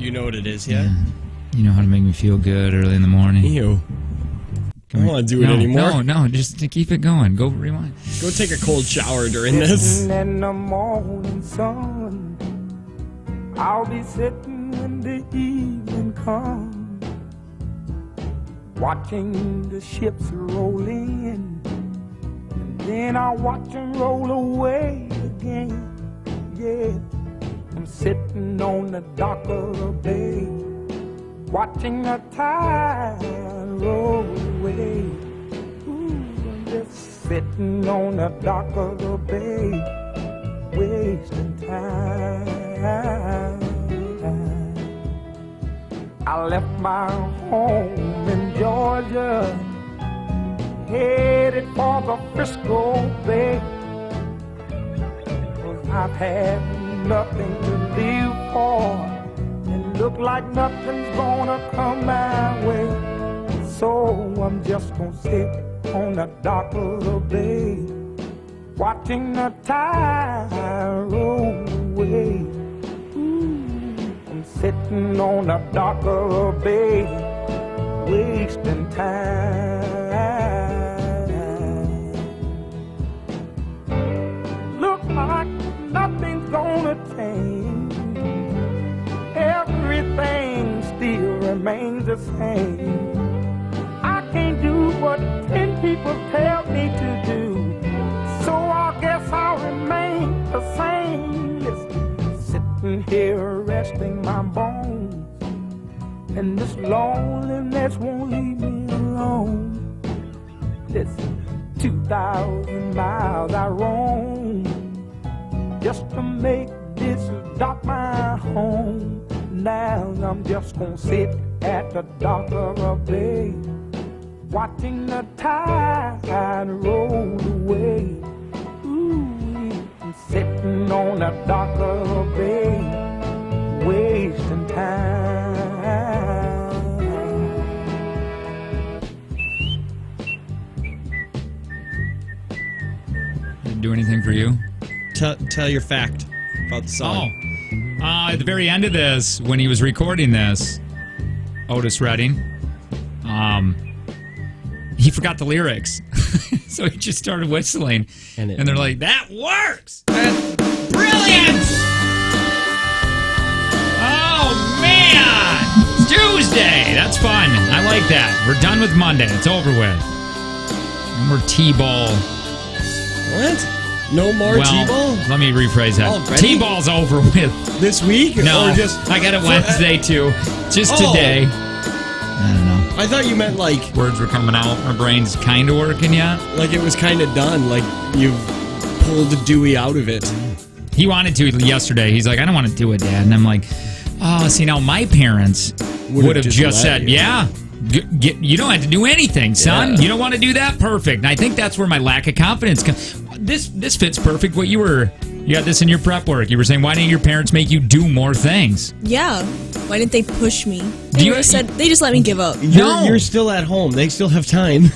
Do you know what it is yet? Yeah. You know how to make me feel good early in the morning. Ew. I don't want to do it anymore. No, just to keep it going. Go rewind. Go take a cold shower during this. In the morning sun, I'll be sitting when the evening comes, watching the ships roll in, and then I'll watch them roll away again. Yeah, I'm sitting on the dock of the bay, watching the tide roll away. Ooh, I'm just sitting on the dock of the bay, wasting time. I left my home in Georgia, headed for the Frisco Bay, 'cause I've had nothing to live for, and look like nothing's gonna come my way. So I'm just gonna sit on the dock of the bay, watching the tide roll away. Ooh, I'm sitting on the dock of the bay, wasting time. Look like nothing's gonna change, everything still remains the same. I can't do what 10 people tell me to do, so I guess I'll remain the same. Listen, sitting here resting my bones, and this loneliness won't leave me alone. Listen, 2,000 miles I roam just to make this dock my home. Now I'm just gonna sit at the dock of a bay, watching the tide roll away. Ooh, I'm sitting on the dock of a bay, wasting time. Did it do anything for you? Tell your fact about the song. At the very end of this, when he was recording this, Otis Redding, he forgot the lyrics. So he just started whistling. And they're like, that works! That's brilliant! Oh, man! It's Tuesday! That's fun. I like that. We're done with Monday. It's over with. No more T-ball. What? No more T-ball? Let me rephrase that. Already? T-ball's over with. This week? No, or just I got it Wednesday too. Just today. I don't know. I thought you meant like Words were coming out. My brain's kind of working yet. like it was kind of done. Like you've pulled Dewey out of it. He wanted to yesterday. He's like, I don't want to do it, Dad. And I'm like, oh, see, now my parents would have just said, you. yeah. You don't have to do anything, son. Yeah. You don't want to do that? Perfect. And I think that's where my lack of confidence comes. This fits perfect what you got this in your prep work. You were saying, why didn't your parents make you do more things? Yeah. Why didn't they push me? They just let me give up. You're still at home. They still have time.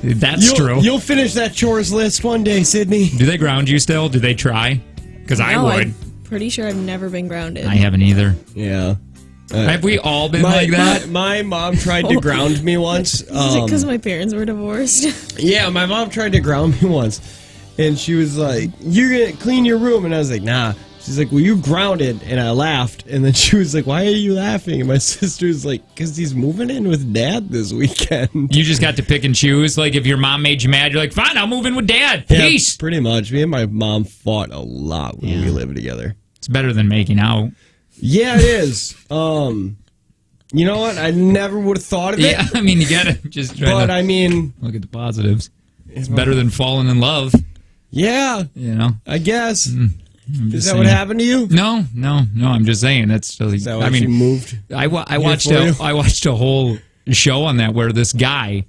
That's true. You'll finish that chores list one day, Sydney. Do they ground you still? Do they try? Because I would. I'm pretty sure I've never been grounded. I haven't either. Yeah. Have we all been like that? My mom tried to ground me once. Is it because my parents were divorced? Yeah, my mom tried to ground me once. And she was like, you're going to clean your room. And I was like, nah. She's like, well, you grounded. And I laughed. And then she was like, why are you laughing? And my sister's like, because he's moving in with Dad this weekend. You just got to pick and choose? Like, if your mom made you mad, you're like, fine, I'll move in with Dad. Peace. Yeah, pretty much. Me and my mom fought a lot when we lived together. It's better than making out. Yeah, it is. You know what? I never would have thought of it. Yeah, I mean, you gotta just try But to I mean, look at the positives. It's better than falling in love. Yeah, you know. I guess. Is that saying. what happened to you? No. I'm just saying that's. Is that why she moved? I watched a whole show on that where this guy,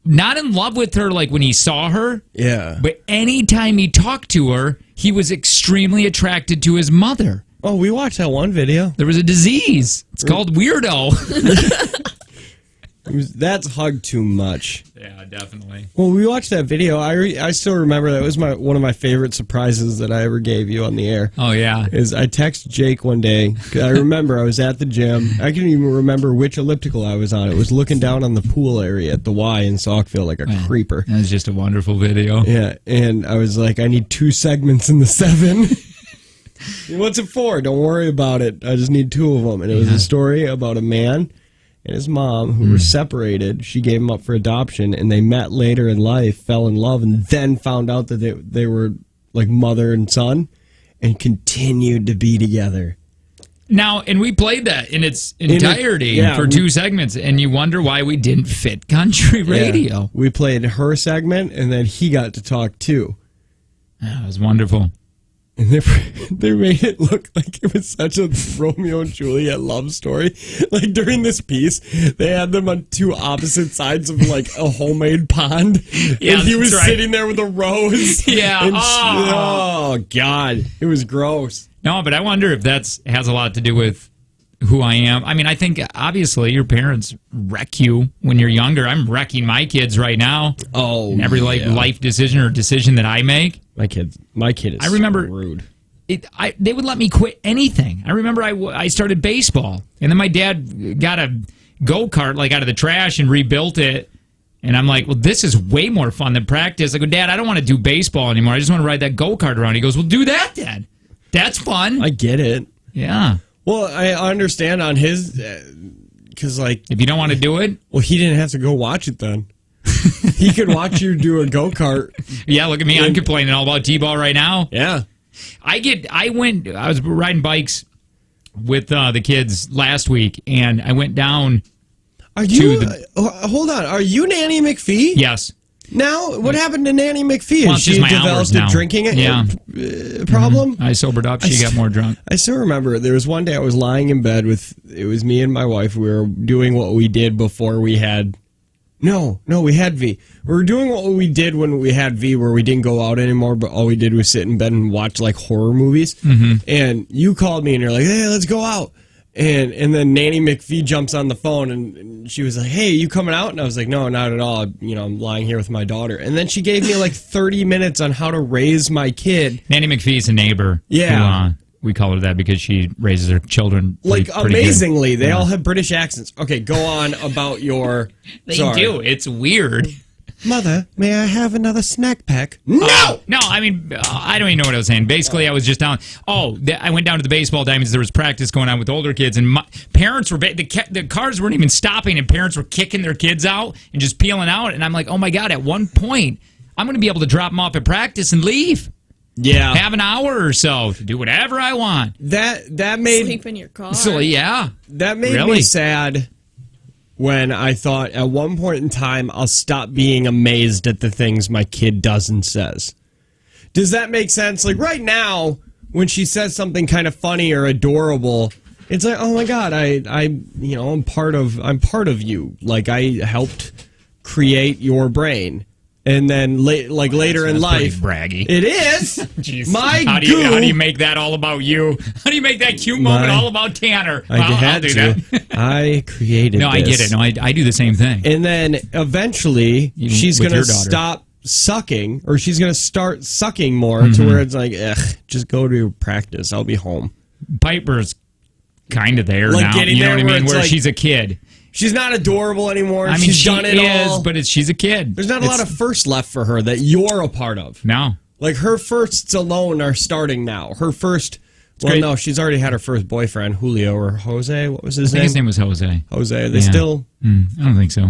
not in love with her like when he saw her. Yeah. But anytime he talked to her, he was extremely attracted to his mother. Oh, we watched that one video. There was a disease. It's called weirdo. That's hug too much. Yeah, definitely. Well, we watched that video. I still remember that was one of my favorite surprises that I ever gave you on the air. Oh, yeah. Is I texted Jake one day. I remember I was at the gym. I can't even remember which elliptical I was on. It was looking down on the pool area at the Y in Saukville like a creeper. That was just a wonderful video. Yeah, and I was like, I need 2 segments in the 7. What's it for? Don't worry about it. I just need 2 of them. And it was a story about a man and his mom who were separated. She gave him up for adoption, and they met later in life, fell in love, and then found out that they were like mother and son, and continued to be together. Now, and we played that in its entirety for 2 segments, and you wonder why we didn't fit country radio. Yeah. We played her segment, and then he got to talk too. Yeah, it was wonderful. And they made it look like it was such a Romeo and Juliet love story. Like during this piece, they had them on 2 opposite sides of like a homemade pond. Yeah, and he was right. sitting there with a rose. Yeah. And oh, God. It was gross. No, but I wonder if that has a lot to do with who I am. I mean, I think obviously your parents wreck you when you're younger. I'm wrecking my kids right now. Oh, in every life decision or decision that I make. My kid is I remember, so rude. They would let me quit anything. I remember I started baseball, and then my dad got a go-kart like out of the trash and rebuilt it. And I'm like, well, this is way more fun than practice. I go, Dad, I don't want to do baseball anymore. I just want to ride that go-kart around. He goes, well, do that then. That's fun. I get it. Yeah. Well, I understand on his, because like... If you don't want to do it? Well, he didn't have to go watch it then. He could watch you do a go-kart. Yeah, look at me. I'm complaining all about T-ball right now. Yeah. I was riding bikes with the kids last week, and I went down hold on. Are you Nanny McPhee? Yes. Now, what happened to Nanny McPhee? Well, she developed a drinking problem? I sobered up. She got more drunk. I still remember there was one day I was lying in bed it was me and my wife. We were doing what we did before we had... No, we had V. We were doing what we did when we had V, where we didn't go out anymore, but all we did was sit in bed and watch like horror movies. Mm-hmm. And you called me and you're like, hey, let's go out. And then Nanny McPhee jumps on the phone and she was like, hey, you coming out? And I was like, no, not at all. I'm lying here with my daughter. And then she gave me like 30 minutes on how to raise my kid. Nanny McPhee's a neighbor. Yeah. We call her that because she raises her children pretty amazingly. good. They all have British accents. Okay, go on about your... They do. It's weird. Mother, may I have another snack pack? No! No, I mean, I don't even know what I was saying. Basically, I was just down... I went down to the baseball diamonds. There was practice going on with older kids, and my parents were... The cars weren't even stopping, and parents were kicking their kids out and just peeling out. And I'm like, oh, my God, at one point, I'm going to be able to drop them off at practice and leave. Yeah. Have an hour or so to do whatever I want. That made... Sleep in your car. So, yeah. That made me sad when I thought at one point in time I'll stop being amazed at the things my kid does and says. Does that make sense? Like right now, when she says something kind of funny or adorable, it's like, oh my God, I'm part of you. Like I helped create your brain. And then later in life, braggy. It is. Jeez. How do you make that all about you? How do you make that cute moment all about Tanner? I'll do that. I created. No, this. I get it. No, I do the same thing. And then eventually she's going to stop sucking, or she's going to start sucking more to where it's like, just go to practice. I'll be home. Piper's kind of there now. You know what I mean? Where she's a kid. She's not adorable anymore. I mean, she's done it all. But she's a kid. There's not a lot of firsts left for her that you're a part of. No. Like, her firsts alone are starting now. Her first... no, she's already had her first boyfriend, Julio or Jose. What was his name? I think his name was Jose. Jose. Are they still... I don't think so.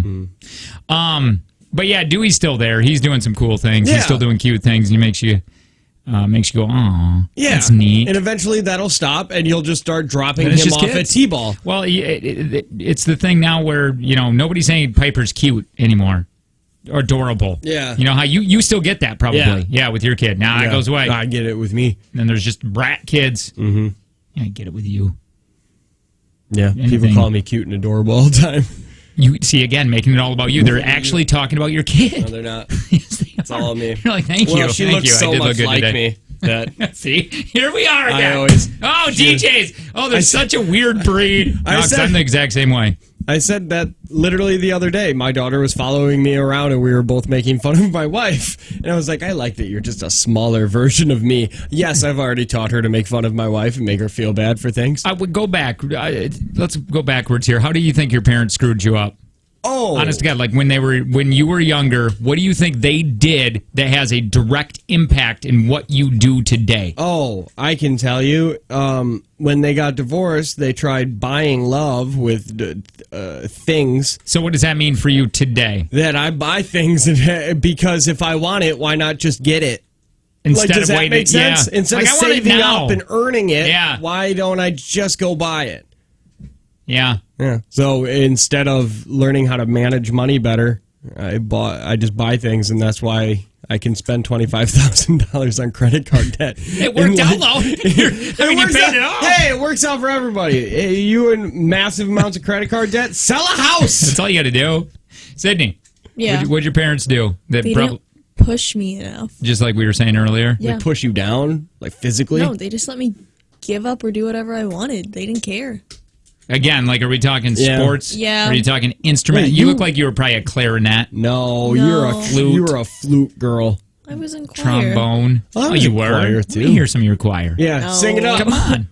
But yeah, Dewey's still there. He's doing some cool things. Yeah. He's still doing cute things. And he makes you go, aw, that's neat. And eventually that'll stop, and you'll just start dropping him off at T-ball. Well, it's the thing now where, nobody's saying Piper's cute anymore. Or adorable. Yeah. You know how you still get that probably. Yeah, with your kid. Now it goes away. I get it with me. And then there's just brat kids. Mm-hmm. Yeah, I get it with you. Yeah, people call me cute and adorable all the time. You see, again, making it all about you. They're actually talking about your kid. No, they're not. Yes, they it's all me. You're like, thank you. She looks so much like me. See, here we are again. I always... DJs. Oh, there's such a weird breed. I'm the exact same way. I said that literally the other day. My daughter was following me around and we were both making fun of my wife. And I was like, I like that you're just a smaller version of me. Yes, I've already taught her to make fun of my wife and make her feel bad for things. I would go back. Let's go backwards here. How do you think your parents screwed you up? Oh. Honest to God, like when you were younger, what do you think they did that has a direct impact in what you do today? Oh, I can tell you. When they got divorced, they tried buying love with things. So what does that mean for you today? That I buy things because if I want it, why not just get it? Instead does of that waiting, make sense? yeah. Instead like, of I want it saving now. up and earning it, Yeah. why don't I just go buy it? Yeah. Yeah. So instead of learning how to manage money better, I just buy things, and that's why I can spend $25,000 on credit card debt. It worked out though. You paid it off. Hey, it works out for everybody. Hey, you in massive amounts of credit card debt, sell a house. That's all you got to do. Sydney. Yeah. What'd your parents do? They didn't push me enough. Just like we were saying earlier. Yeah. They push you down, like physically. No, they just let me give up or do whatever I wanted. They didn't care. Again, like, are we talking sports? Yeah. Are you talking instrument? Wait, you look like you were probably a clarinet, No, No. you were a flute girl. I was in choir. trombone. I Oh, was you in were. choir, Let too. me hear some of your choir. Yeah, No. sing it up. Come on.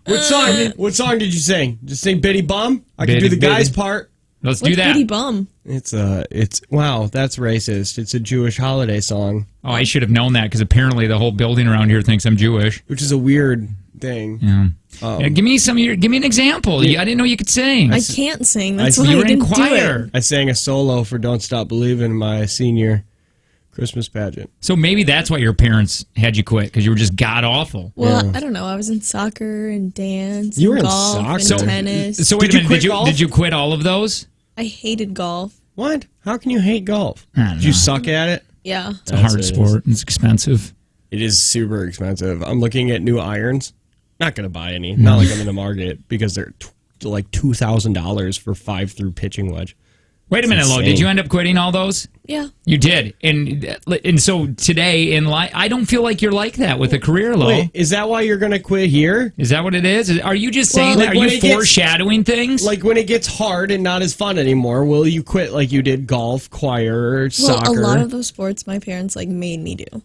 What song did you sing? Just sing Bitty Bum? I can Bitty do the guy's Bitty. part. Let's What's do that. Bitty Bum? It's wow, that's racist. It's a Jewish holiday song, Oh, I should have known that because apparently the whole building around here thinks I'm Jewish. which is a weird thing. Yeah. Yeah, give me an example. I didn't know you could sing. I can't sing. That's I- why you I were in didn't do choir. it. I sang a solo for Don't Stop Believin' in my senior Christmas pageant. So maybe that's why your parents had you quit because you were just god awful. Well, Yeah. I don't know. I was in soccer and dance. You were and in golf soccer? and tennis. So wait Did a you minute. quit golf? Did you quit all of those? I hated golf. What? How can you hate golf? I don't Did you know. suck at it? Yeah. It's a hard sport. It's expensive. It is super expensive. I'm looking at new irons. Not going to buy any. Not like I'm in the market because they're like $2,000 for 5-through pitching wedge. Wait a minute, Lo. Did insane. you end up quitting all those? Yeah. You did, and so today in life, I don't feel like you're like that with a career, Lo. Wait, is that why you're going to quit here? Is that what it is? Are you just saying Well, that? like Are when you it gets- foreshadowing things? Like when it gets hard and not as fun anymore, will you quit like you did golf, choir, Well, soccer? a lot of those sports my parents made me do.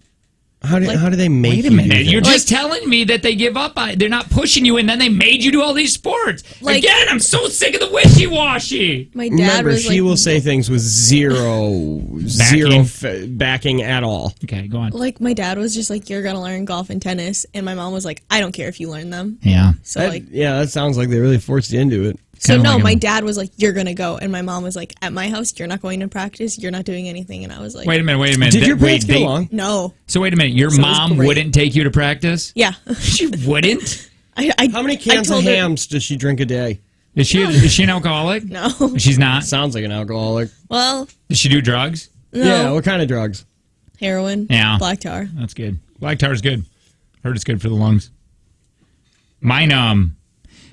How do they make Wait a you minute. do You're that? just telling me that they give up. They're not pushing you, and then they made you do all these sports. Like- Again, I'm so sick of the wishy-washy. My dad Remember, was she like, will say things with zero backing at all. Okay, go on. like my dad was just like, you're gonna learn golf and tennis, and my mom was like, I don't care if you learn them. Yeah. So That- like, yeah, that sounds like they really forced you into it. so kinda no, like my him. dad was like, you're gonna go, and my mom was like, at my house, you're not going to practice, you're not doing anything, and I was like, Wait a minute. Did your parents get along? no, So wait a minute. Your So it was mom great. wouldn't take you to practice? yeah. She wouldn't? How many cans of told her- hams does she drink a day? Is she an alcoholic? No, She's not. Sounds like an alcoholic. well, Does she do drugs? no, Yeah, what kind of drugs? heroin, Yeah. black tar. That's good. Black tar is good. Heard it's good for the lungs.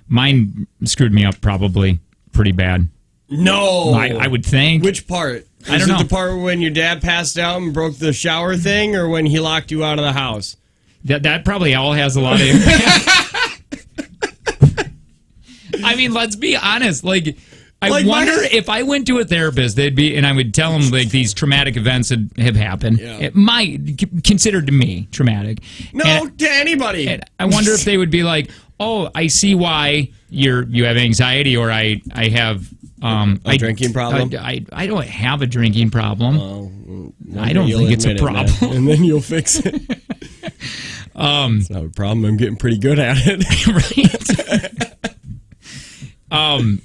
Mine screwed me up probably pretty bad. No. I would think. Which part? I don't Is know. it the part when your dad passed out and broke the shower thing, or when he locked you out of the house? That probably all has a lot of impact. I mean, let's be honest. Like, I Like, wonder my- if I went to a therapist, and I would tell them like these traumatic events that have happened. Yeah. It might considered to me traumatic. No, And- to anybody. and I wonder if they would be like, "Oh, I see why you have anxiety, or I have A drinking problem? I don't have a drinking problem. I don't You'll think it's a admit it, man, problem. and then you'll fix it. It's not a problem. I'm getting pretty good at it. Right?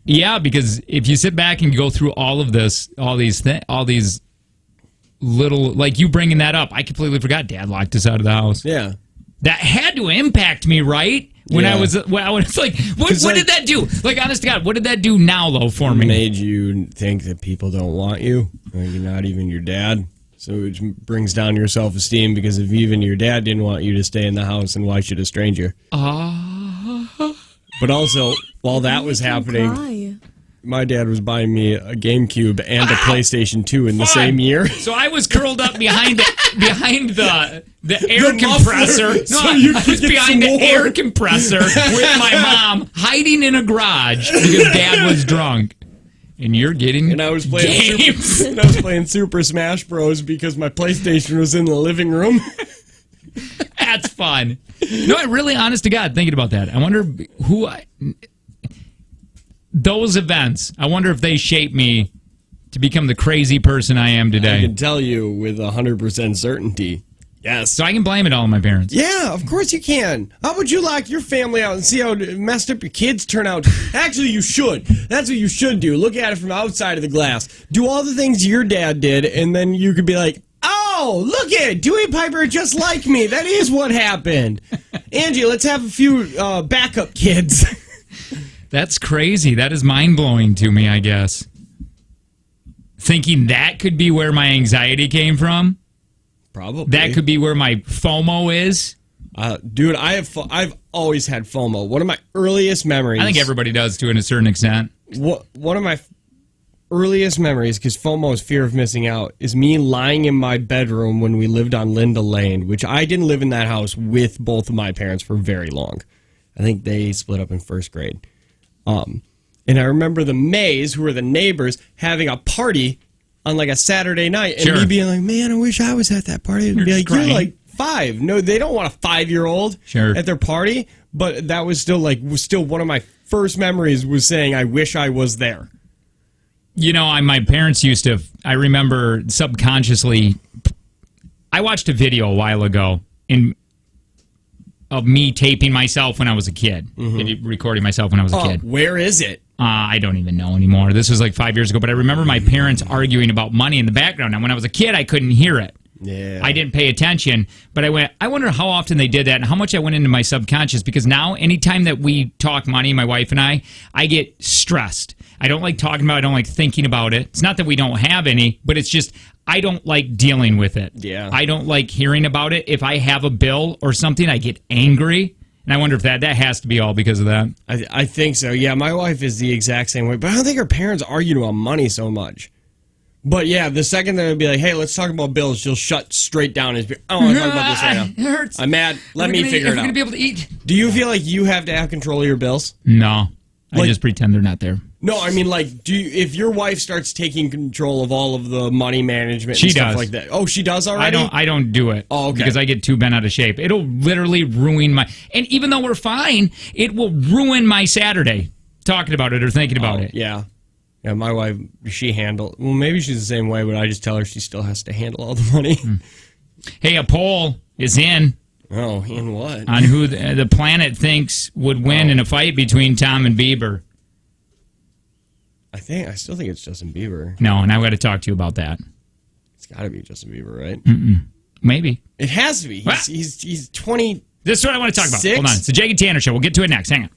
Yeah, because if you sit back and go through all of this, all these little, like you bringing that up, I completely forgot Dad locked us out of the house. Yeah. That had to impact me, right? When I Yeah. was like, what 'Cause, did like- that do? Like, honest to God, what did that do now, though, for me? Made you think that people don't want you, and you're not even your dad. So it brings down your self-esteem, because if even your dad didn't want you to stay in the house, then why should a stranger? But also, while that was happening, Cry. my dad was buying me a GameCube and a PlayStation 2 in the Fun. same year. So I was curled up behind the air The compressor. muffler, No, so you I could was get behind the some air more. compressor with my mom hiding in a garage because Dad was drunk. and you're getting And I was playing games. I was playing Super Smash Bros. Because my PlayStation was in the living room. That's fun. No, I really, honest to God, thinking about that. I wonder those events, I wonder if they shape me to become the crazy person I am I today. can tell you with 100% certainty. Yes. So I can blame it all on my parents. Yeah, of course you can. How would you lock your family out and see how messed up your kids turn out? Actually, you should. That's what you should do. Look at it from outside of the glass. Do all the things your dad did, and then you could be like, oh, look at it. Dewey Piper just like me. That is what happened. Angie, let's have a few backup kids. That's crazy. That is mind-blowing to me, I guess. Thinking that could be where my anxiety came from. Probably. That could be where my FOMO is. Dude, I've always had FOMO. One of my earliest memories. I think everybody does to a certain extent. One of my earliest memories, because FOMO is fear of missing out, is me lying in my bedroom when we lived on Linda Lane, which I didn't live in that house with both of my parents for very long. I think they split up in first grade. And I remember the Mays, who were the neighbors, having a party on like a Saturday night, and me being like, man, I wish I was at that party. And be like, you're like 5. No, they don't want a 5-year-old at their party, but that was still one of my first memories was saying, I wish I was there. You know, my parents used to, I remember subconsciously, I watched a video a while ago of me taping myself when I was a kid, recording myself when I was a kid. Where is it? I don't even know anymore. This was like 5 years ago, but I remember my parents arguing about money in the background. Now, when I was a kid, I couldn't hear it. Yeah. I didn't pay attention, but I wonder how often they did that and how much I went into my subconscious, because now anytime that we talk money, my wife and I get stressed. I don't like talking about it. I don't like thinking about it. It's not that we don't have any, but it's just I don't like dealing with it. Yeah. I don't like hearing about it. If I have a bill or something, I get angry. And I wonder if that has to be all because of that. I think so. Yeah, my wife is the exact same way, but I don't think her parents argued about money so much. But yeah, the second they would be like, hey, let's talk about bills, she'll shut straight down and be, I don't want to talk about this right now. It hurts. I'm mad. Let me figure it out. We're going to be able to eat. Do you feel like you have to have control of your bills? No. I just pretend they're not there. No, I mean, like, if your wife starts taking control of all of the money management and stuff like that. Oh, she does already? I don't do it. Oh, okay. Because I get too bent out of shape. It'll literally ruin and even though we're fine, it will ruin my Saturday talking about it or thinking about it. Yeah. Yeah, my wife, well, maybe she's the same way, but I just tell her she still has to handle all the money. Hey, a poll is in. Oh, in what? On who the planet thinks would win in a fight between Tom and Bieber. I still think it's Justin Bieber. No, and I've got to talk to you about that. It's got to be Justin Bieber, right? Maybe. It has to be. He's 20. This is what I want to talk about. Hold on. It's the Jake and Tanner Show. We'll get to it next. Hang on.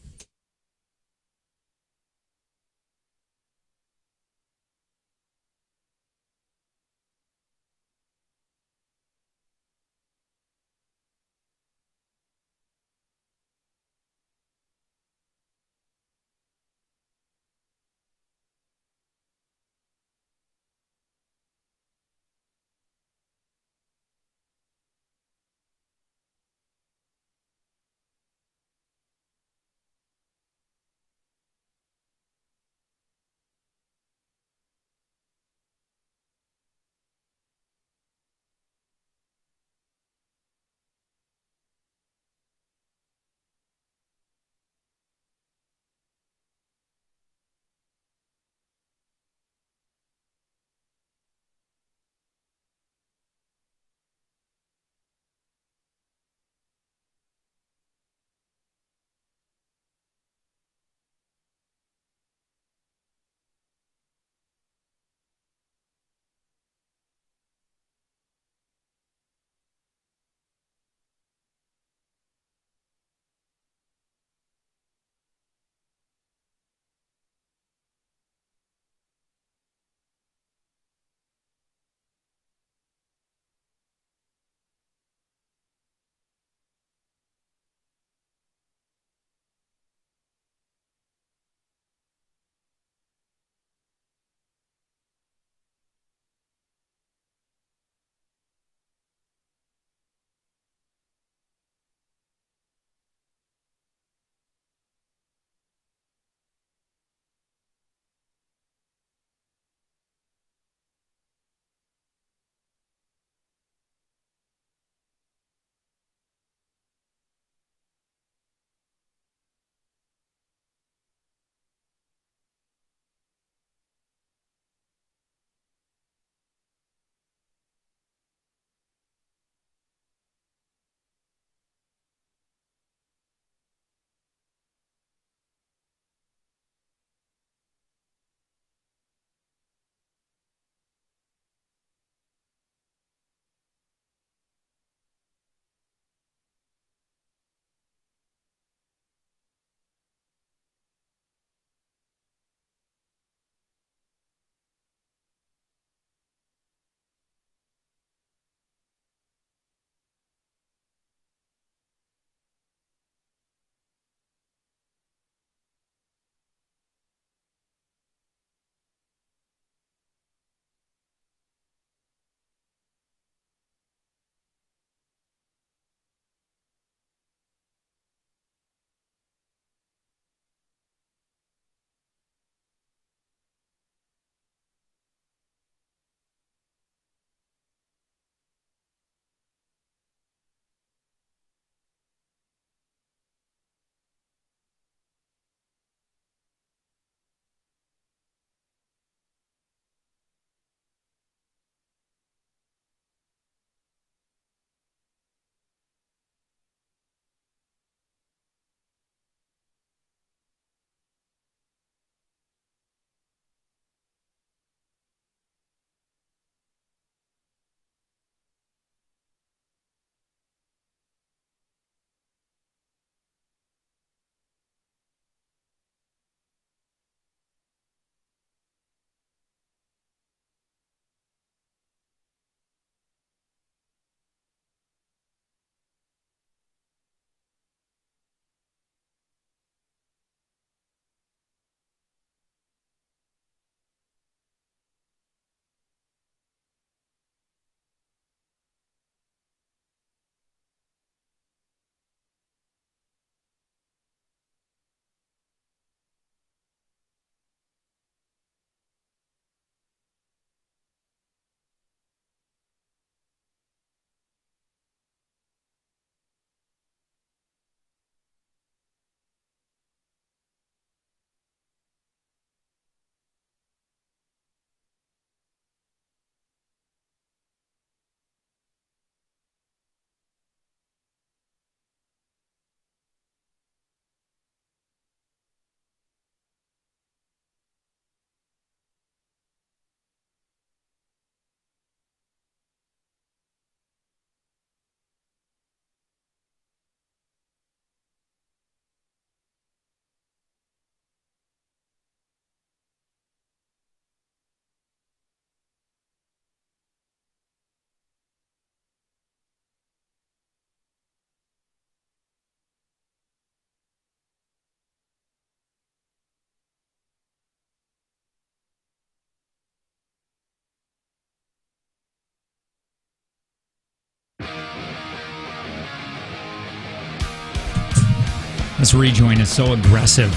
This rejoin is so aggressive.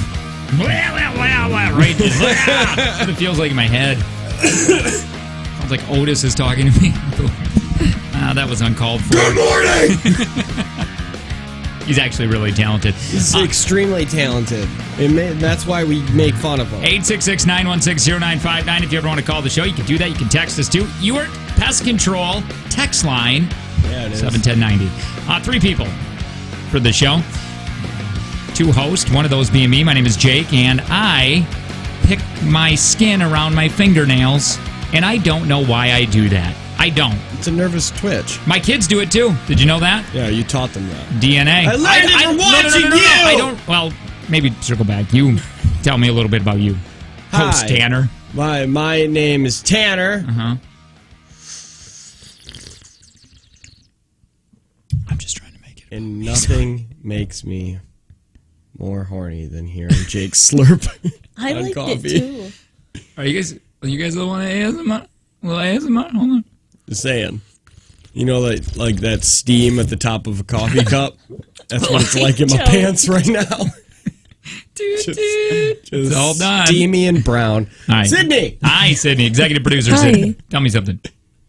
Right? That's what it feels like in my head. Sounds like Otis is talking to me. That was uncalled for. Good morning! He's actually really talented. He's extremely talented. That's why we make fun of him. 866-916-0959. If you ever want to call the show, you can do that. You can text us too. Your Pest Control text line. Yeah, it is. 71090. 3 people for the show. 2 hosts, one of those being me. My name is Jake, and I pick my skin around my fingernails, and I don't know why I do that. I don't. It's a nervous twitch. My kids do it too. Did you know that? Yeah, you taught them that. DNA. I learned it from watching you! I don't. Well, maybe circle back. You tell me a little bit about you. Host Hi. Tanner. My name is Tanner. Uh-huh. I'm just trying to make it. And nothing makes me more horny than hearing Jake slurp I on liked coffee. it too. Are you guys the one that ASMR? Well, ASMR? Hold on. Just saying. You know, like that steam at the top of a coffee cup? That's what it's like in my Don't. pants right now. Just Just all done. steamy and brown. All right. Sydney! Hi, Sydney. Executive producer Hi. Sydney. Tell me something.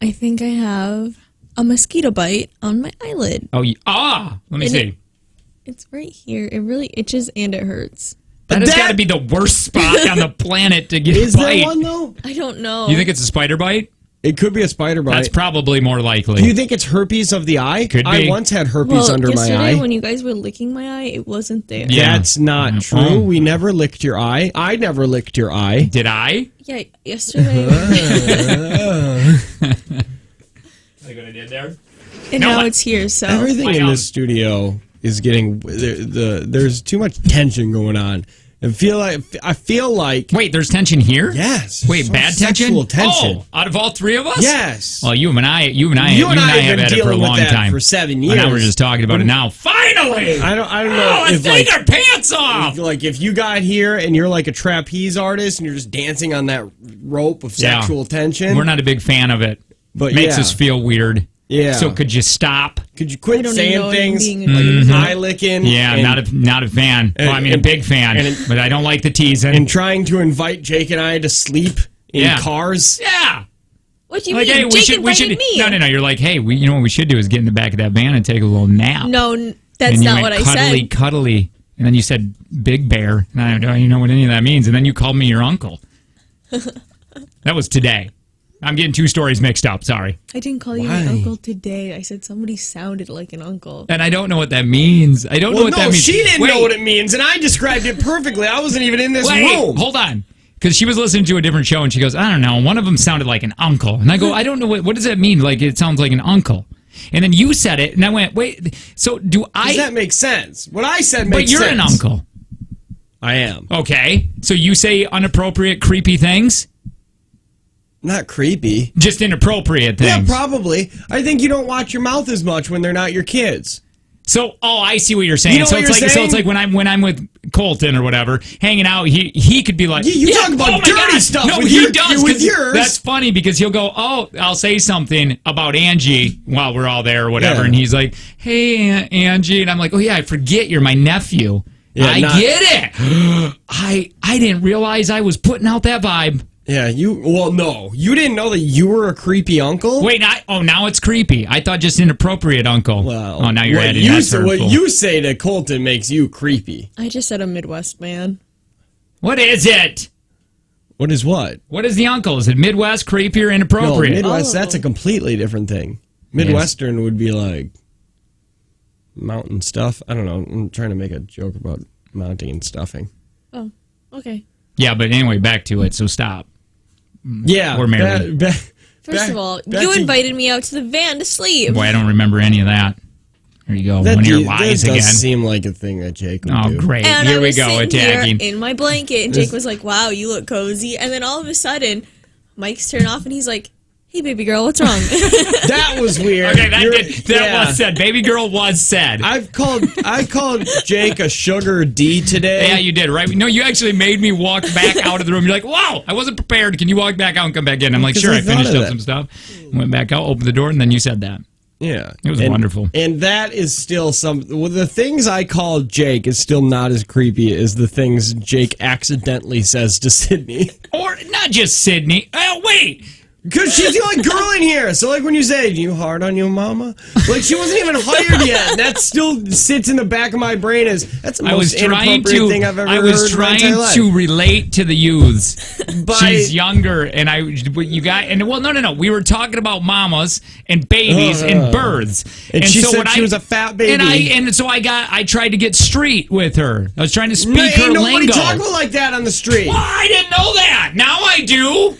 I think I have a mosquito bite on my eyelid. Oh, let me And see. It's right here. It really itches and it hurts. That has That- got to be the worst spot on the planet to get Is a bite. there one, though? I don't know. You think it's a spider bite? It could be a spider bite. That's probably more likely. Do you think it's herpes of the eye? Could I be. once had herpes under my yesterday eye. when you guys were licking my eye, it wasn't there. Yeah. That's not Oh. true. We never licked your eye. I never licked your eye. Did I? Yeah, yesterday. Like what I did there? And No, now what? it's here, so. Everything in Wow. this studio is getting there's too much tension going on. I feel like Wait, there's tension here? yes. Wait, so bad sexual tension. Oh, out of all 3 of us? Yes. Well, you and I have have had been it for a dealing with long that time. for 7 And now we're years. just talking about it now. Finally! I don't Oh, know let's if take like our pants off! if you got here and you're like a trapeze artist and you're just dancing on that rope of Yeah. sexual tension. We're not a big fan of it. But Makes yeah. us feel weird. Yeah. So could you stop? Could you I quit don't saying even know things being like eye licking? Yeah, and, not a fan. Well, I mean, a and- big fan, and- but I don't like the teasing. and trying to invite Jake and I to sleep in Yeah. cars. yeah. What do you Like, mean? hey, we Jake should. invited me. No. You're like, hey, you know what we should do is get in the back of that van and take a little nap. No, that's and you not went what I said. cuddly. And then you said Big Bear. And I don't even know what any of that means. And then you called me your uncle. That was today. I'm getting 2 stories mixed up. Sorry. I didn't call you Why? my uncle today. I said somebody sounded like an uncle. And I don't know what that means. I don't know Well, what no, that means. she didn't Wait, know what it means, and I described it perfectly. I wasn't even in this wait, room. hold on. Because she was listening to a different show and she goes, I don't know. One of them sounded like an uncle. And I go, I don't know. What does that mean? Like, it sounds like an uncle. And then you said it. And I went, wait. So do I. Does that make sense? What I said but makes you're sense. an uncle. I am. Okay. So you say unappropriate, creepy things? Not creepy. Just inappropriate things. Yeah, probably. I think you don't watch your mouth as much when they're not your kids. So, I see what you're saying. You know so what it's you're like saying? so it's like when I'm with Colton or whatever, hanging out, he could be like, You talk about oh my dirty God. stuff No, with he your- does, with 'cause yours. That's funny because he'll go, I'll say something about Angie while we're all there or whatever, Yeah. and he's like, hey, Angie, and I'm like, oh yeah, I forget you're my nephew. Yeah, I not- get it. I didn't realize I was putting out that vibe. Yeah, no. You didn't know that you were a creepy uncle? Wait, now it's creepy. I thought just inappropriate uncle. Well, now you're what adding you that's say, what hurtful. you say to Colton makes you creepy. I just said a Midwest man. What is it? What is what? What is the uncle? Is it Midwest, creepy, or No, inappropriate? Midwest, Oh. that's a completely different thing. Midwestern would be like mountain stuff. I don't know. I'm trying to make a joke about mounting and stuffing. Oh, okay. Yeah, but anyway, back to it. So stop. Yeah. We're married. First of all, you invited me out to the van to sleep. Boy, I don't remember any of that. There you go. One of your lies that again. does seem like a thing that Jake would Oh, do. great. And Here I we was go, sitting attacking. here in my blanket, and Jake was like, "Wow, you look cozy." And then all of a sudden, Mike's turned off, and he's like, "Hey, baby girl, what's wrong?" That was weird. Okay, that Yeah. was said. Baby girl was said. I called Jake a sugar D today. Yeah, you did, right? No, you actually made me walk back out of the room. You're like, wow, I wasn't prepared. Can you walk back out and come back in? I'm like, Because sure. I I thought finished of up that. some stuff. Went back out, opened the door, and then you said that. Yeah. It was wonderful. And that is still the things I call Jake is still not as creepy as the things Jake accidentally says to Sydney. Or not just Sydney. Oh, wait. Because she's the only girl in here. So, like, when you say, "Do you hard on your mama?" Like, she wasn't even hired yet. And that still sits in the back of my brain as that's the most inappropriate thing I've ever heard. I was trying to relate to the youths. She's younger, and no. We were talking about mamas and babies and births. And she said she was a fat baby. And so I tried to get street with her. I was trying to speak her lingo. Nobody talk like that on the street. Well, I didn't know that. Now I do.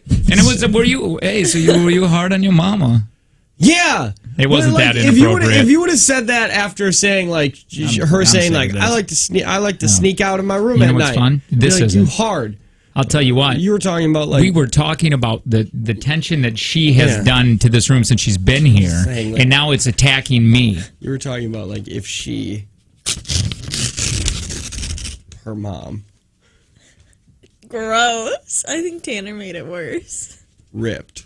And it was, were you hard on your mama? Yeah. It wasn't that inappropriate. If you would have said that after saying, like, I like to sneak out of my room at night. What's fun? This is you hard. I'll tell you what. You were talking about, like... We were talking about the tension that she has done to this room since she's been here, and now it's attacking me. You were talking about, like, if she... Her mom... Gross. I think Tanner made it worse. Ripped.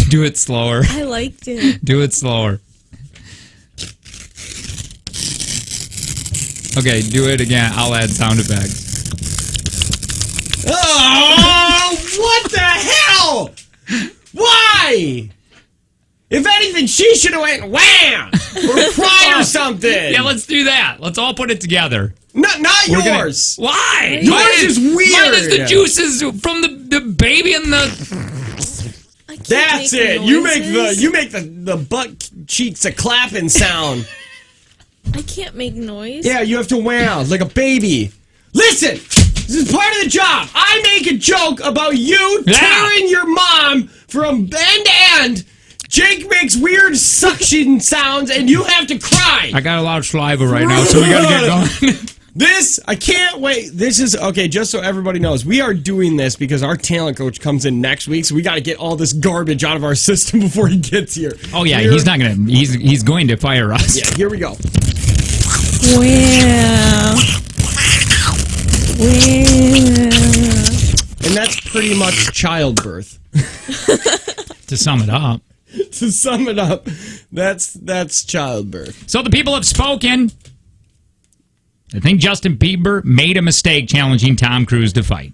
Do it slower. I liked it. Do it slower. Okay, do it again. I'll add sound effects. Oh, what the hell? Why? If anything, she should have went wham or cried or something. Yeah, let's do that. Let's all put it together. Not yours. Why? Yours is weird. Mine is the juices from the baby and the. That's it. You make the butt cheeks a clapping sound. I can't make noise. Yeah, you have to wow like a baby. Listen, this is part of the job. I make a joke about you tearing your mom from end to end. Jake makes weird suction sounds, and you have to cry. I got a lot of saliva right now, so we gotta get going. This, I can't wait. This is, okay, just so everybody knows, we are doing this because our talent coach comes in next week, so we got to get all this garbage out of our system before he gets here. Oh, yeah, he's going to fire us. Yeah, here we go. Wow. And that's pretty much childbirth. To sum it up. To sum it up, that's childbirth. So the people have spoken. I think Justin Bieber made a mistake challenging Tom Cruise to fight.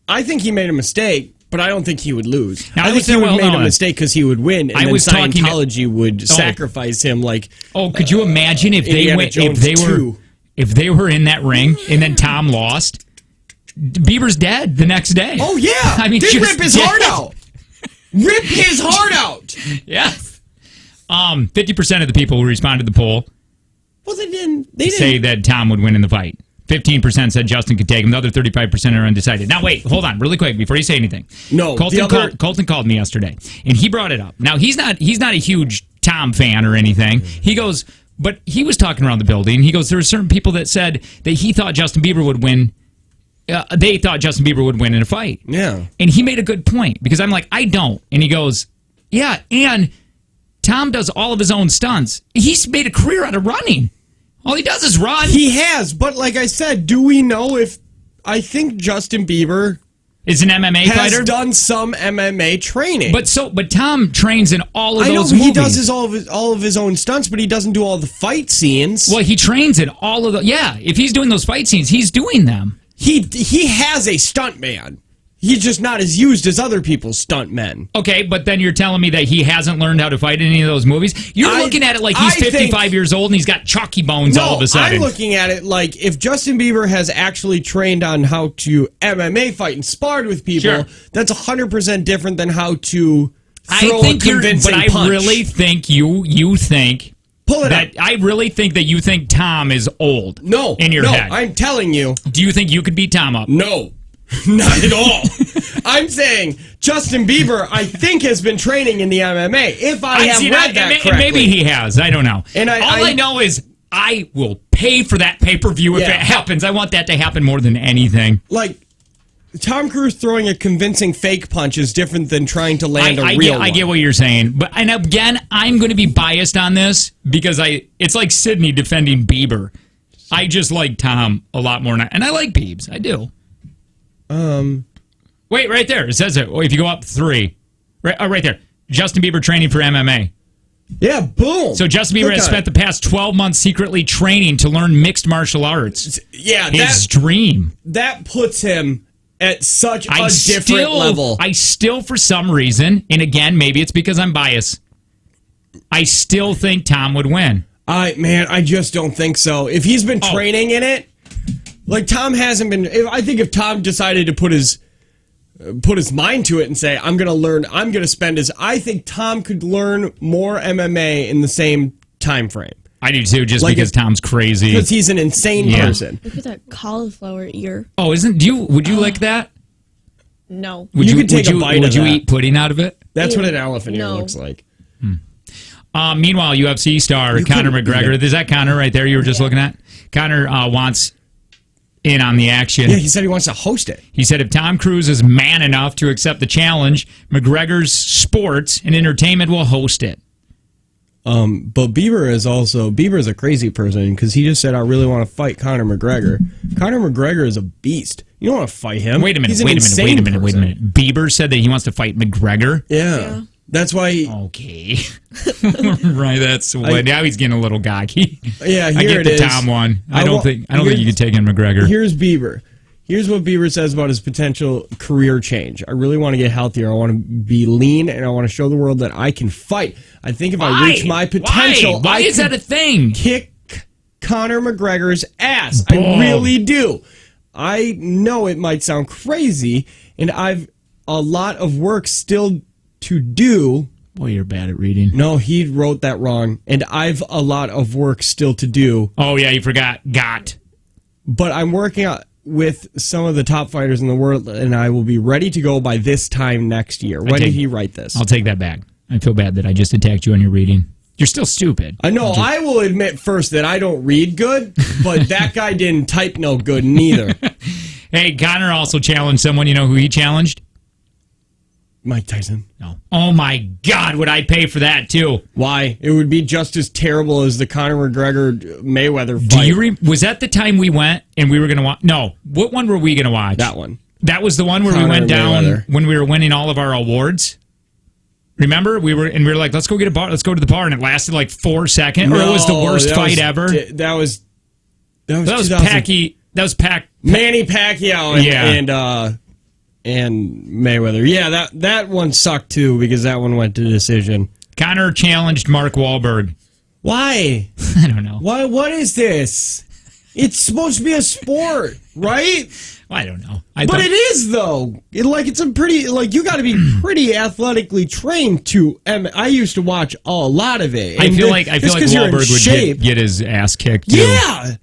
I think he made a mistake, but I don't think he would lose. Now, I think he would have made a mistake because he would win, and then Scientology would sacrifice him. Like, could you imagine if they went, if they were in that ring and then Tom lost? Bieber's dead the next day. Oh yeah, I mean, they rip his heart out. Rip his heart out. Yes. 50% of the people who responded to the poll. Well, they didn't say that Tom would win in the fight. 15% said Justin could take him. The other 35% are undecided. Now, wait, hold on, really quick before you say anything. No, Colton called me yesterday, and he brought it up. Now, he's not a huge Tom fan or anything. He goes, but he was talking around the building. He goes, there were certain people that said that he thought Justin Bieber would win. They thought Justin Bieber would win in a fight. Yeah. And he made a good point, because I'm like, I don't. And he goes, yeah, and Tom does all of his own stunts. He's made a career out of running. All he does is run. He has, but like I said, do we know if... I think Justin Bieber... is an MMA fighter? Has done some MMA training. But Tom trains in all of those movies. He does all of his own stunts, but he doesn't do all the fight scenes. Well, he trains in all of the... Yeah, if he's doing those fight scenes, he's doing them. He has a stuntman. He's just not as used as other people's stuntmen. Okay, but then you're telling me that he hasn't learned how to fight in any of those movies? You're looking at it like he's 55 years old and he's got chalky bones all of a sudden. I'm looking at it like if Justin Bieber has actually trained on how to MMA fight and sparred with people, that's 100% different than how to throw a convincing punch. I really think you think... Pull it up. I really think that you think Tom is old. No. In your head. I'm telling you. Do you think you could beat Tom up? No. Not at all. I'm saying Justin Bieber, I think, has been training in the MMA. If I have read that correctly. Maybe he has. I don't know. And all I know is I will pay for that pay-per-view if it happens. I want that to happen more than anything. Like, Tom Cruise throwing a convincing fake punch is different than trying to land a real one. I get what you're saying. And again, I'm going to be biased on this because it's like Sydney defending Bieber. I just like Tom a lot more. And I like Biebs. I do. Wait, right there. It says it. If you go up 3. Right there. Justin Bieber training for MMA. Yeah, boom. So Justin Bieber has spent the past 12 months secretly training to learn mixed martial arts. Yeah, his dream. That puts him at such a different level. I still, for some reason, and again, maybe it's because I'm biased, I still think Tom would win. I just don't think so. If he's been training in it, like Tom hasn't been. I think if Tom decided to put his mind to it and say, I'm going to learn, I'm going to spend his, I think Tom could learn more MMA in the same time frame. I do too, just because Tom's crazy. Because he's an insane person. Look at that cauliflower ear. Oh, would you like that? No. You could take a bite of that. Would you eat pudding out of it? That's what an elephant ear looks like. Meanwhile, UFC star Conor McGregor, is that Conor right there you were just looking at? Conor wants in on the action. Yeah, he said he wants to host it. He said if Tom Cruise is man enough to accept the challenge, McGregor's Sports and Entertainment will host it. But Bieber is a crazy person because he just said, I really want to fight Conor McGregor. Conor McGregor is a beast. You don't want to fight him. Wait a minute. Bieber said that he wants to fight McGregor? Yeah. That's why he... Okay. Right, that's what... Now he's getting a little gawky. Yeah, I get the Tom one. I don't think you can take in McGregor. Here's Bieber. Here's what Bieber says about his potential career change. I really want to get healthier. I want to be lean, and I want to show the world that I can fight. I think if I reach my potential... Why is that a thing? Kick Conor McGregor's ass. Boom. I really do. I know it might sound crazy, and I've a lot of work still to do. Boy, you're bad at reading. No, he wrote that wrong. And I've a lot of work still to do. Oh, yeah, you forgot. Got. But I'm working with some of the top fighters in the world, and I will be ready to go by this time next year. When did he write this? I'll take that back. I feel bad that I just attacked you on your reading. You're still stupid. I know. I will admit first that I don't read good, but that guy didn't type no good neither. Hey, Conor also challenged someone. You know who he challenged? Mike Tyson. No. Oh my God, would I pay for that too? Why? It would be just as terrible as the Conor McGregor Mayweather fight. Was that the time we went and we were going to watch? No. What one were we going to watch? That one. That was the one where we went down when we were winning all of our awards. Remember? We were like, let's go get a bar. Let's go to the bar, and it lasted like 4 seconds. Or it was the worst fight ever. That was Packy. That was Manny Pacquiao and Mayweather. Yeah, that one sucked too because that one went to decision. Conor challenged Mark Wahlberg. Why? I don't know. Why? What is this? It's supposed to be a sport, right? Well, I don't know. But it is though. It's a pretty you got to be pretty athletically trained to. I used to watch a lot of it. I feel like Wahlberg would get his ass kicked too. Yeah.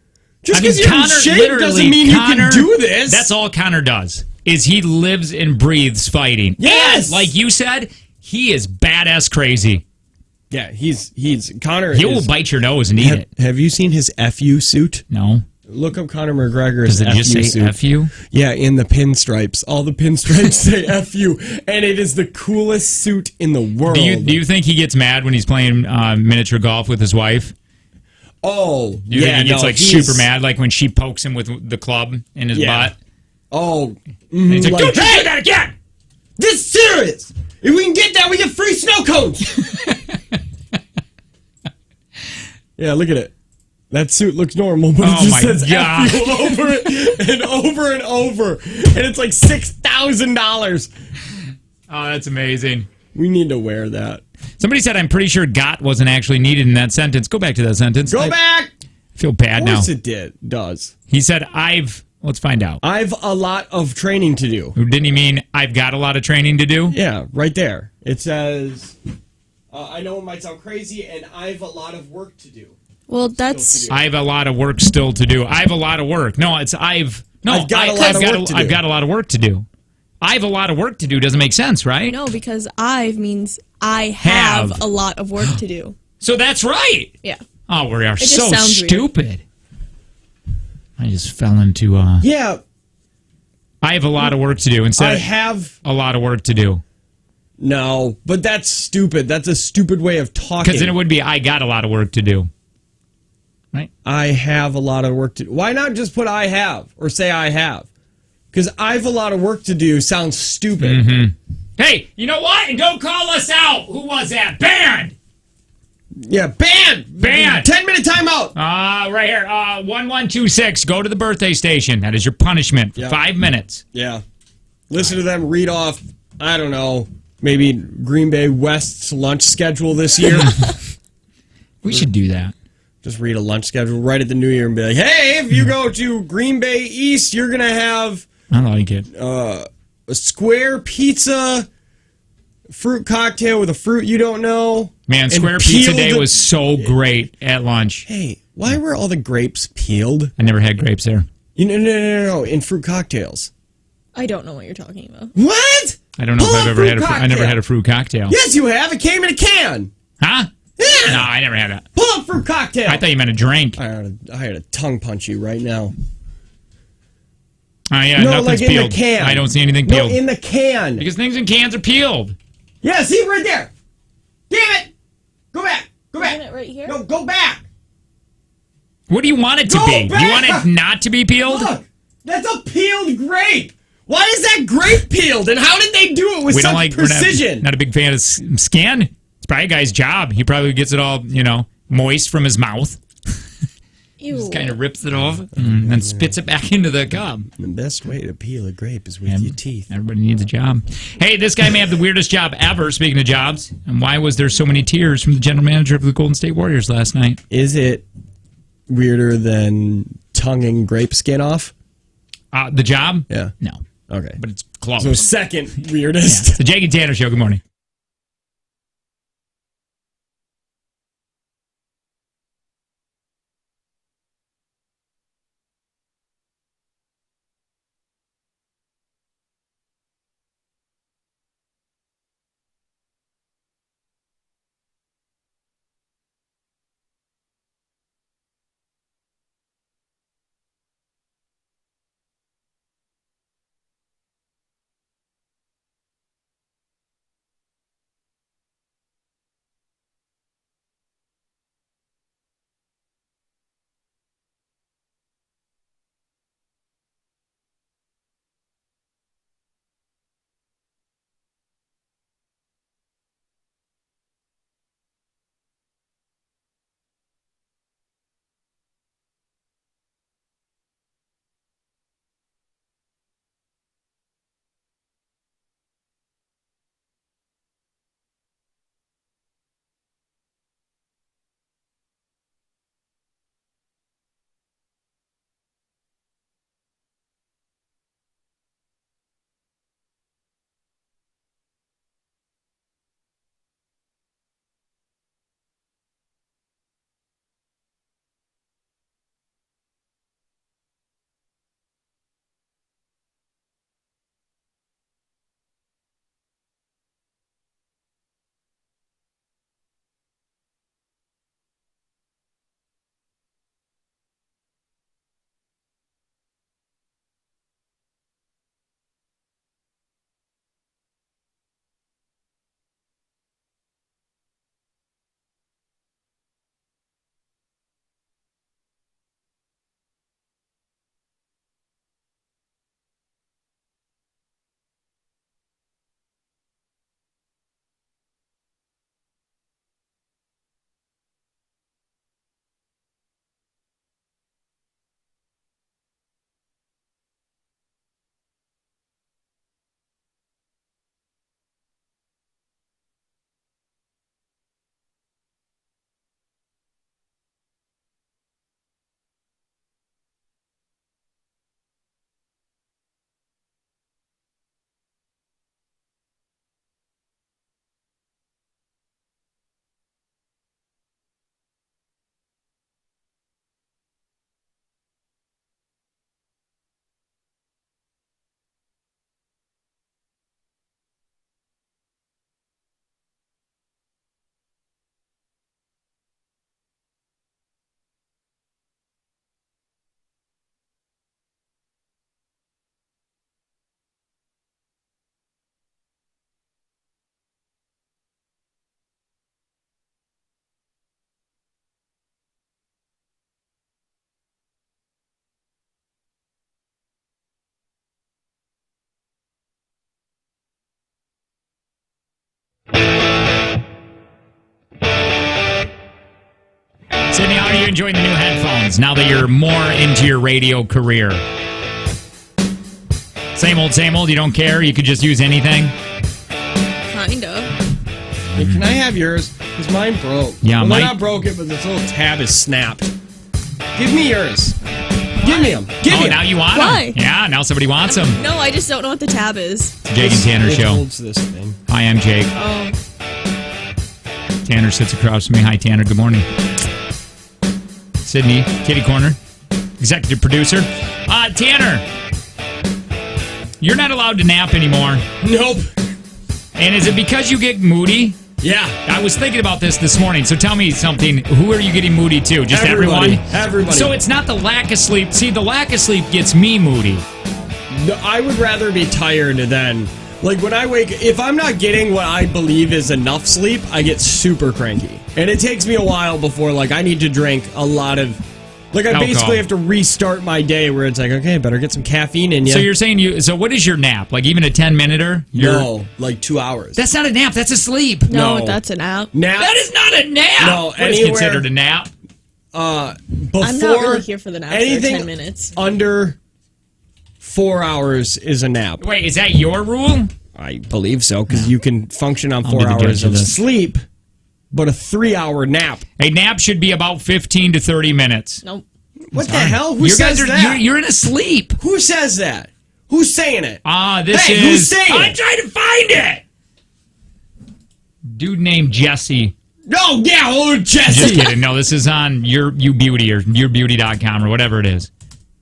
Just because you're in shape doesn't mean you can do this. That's all Conor does. Is he lives and breathes fighting. Yes! And, like you said, he is badass crazy. Yeah, he's Conor. He will bite your nose and eat it. Have you seen his FU suit? No. Look up Conor McGregor's FU suit. Does it just say FU? Yeah, in the pinstripes. All the pinstripes say FU, and it is the coolest suit in the world. Do you think he gets mad when he's playing miniature golf with his wife? Oh, Do you think he gets super mad, like when she pokes him with the club in his butt? Oh, he's like, don't do that again! This is serious! If we can get that, we get free snow cones! Yeah, look at it. That suit looks normal, but it just says God. F you over it and over and over. And it's like $6,000. Oh, that's amazing. We need to wear that. Somebody said, I'm pretty sure got wasn't actually needed in that sentence. Go back to that sentence. Go back! I feel bad now. Of course it does. He said, let's find out. I've a lot of training to do. Didn't he mean I've got a lot of training to do? Yeah, right there. It says, I know it might sound crazy, and I've a lot of work to do. Well, that's... I have a lot of work still to do. I have a lot of work. No, it's I've got a lot of work to do. I've got a lot of work to do. I have a lot of work to do doesn't make sense, right? No, because I've means I have a lot of work to do. So that's right. Yeah. Oh, we are just so stupid. Weird. I just fell into Yeah. I have a lot of work to do instead I have a lot of work to do. No, but that's stupid. That's a stupid way of talking. Because then it would be I got a lot of work to do. Right? I have a lot of work to do. Why not just put I have or say I have? Because I've a lot of work to do sounds stupid. Mm-hmm. Hey, you know what? And don't call us out. Who was that? Banned. Yeah, banned. 10-minute timeout. Right here. 1126. Go to the birthday station. That is your punishment for 5 minutes. Yeah. Listen to them read off, I don't know, maybe Green Bay West's lunch schedule this year. We should do that. Just read a lunch schedule right at the new year and be like, hey, if you go to Green Bay East, you're going to have I like it. a square pizza, fruit cocktail with a fruit you don't know. Man, and Square Pizza peeled- Day was so great at lunch. Hey, why were all the grapes peeled? I never had grapes there. No, in fruit cocktails. I don't know what you're talking about. What? I don't know Pull if I've a ever fruit had cocktail. I never had a fruit cocktail. Yes, you have. It came in a can. Huh? Yeah. No, I never had that. Pull up fruit cocktail. I thought you meant a drink. I had a tongue punch you right now. Oh, yeah, No, nothing's like in peeled. the can. I don't see anything No, peeled. in the can. Because things in cans are peeled. Yeah, see right there. Damn it. Go back. Go Isn't back. it right here? No, go back. What do you want it to Go be? back. You want it not to be peeled? Look, that's a peeled grape. Why is that grape peeled? And how did they do it with We such don't like precision? We're not a big fan of skin. It's probably a guy's job. He probably gets it all, moist from his mouth. Ew. Just kind of rips it off and then spits it back into the cup. The best way to peel a grape is with your teeth. Everybody needs a job. Hey, this guy may have the weirdest job ever, speaking of jobs. And why was there so many tears from the general manager of the Golden State Warriors last night? Is it weirder than tonguing grape skin off? The job? Yeah. No. Okay. But it's close. So second weirdest. It's the Jake and Tanner Show. Good morning. Sydney, how are you enjoying the new headphones now that you're more into your radio career? Same old, you don't care? You could just use anything? Kind of. Hey, can I have yours? Because mine broke. Yeah, well, mine- not broken, but this little tab is snapped. Give me yours. Give me them. Give me 'em. Now you want Why? them? Yeah, now somebody wants them. No, I just don't know what the tab is. Jake and Tanner It show. holds this thing. Hi, I'm Jake. Oh. Tanner sits across from me. Hi, Tanner. Good morning. Sydney, Kitty Corner, executive producer. Tanner, you're not allowed to nap anymore. Nope. And is it because you get moody? Yeah. I was thinking about this morning, so tell me something. Who are you getting moody to? Just Everybody. everyone? Everybody. So it's not the lack of sleep. See, the lack of sleep gets me moody. No, I would rather be tired than... Like, when I wake... If I'm not getting what I believe is enough sleep, I get super cranky. And it takes me a while before, like, I need to drink a lot of... Like, I Alcohol. basically have to restart my day where it's like, okay, better get some caffeine in you. So you're saying So what is your nap? Like even a 10-minuter? No, like 2 hours. That's not a nap. That's a sleep. No, No. that's an app. Nap. That is not a nap. No, What is anywhere- considered a nap? Before I'm not really here for the nap. anything For 10 minutes. under 4 hours is a nap. Wait, is that your rule? I believe so, because you can function on I'll 4 be the judge hours of of this. sleep, but a 3-hour nap. A nap should be about 15 to 30 minutes. Nope. What the hell? Who You says guys are that? you're in a sleep. Who says that? Who's saying it? This Hey, is. who's saying I'm it? trying to find it. Dude named Jesse. No, yeah, oh, Just Jesse. kidding. No, this is on YouBeauty or YourBeauty.com or whatever it is.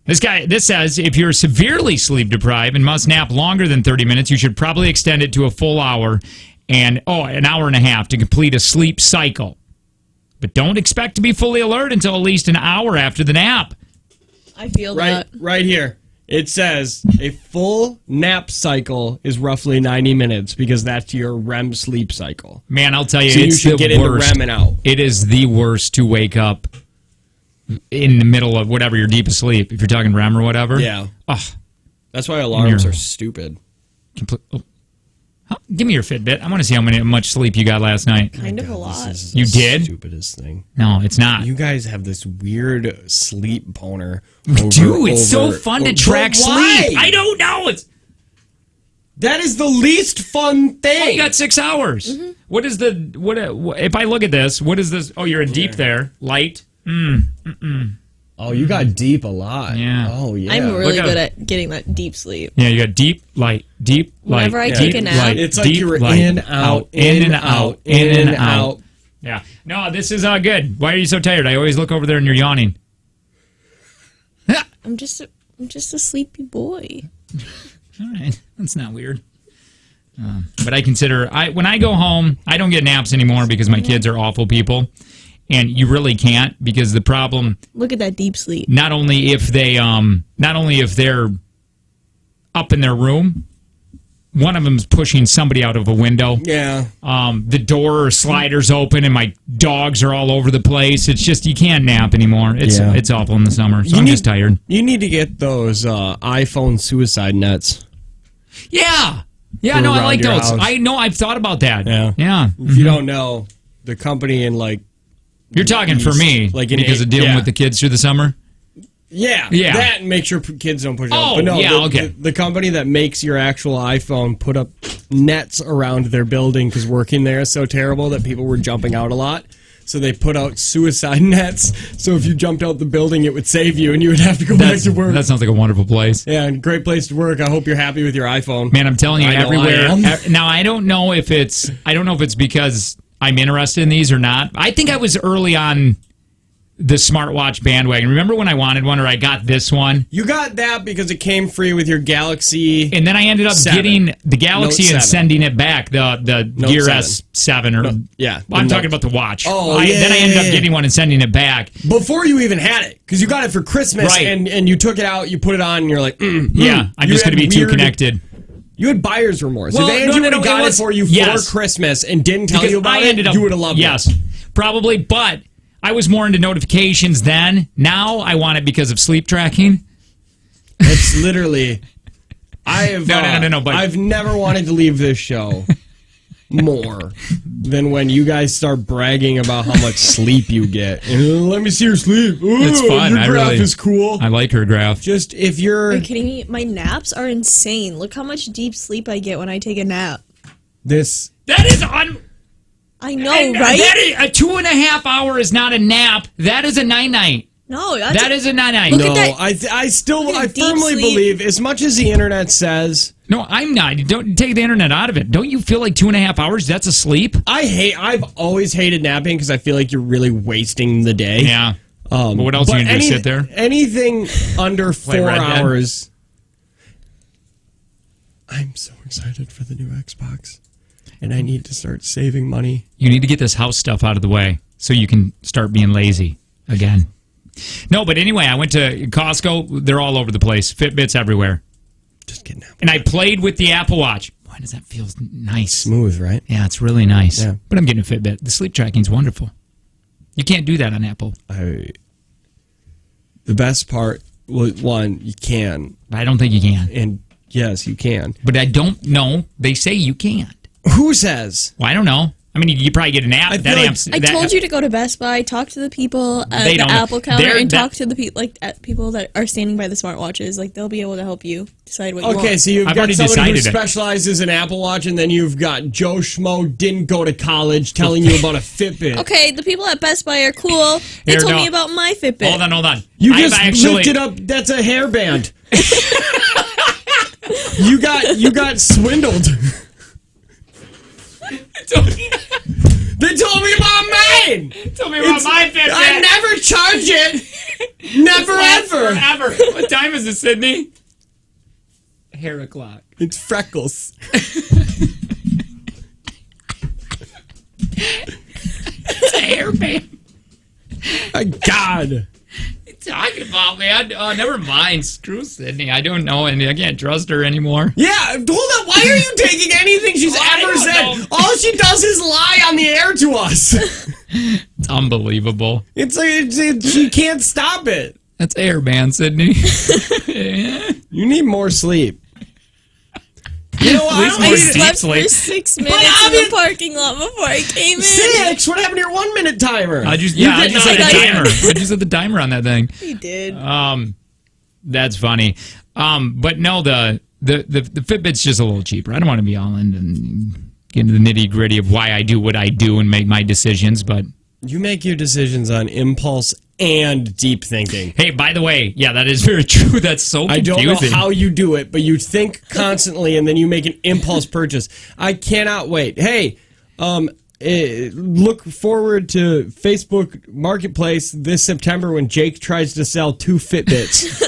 This says if you're severely sleep deprived and must nap longer than 30 minutes, you should probably extend it to a full hour and an hour and a half to complete a sleep cycle. But don't expect to be fully alert until at least an hour after the nap. I feel Right, that. right here. It says a full nap cycle is roughly 90 minutes because that's your REM sleep cycle. Man, I'll tell you, So you it's should the get into worst. REM and out. It is the worst to wake up in the middle of whatever your deepest sleep. If you're talking REM or whatever. Yeah. Oh, That's why alarms You're- are stupid. give me your Fitbit. I want to see how much sleep you got last night. Kind of a lot. This is You the did? Stupidest thing. No, it's not. You guys have this weird sleep boner. Dude, it's so fun to track But why? sleep. I don't know. That is the least fun thing. You got 6 hours. Mm-hmm. What is if I look at this, what is this? Oh, you're in deep there. Light. Oh, you got deep a lot. Yeah. Oh, yeah. I'm really Look good at- at getting that deep sleep. Yeah, you got deep, light, deep, light. Whenever I deep, take a nap- light, It's like deep, you were light, in, out, in and out, in and out. out. Yeah. No, this is good. Why are you so tired? I always look over there and you're yawning. I'm just a sleepy boy. All right, that's not weird. But I consider when I go home, I don't get naps anymore because my kids are awful people, and you really can't because the problem Look at that deep sleep. not only if they're up in their room, one of them's pushing somebody out of a window. Yeah. The door or sliders open and my dogs are all over the place. It's just you can't nap anymore. It's awful in the summer, so I'm just tired. You need to get those iPhone suicide nets. Yeah. Yeah, For no, I around like your those. house. I know I've thought about that. Yeah. Yeah. If you don't know, the company in You're talking for me, Like in because of dealing with the kids through the summer? Yeah, Yeah. that and make sure kids don't push it out. Oh, But no, yeah, okay. the company that makes your actual iPhone put up nets around their building because working there is so terrible that people were jumping out a lot. So they put out suicide nets. So if you jumped out the building, it would save you and you would have to go back to work. That sounds like a wonderful place. Yeah, and great place to work. I hope you're happy with your iPhone. Man, I'm telling you, I know everywhere. I am. Now, I don't know if it's because I'm interested in these or not. I think I was early on the smartwatch bandwagon. Remember when I wanted one or I got this one? You got that because it came free with your Galaxy. And then I ended up 7. getting the Galaxy Note and 7. sending it back, the Note Gear 7. S7. Or, yeah, Well, I'm the talking Note. about the watch. Oh, Then I ended up yeah. getting one and sending it back. Before you even had it, because you got it for Christmas, Right. and you took it out, you put it on, and you're like, Yeah, I'm You just going to had be too weird- connected. You had buyer's remorse. Well, if Andrew would have got it it was- for you yes. for Christmas and didn't tell Because you about I ended it, up, you would have loved yes, it. probably. But I was more into notifications then. Now I want it because of sleep tracking. It's literally... I have, No, but I've never wanted to leave this show more than when you guys start bragging about how much sleep you get. And, let me see your sleep. Ooh, It's fun. Your I graph really- is cool. I like her graph. Just if you're... Are you kidding me? My naps are insane. Look how much deep sleep I get when I take a nap. This... That is on. I know, And right? That is, a 2.5 hour is not a nap. That is a night-night. No, That is a night-night. Look No, at that. I Look at deep firmly sleep. believe, as much as the internet says... No, I'm not. Don't take the internet out of it. Don't you feel like 2.5 hours? That's a sleep. I've always hated napping because I feel like you're really wasting the day. Yeah. But what else are you gonna do? Sit there? Anything under 4 Red Dead? hours. I'm so excited for the new Xbox. And I need to start saving money. You need to get this house stuff out of the way so you can start being lazy again. No, but anyway, I went to Costco. They're all over the place. Fitbits everywhere. Just getting out. And I played with the Apple Watch. Boy, does that feel nice. Smooth, right? Yeah, it's really nice. Yeah. But I'm getting a Fitbit. The sleep tracking's wonderful. You can't do that on Apple. The best part, well, one, you can. I don't think you can. And yes, you can. But I don't know. They say you can't. Who says? Well, I don't know. I mean, you probably get an app. I That feel like- app's, I that, told you to go to Best Buy, talk to the people at They the don't- Apple counter, they're- and that- talk to the people that are standing by the smartwatches. Like they'll be able to help you decide what you want. Okay, so you've I've got already someone who decided it. specializes in Apple Watch, and then you've got Joe Schmo, didn't go to college, telling you about a Fitbit. Okay, the people at Best Buy are cool. They Here, told no. me about my Fitbit. Hold on. You I've just actually, lifted up. That's a hairband. you got swindled. They told me about mine. Tell me about my Fitbit. I never charge it. Never ever. Ever. What time is it, Sydney? Hair o'clock. It's freckles. It's a hairband. My God. Talking about, man. Oh, never mind. Screw Sydney. I don't know, and I can't trust her anymore. Yeah, hold on. Why are you taking anything she's I ever don't said? know. All she does is lie on the air to us. It's unbelievable. It's like she can't stop it. That's hairband, Sydney. You need more sleep. You know what? At least I more don't need deep slept sleep. for 6 minutes I in mean- the parking lot before I came in. 6. What happened to your 1 minute timer? I just You set did the not- timer. I just set the timer on that thing. You did. That's funny. But no, the Fitbit's just a little cheaper. I don't want to be all in and get into the nitty gritty of why I do what I do and make my decisions. But You make your decisions on impulse and deep thinking. hey, by the way, yeah, that is very true. That's so I confusing. don't know how you do it, but you think constantly and then you make an impulse purchase. I cannot wait. Hey, look forward to Facebook Marketplace this September when Jake tries to sell 2 Fitbits.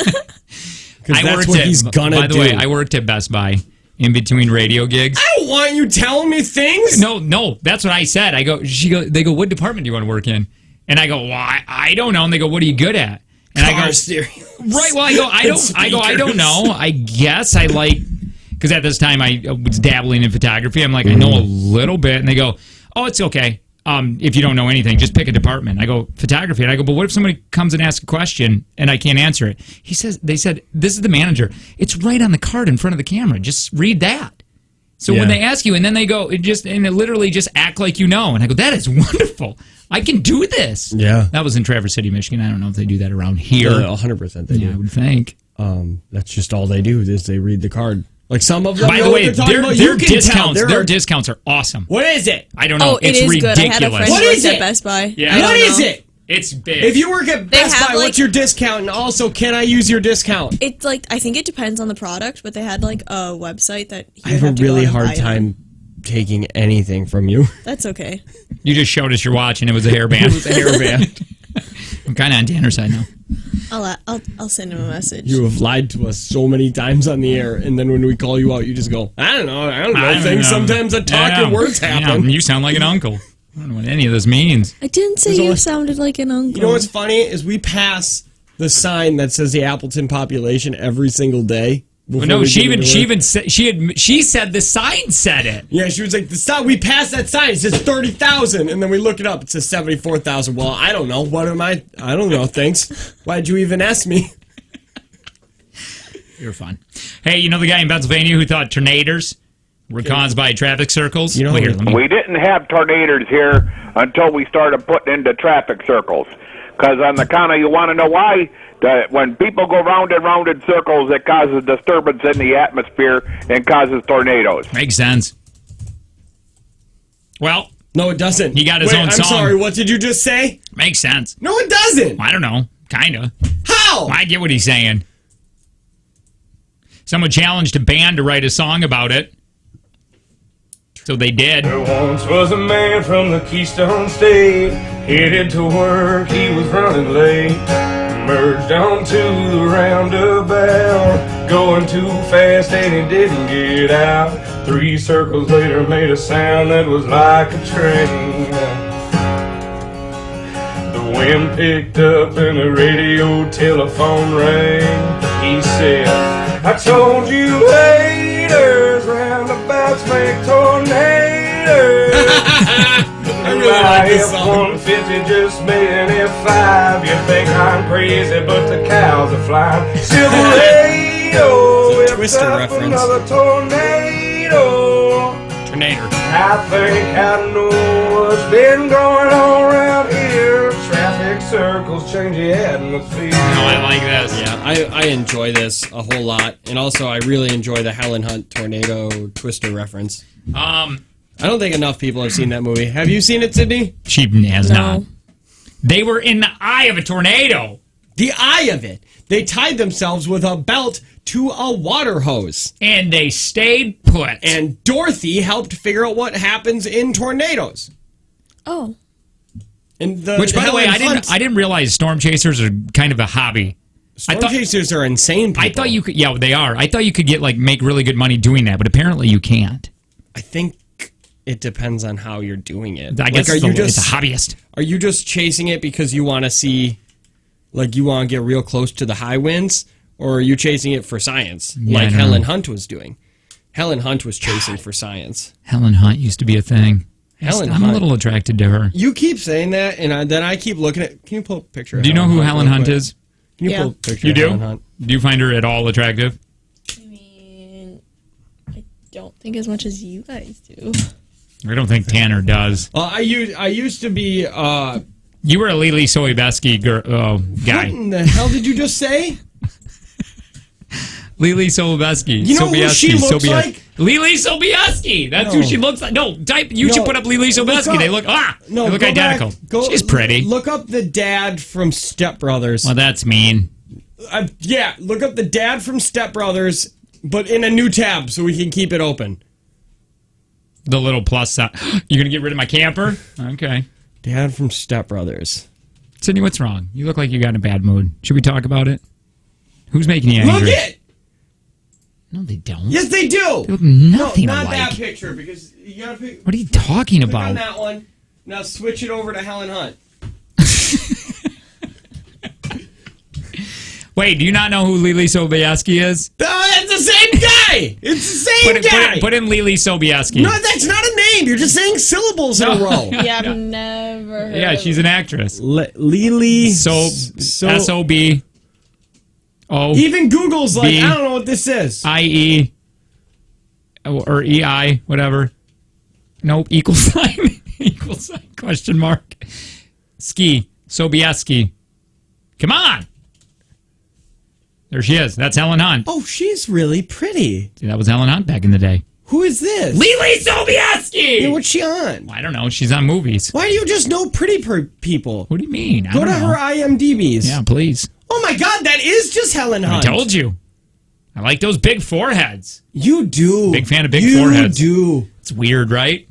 Because that's what he's gonna by the do. way, I worked at Best Buy in between radio gigs. I don't want you telling me things. No, that's what I said. They go, what department do you want to work in? And I go, well, I don't know. And they go, what are you good at? And I go, steering. right. Well, I don't know. I guess I like, because at this time I was dabbling in photography. I'm like, I know a little bit. And they go, oh, it's okay. If you don't know anything, just pick a department. I go, photography. And I go, but what if somebody comes and asks a question and I can't answer it? They said, this is the manager. It's right on the card in front of the camera. Just read that. So when Yeah. they ask you, and then they go, it literally just act like you know. And I go, that is wonderful. I can do this. Yeah. That was in Traverse City, Michigan. I don't know if they do that around here. 100% they Yeah, I do. would think. That's just all they do is they read the card. Like some of them. By know the what way, they're talking about. their You can tell. discounts, There their are- discounts are awesome. What is it? I don't know. Oh, it it's is ridiculous. good. I had a friend What who is worked it? at Best Buy. Yeah. I don't What is know. it? It's big. If you work at Best have, Buy, like- what's your discount? And also, can I use your discount? It's like, I think it depends on the product, but they had like a website that you I have would a to go really on and hard buy it. time taking anything from you. That's okay. You just showed us your watch, and it was a hairband. It was a hairband. I'm kind of on Tanner's side now. I'll send him a message. You have lied to us so many times on the air, and then when we call you out, you just go, I don't know things. Sometimes I talk and words happen. Yeah, you sound like an uncle. I don't know what any of this means. I didn't say There's you only- sounded like an uncle. You know what's funny is we pass the sign that says the Appleton population every single day. Well, before no, we she get into even work. said, she said the sign said it. Yeah, she was like, we passed that sign. It says 30,000. And then we look it up. It says 74,000. Well, I don't know. What am I? I don't know. Thanks. Why'd you even ask me? You're fun. Hey, you know the guy in Pennsylvania who thought tornadoes were caused by traffic circles? You know, Wait, here, let me- We didn't have tornadoes here until we started putting into traffic circles. Because on the count of, you want to know why? When people go round and round in circles, it causes disturbance in the atmosphere and causes tornadoes. Makes sense. Well, no, it doesn't. He got his own song. I'm sorry, what did you just say? Makes sense. No, it doesn't. I don't know. Kinda. How? I get what he's saying. Someone challenged a band to write a song about it. So they did. There once was a man from the Keystone State, headed to work, he was running late. Merged onto the roundabout, going too fast and he didn't get out. 3 circles later made a sound that was like a train. The wind picked up and the radio telephone rang. He said, I told you haters, roundabouts make tornadoes. I really like this song. F-150 just made an F5. You think I'm crazy, but the cows are flying. Silverado, It's a Twister up reference. another tornado. Tornado. I think I know what's been going on around here. Traffic circles change the atmosphere. No, I like this. Yeah, I enjoy this a whole lot, and also I really enjoy the Helen Hunt tornado Twister reference. I don't think enough people have seen that movie. Have you seen it, Sydney? She has No. not. They were in the eye of a tornado. The eye of it. They tied themselves with a belt to a water hose. And they stayed put. And Dorothy helped figure out what happens in tornadoes. Oh. And the Which, by the way, Helen I didn't realize storm chasers are kind of a hobby. Storm chasers are insane people. I thought you could. Yeah, they are. I thought you could make really good money doing that, but apparently you can't. I think it depends on how you're doing it. I guess are you just it's a hobbyist. Are you just chasing it because you want to see, like, you want to get real close to the high winds, or are you chasing it for science, Yeah, like I know. Helen Hunt was doing? Helen Hunt was chasing for science. Helen Hunt used to be a thing. Helen I'm Hunt. a little attracted to her. You keep saying that, and then I keep looking at. Can you pull a picture? Of Do you know who Helen real Hunt quick? is? Can you Yeah. pull a picture? You of do? Helen Hunt? Do you find her at all attractive? I mean, I don't think as much as you guys do. I don't think Tanner does. I used to be. You were a Lily Soibeski guy. What in the hell did you just say? Lily Sobieszki. You know who she looks like? Lily Sobieski. That's No. who she looks like. No, type. You No. should put up Lily Sobieski. up- They look they look go identical. back. She's pretty. Look up the dad from Step Brothers. Well, that's mean. Yeah, look up the dad from Step Brothers, but in a new tab so we can keep it open. The little plus sign. You're gonna get rid of my camper? Okay. Dad from Step Brothers. Sydney, what's wrong? You look like you got in a bad mood. Should we talk about it? Who's making you angry? Look it! No, they don't. Yes, they do. They look nothing no, not alike. that picture because you gotta pick. What are you talking Click on about? that one. Now switch it over to Helen Hunt. Wait, do you not know who Lily Sobieski is? It's the same guy. It's the same guy. Put in Lily Sobieski. No, that's not a name. You're just saying syllables in a row. Yeah, I've never heard Yeah, of she's an actress. Lily. S-O-B. O. Even Google's like, B. I don't know what this is. I-E. Or E-I, whatever. Nope, equal sign. Equal sign, question mark. Ski. Sobieski. Come on. There she is. That's Helen Hunt. Oh, she's really pretty. See, that was Helen Hunt back in the day. Who is this? Lily Sobieski! Yeah, what's she on? I don't know. She's on movies. Why do you just know pretty people? What do you mean? I Go don't to know. her IMDb's. Yeah, please. Oh my God, that is just Helen I Hunt. told you. I like those big foreheads. You do. Big fan of big you foreheads. You do. It's weird, right?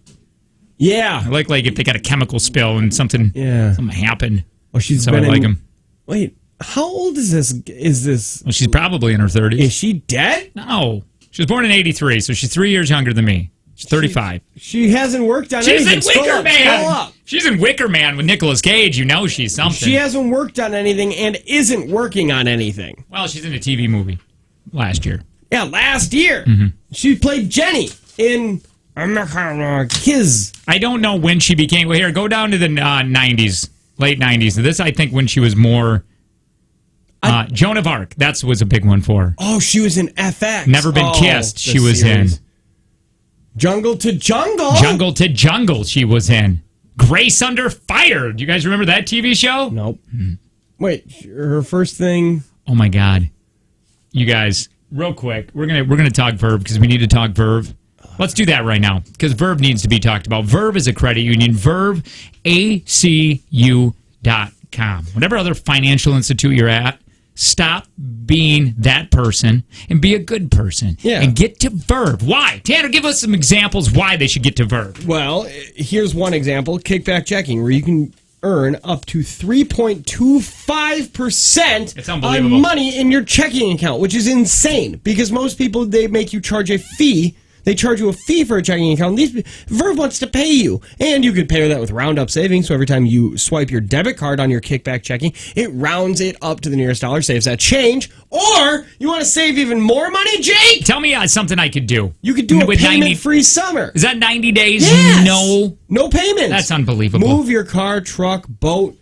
Yeah. I like if they got a chemical spill and something happened. Oh, she's So been I like in- them. Wait, how old is this? Well, she's probably in her 30s. Is she dead? No. She was born in 83, so she's 3 years younger than me. She's 35. She hasn't worked on She's anything. in Wicker Scroll up, Man. scroll up. She's in Wicker Man with Nicolas Cage. You know she's something. She hasn't worked on anything and isn't working on anything. Well, she's in a TV movie last year. Yeah, last year. Mm-hmm. She played Jenny in Kiz. I don't know when she became. Well, here, go down to the 90s, late 90s. This, I think, when she was more. Joan of Arc. Was a big one for her. Oh, she was in FX. Never Been Kissed. She was in. Jungle to Jungle. Jungle to Jungle she was in. Grace Under Fire. Do you guys remember that TV show? Nope. Wait, her first thing. Oh my God. You guys, real quick, we're gonna talk Verve because we need to talk Verve. Let's do that right now because Verve needs to be talked about. Verve is a credit union. VerveACU.com. Whatever other financial institute you're at, stop being that person and be a good person. Yeah. And get to Verve. Why? Tanner, give us some examples why they should get to Verve. Well, here's one example: kickback checking, where you can earn up to 3.25% It's unbelievable. on money in your checking account, which is insane because most people, they make you charge a fee. They charge you a fee for a checking account. Verve wants to pay you. And you could pair that with Roundup savings. So every time you swipe your debit card on your kickback checking, it rounds it up to the nearest dollar, saves that change. Or you want to save even more money, Jake? Tell me something I could do. You could do a with 90 payment-free summer. Is that 90 days? Yes! No payments. That's unbelievable. Move your car, truck, boat,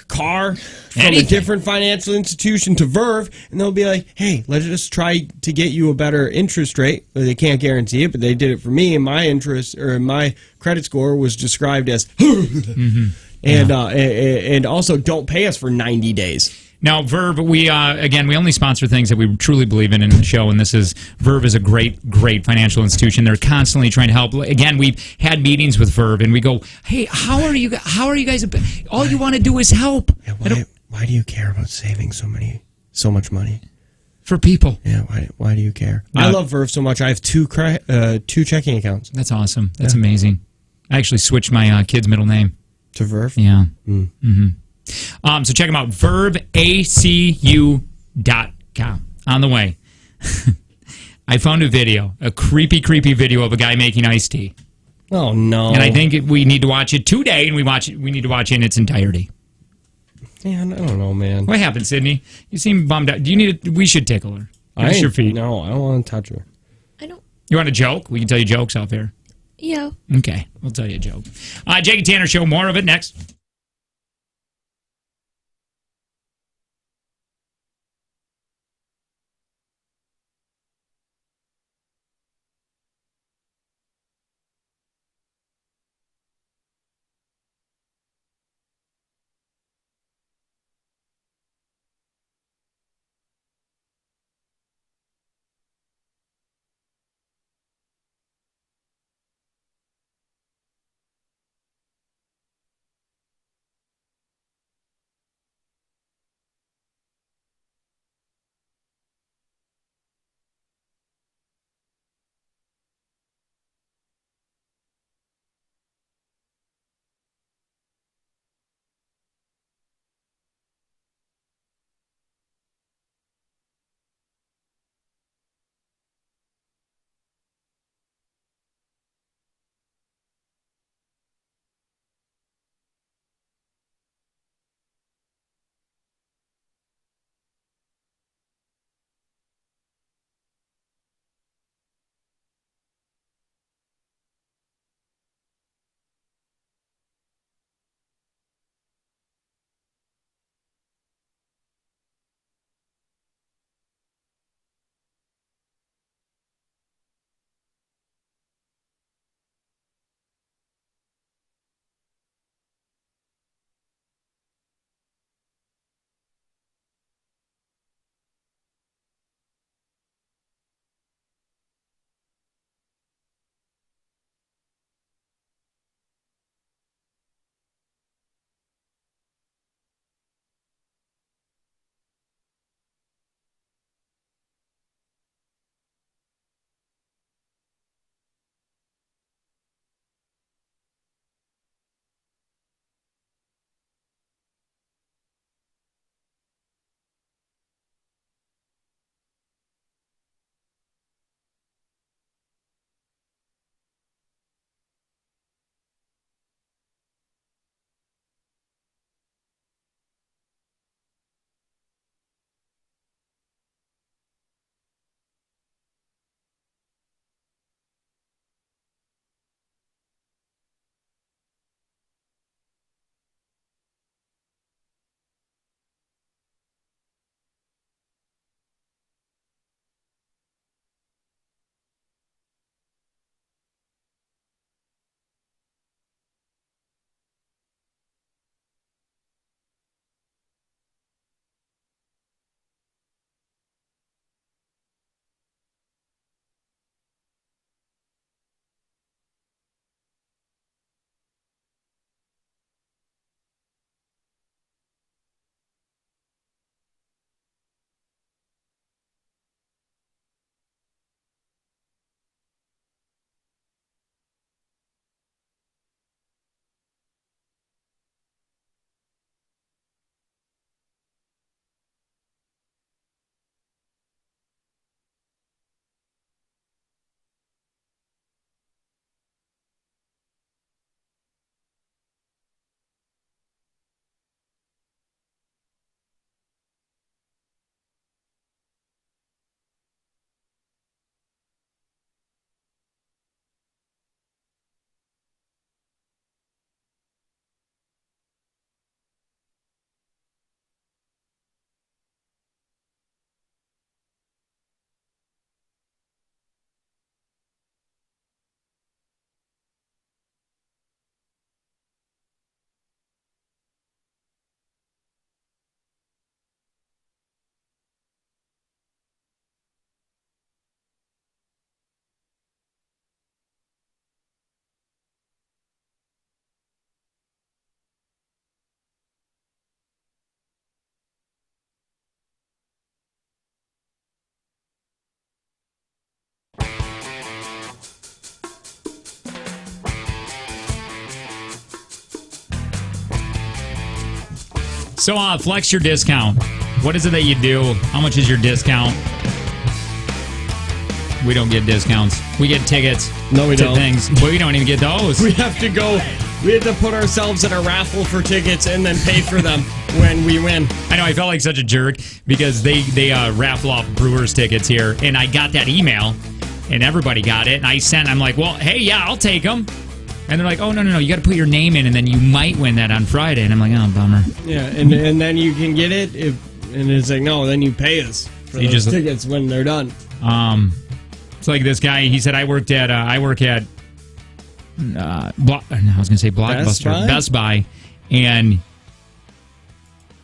car from Anything. a different financial institution to Verve, and they'll be like, hey, let's just try to get you a better interest rate. Well, they can't guarantee it, but they did it for me, and my interest or my credit score was described as and also don't pay us for 90 days. Now, Verve, we only sponsor things that we truly believe in the show, and Verve is a great financial institution. They're constantly trying to help. Again, we've had meetings with Verve, and we go, hey, how are you guys? All you want to do is help. Yeah, why do you care about saving so much money? For people. Yeah, why do you care? No. I love Verve so much. I have two checking accounts. That's awesome. That's amazing. I actually switched my kid's middle name. To Verve? Yeah. Mm-hmm. So check them out, verveacu.com. On the way, I found a creepy video of a guy making iced tea. Oh, no. And I think we need to watch it today, and we need to watch it in its entirety. Man, I don't know, man. What happened, Sydney? You seem bummed out. We should tickle her. Kiss your feet. No, I don't want to touch her. I don't. You want a joke? We can tell you jokes out there. Yeah. Okay, we'll tell you a joke. Jake and Tanner Show, more of it next. So, flex your discount. What is it that you do? How much is your discount? We don't get discounts. We get tickets. No, we to don't. Things. We don't even get those. We have to go. We had to put ourselves in a raffle for tickets and then pay for them when we win. I know. I felt like such a jerk because they raffle off Brewers tickets here, and I got that email, and everybody got it. And I'm like, well, hey, yeah, I'll take them. And they're like, oh, no, you got to put your name in, and then you might win that on Friday. And I'm like, oh, bummer. Yeah, and then you can get it, and it's like, no, then you pay us for those tickets when they're done. It's like this guy. He said, I work at Blockbuster, Best Buy, and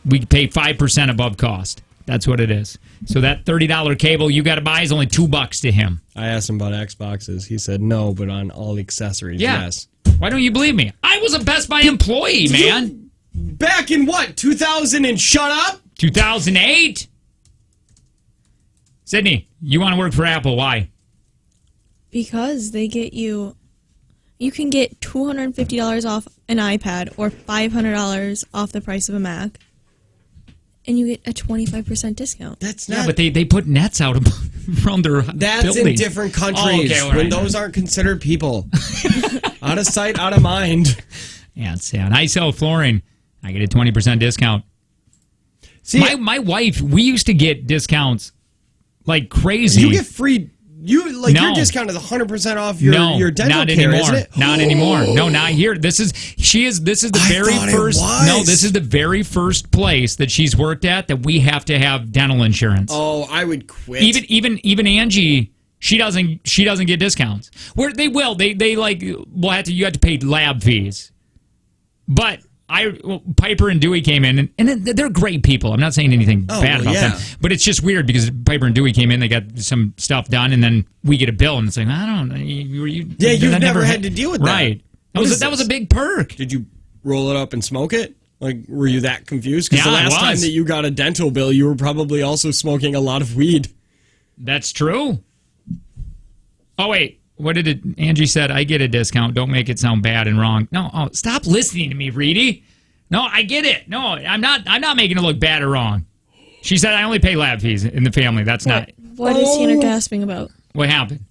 we pay 5% above cost. That's what it is. So that $30 cable you got to buy is only $2 to him. I asked him about Xboxes. He said no, but on all accessories, yes. Why don't you believe me? I was a Best Buy employee, man. Back in what, 2000 and shut up? 2008? Sydney, you want to work for Apple. Why? Because they get you can get $250 off an iPad or $500 off the price of a Mac, and you get a 25% discount. That's not. Yeah, but they put nets out around their That's buildings. in different countries. Oh, okay, when those aren't considered people. Out of sight, out of mind. Yeah, it's sad. I sell flooring. I get a 20% discount. See, my wife, we used to get discounts like crazy. You get free. Your discount is 100% off your dental care, isn't it? Not anymore. No, not here. This is the very first. No, this is the very first place that she's worked at that we have to have dental insurance. Oh, I would quit. Even Angie, she doesn't get discounts. Where they will, they like will have to. You have to pay lab fees, but. Piper and Dewey came in, and they're great people. I'm not saying anything bad about them, but it's just weird because Piper and Dewey came in, they got some stuff done, and then we get a bill, and it's like, I don't know. You've never had to deal with that. Right. That was a big perk. Did you roll it up and smoke it? Like, were you that confused? Because the last time that you got a dental bill, you were probably also smoking a lot of weed. That's true. Oh, wait. What did it? Angie said, I get a discount. Don't make it sound bad and wrong. No, stop listening to me, Reedy. No, I get it. No, I'm not making it look bad or wrong. She said, I only pay lab fees in the family. That's not. What is Tanner gasping about? What happened?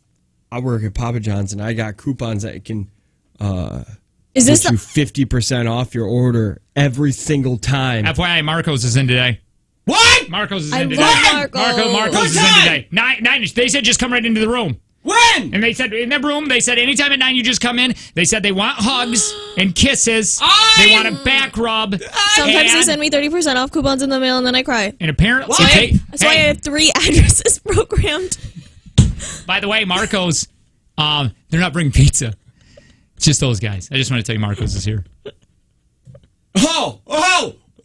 I work at Papa John's, and I got coupons that can is this get you 50% off your order every single time. FYI, Marcos is in today. What? Marcos is in I today. love Marcos. Marcos is in today. 9. They said just come right into the room. When? And they said in the room, they said anytime at 9 you just come in. They said they want hugs and kisses. They want a back rub. Sometimes they send me 30% off coupons in the mail, and then I cry. And apparently, That's why I have 3 addresses programmed. By the way, Marcos, they're not bringing pizza. It's just those guys. I just want to tell you, Marcos is here. Oh!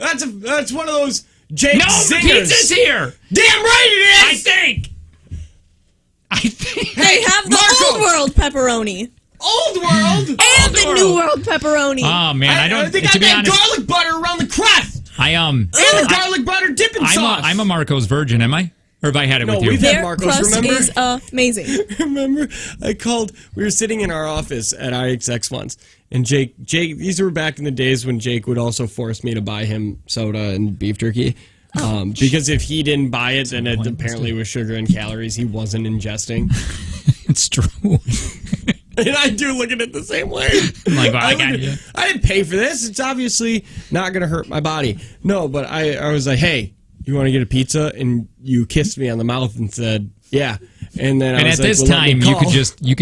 That's one of those Jake zingers. The pizza's here. Damn right it is. They have the Old World pepperoni. Old World? And the New World pepperoni. Oh, man. I don't. They got that garlic butter around the crust. And the garlic butter dipping sauce. I'm a Marcos virgin, am I? Or have I had it with you? We've had Marcos, crust remember? is amazing. Remember, I called. We were sitting in our office at IXX once, and Jake. These were back in the days when Jake would also force me to buy him soda and beef jerky. Because if he didn't buy it, then it apparently was sugar and calories he wasn't ingesting. It's true. And I do look at it the same way. I'm like, well, I got you. I didn't pay for this. It's obviously not going to hurt my body. No, but I was like, hey, you want to get a pizza? And you kissed me on the mouth and said, yeah. And then I was at this time, you could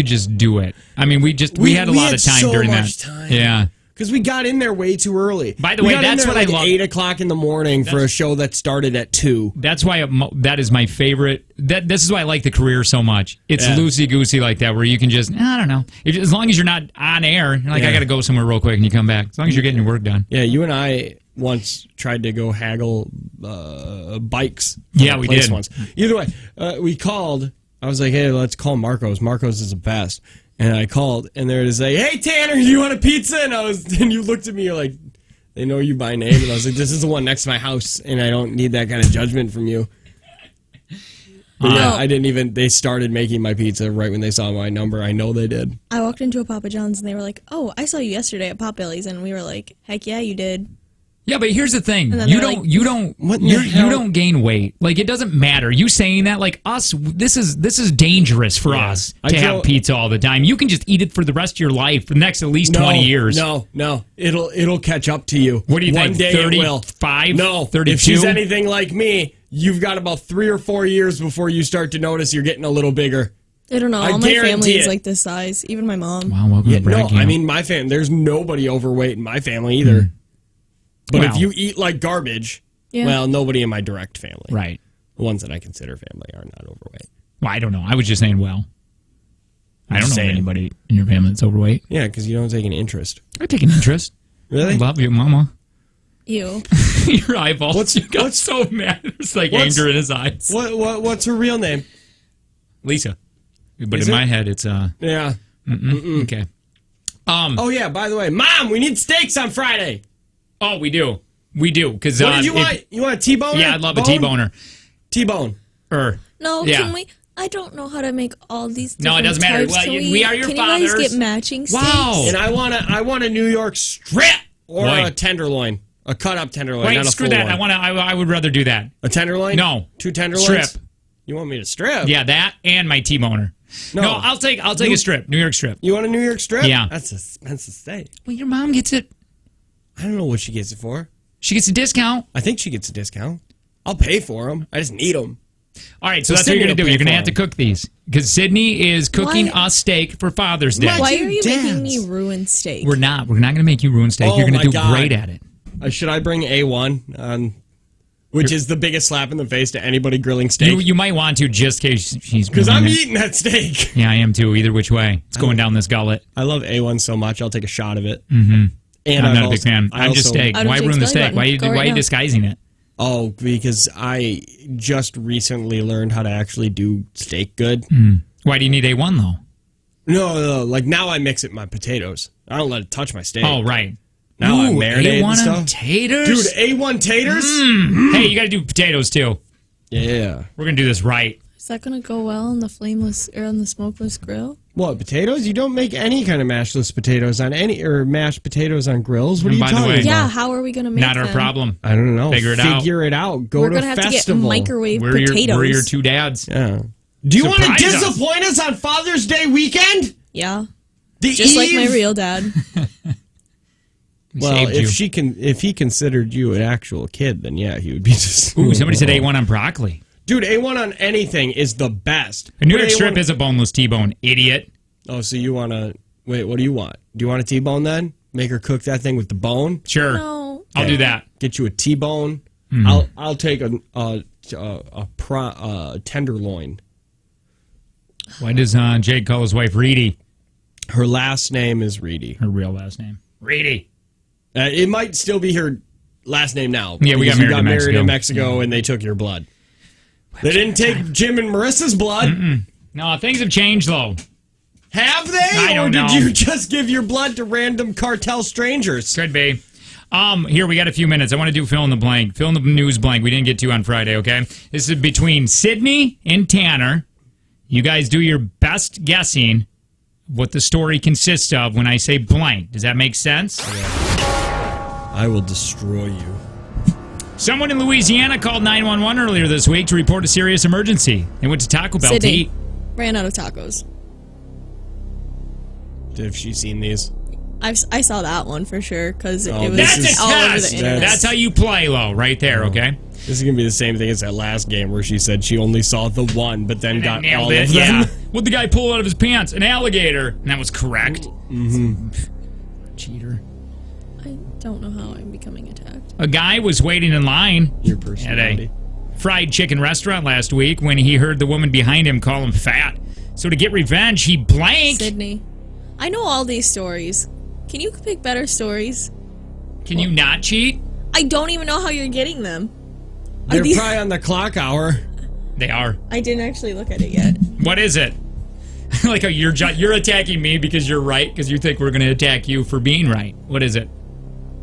just do it. I mean, we had a lot of time during that. Time. Yeah. Because we got in there way too early. By the way, that's what I love. 8 o'clock in the morning for a show that started at 2. That's why that is my favorite. This is why I like the career so much. It's loosey goosey like that, where you can just I don't know. As long as you're not on air, you're like I got to go somewhere real quick, and you come back. As long as you're getting your work done. Yeah, you and I once tried to go haggle bikes. Yeah, we did once. Either way, we called. I was like, hey, let's call Marcos. Marcos is the best. And I called, and they're just like, hey, Tanner, do you want a pizza? And you looked at me, you're like, they know you by name. And I was like, this is the one next to my house, and I don't need that kind of judgment from you. But yeah, I didn't even, they started making my pizza right when they saw my number. I know they did. I walked into a Papa John's, and they were like, oh, I saw you yesterday at Potbelly's. And we were like, heck yeah, you did. Yeah, but here's the thing. then You they're don't like, you don't What in the you hell? don't gain weight. Like it doesn't matter. You saying that like us this is dangerous for us I to have drove- pizza all the time. You can just eat it for the rest of your life, for the next at least 20 years. No. It'll catch up to you. What do you One think? day it will. 35? No, 32? If she's anything like me, you've got about 3 or 4 years before you start to notice you're getting a little bigger. I don't know. I All my guarantee family is it. like this size. Even my mom. Wow, welcome Yeah, to no, Bragg. I mean my family. There's nobody overweight in my family either. But Wow. if you eat like garbage, Yeah. well, nobody in my direct family. right. The ones that I consider family are not overweight. Well, I don't know. I was just saying, well, I don't know saying. anybody in your family that's overweight. Yeah, because you don't take an interest. I take an interest. Really? I love you, Mama. Ew. Your eyeballs. You got what's- so mad. There's like what's- anger in his eyes. What's her real name? Lisa. But Is in it? my head, it's Yeah. okay. Oh yeah. By the way, Mom, we need steaks on Friday. Oh, we do. Because What did you want? You want a T-bone? Yeah, I'd love a T-boner. T-bone. No, Yeah. can we? I don't know how to make all these. No, it different doesn't matter. types. Well, Can we are your can fathers. you guys get matching steaks? Wow. And I want a New York strip or Boy. a tenderloin, a cut up tenderloin. Wait, not a screw full that. one. I would rather do that. A tenderloin? No. 2 tenderloins. Strip. You want me to strip? Yeah, that and my T-boner. No. No, I'll take a strip, New York strip. You want a New York strip? Yeah. That's an expensive steak. Well, your mom gets it. I don't know what she gets it for. She gets a discount. I think she gets a discount. I'll pay for them. I just need them. All right, so So that's what you're going to Sydney do. will You're pay going to for have to them. cook these because Sydney is cooking Why? us steak for Father's Day. What? Why Two are you making me dads. ruin steak? We're not. We're not going to make you ruin steak. Oh You're going my to do God. great at it. Should I bring A1 on? Which is the biggest slap in the face to anybody grilling steak. You might want to just in case she's Because I'm grilling it. eating that steak. Yeah, I am too. Either which way, it's going down this gullet. I love A1 so much. I'll take a shot of it. Mm-hmm. And I'm I've not a big also- fan. I I'm just also- steak. Out of Why Jake's ruin the belly steak? button. Why Go right are you now. disguising it? Oh, because I just recently learned how to actually do steak good. Why do you need A1 though? No, like now I mix it in my potatoes. I don't let it touch my steak. Oh, right. Now I Ooh, marinate A1 and stuff. on taters? Dude, A1 taters? Hey, you got to do potatoes too. Yeah. We're going to do this right. Is that gonna go well on the flameless or on the smokeless grill? What, potatoes? You don't make any kind of mashless potatoes on any, or mashed potatoes on grills? What And are you by the talking way- about? Yeah. How are we gonna make Not our them? problem. I don't know. Figure it out. Figure it out. Go We're to gonna have festival. to get microwave We're potatoes. your two dads. Yeah. Do you want to Surprise us. disappoint us on Father's Day weekend? Yeah. The Just like eve? my real dad. We Well, saved you. if he considered you an actual kid, then yeah, he would be just. Ooh, somebody said A1 on broccoli. Dude, A1 on anything is the best. A New Put York strip A1 is a boneless T-bone, idiot. Oh, so you want to... Wait, what do you want? Do you want a T-bone then? Make her cook that thing with the bone? Sure. No. I'll do that. Get you a T-bone. I'll take a tenderloin. Why does Jake call his wife Reedy? Her last name is Reedy. Her real last name. Reedy. It might still be her last name now. Yeah, we because got you married in Mexico. in Mexico and they took your blood. They didn't take Jim and Marissa's blood. No, things have changed, though. Have they? I don't or did know. you just give your blood to random cartel strangers? Could be. Here, we got a few minutes. I want to do fill in the blank. Fill in the news blank we didn't get to on Friday, okay? This is between Sydney and Tanner. You guys do your best guessing what the story consists of when I say blank. Does that make sense? I will destroy you. Someone in Louisiana called 911 earlier this week to report a serious emergency. They went to Taco Bell to Sydney. eat. Ran out of tacos. Have she seen these? I saw that one for sure because Oh, it was That's This is- a all over test. the internet. That's how you play, low, right there, okay? This is going to be the same thing as that last game where she said she only saw the one, but then got Nailed all it. of them. Yeah. What'd the guy pull out of his pants? An alligator. And that was correct. Mm-hmm. Cheater. I don't know how I'm becoming attacked. A guy was waiting in line Your at personality. a fried chicken restaurant last week when he heard the woman behind him call him fat. So to get revenge, he blanked. Sydney. I know all these stories. Can you pick better stories? Can you not cheat? I don't even know how you're getting them. Are They're these- probably on the clock hour. They are. I didn't actually look at it yet. What is it? Like you're attacking me because you're right because you think we're going to attack you for being right. What is it?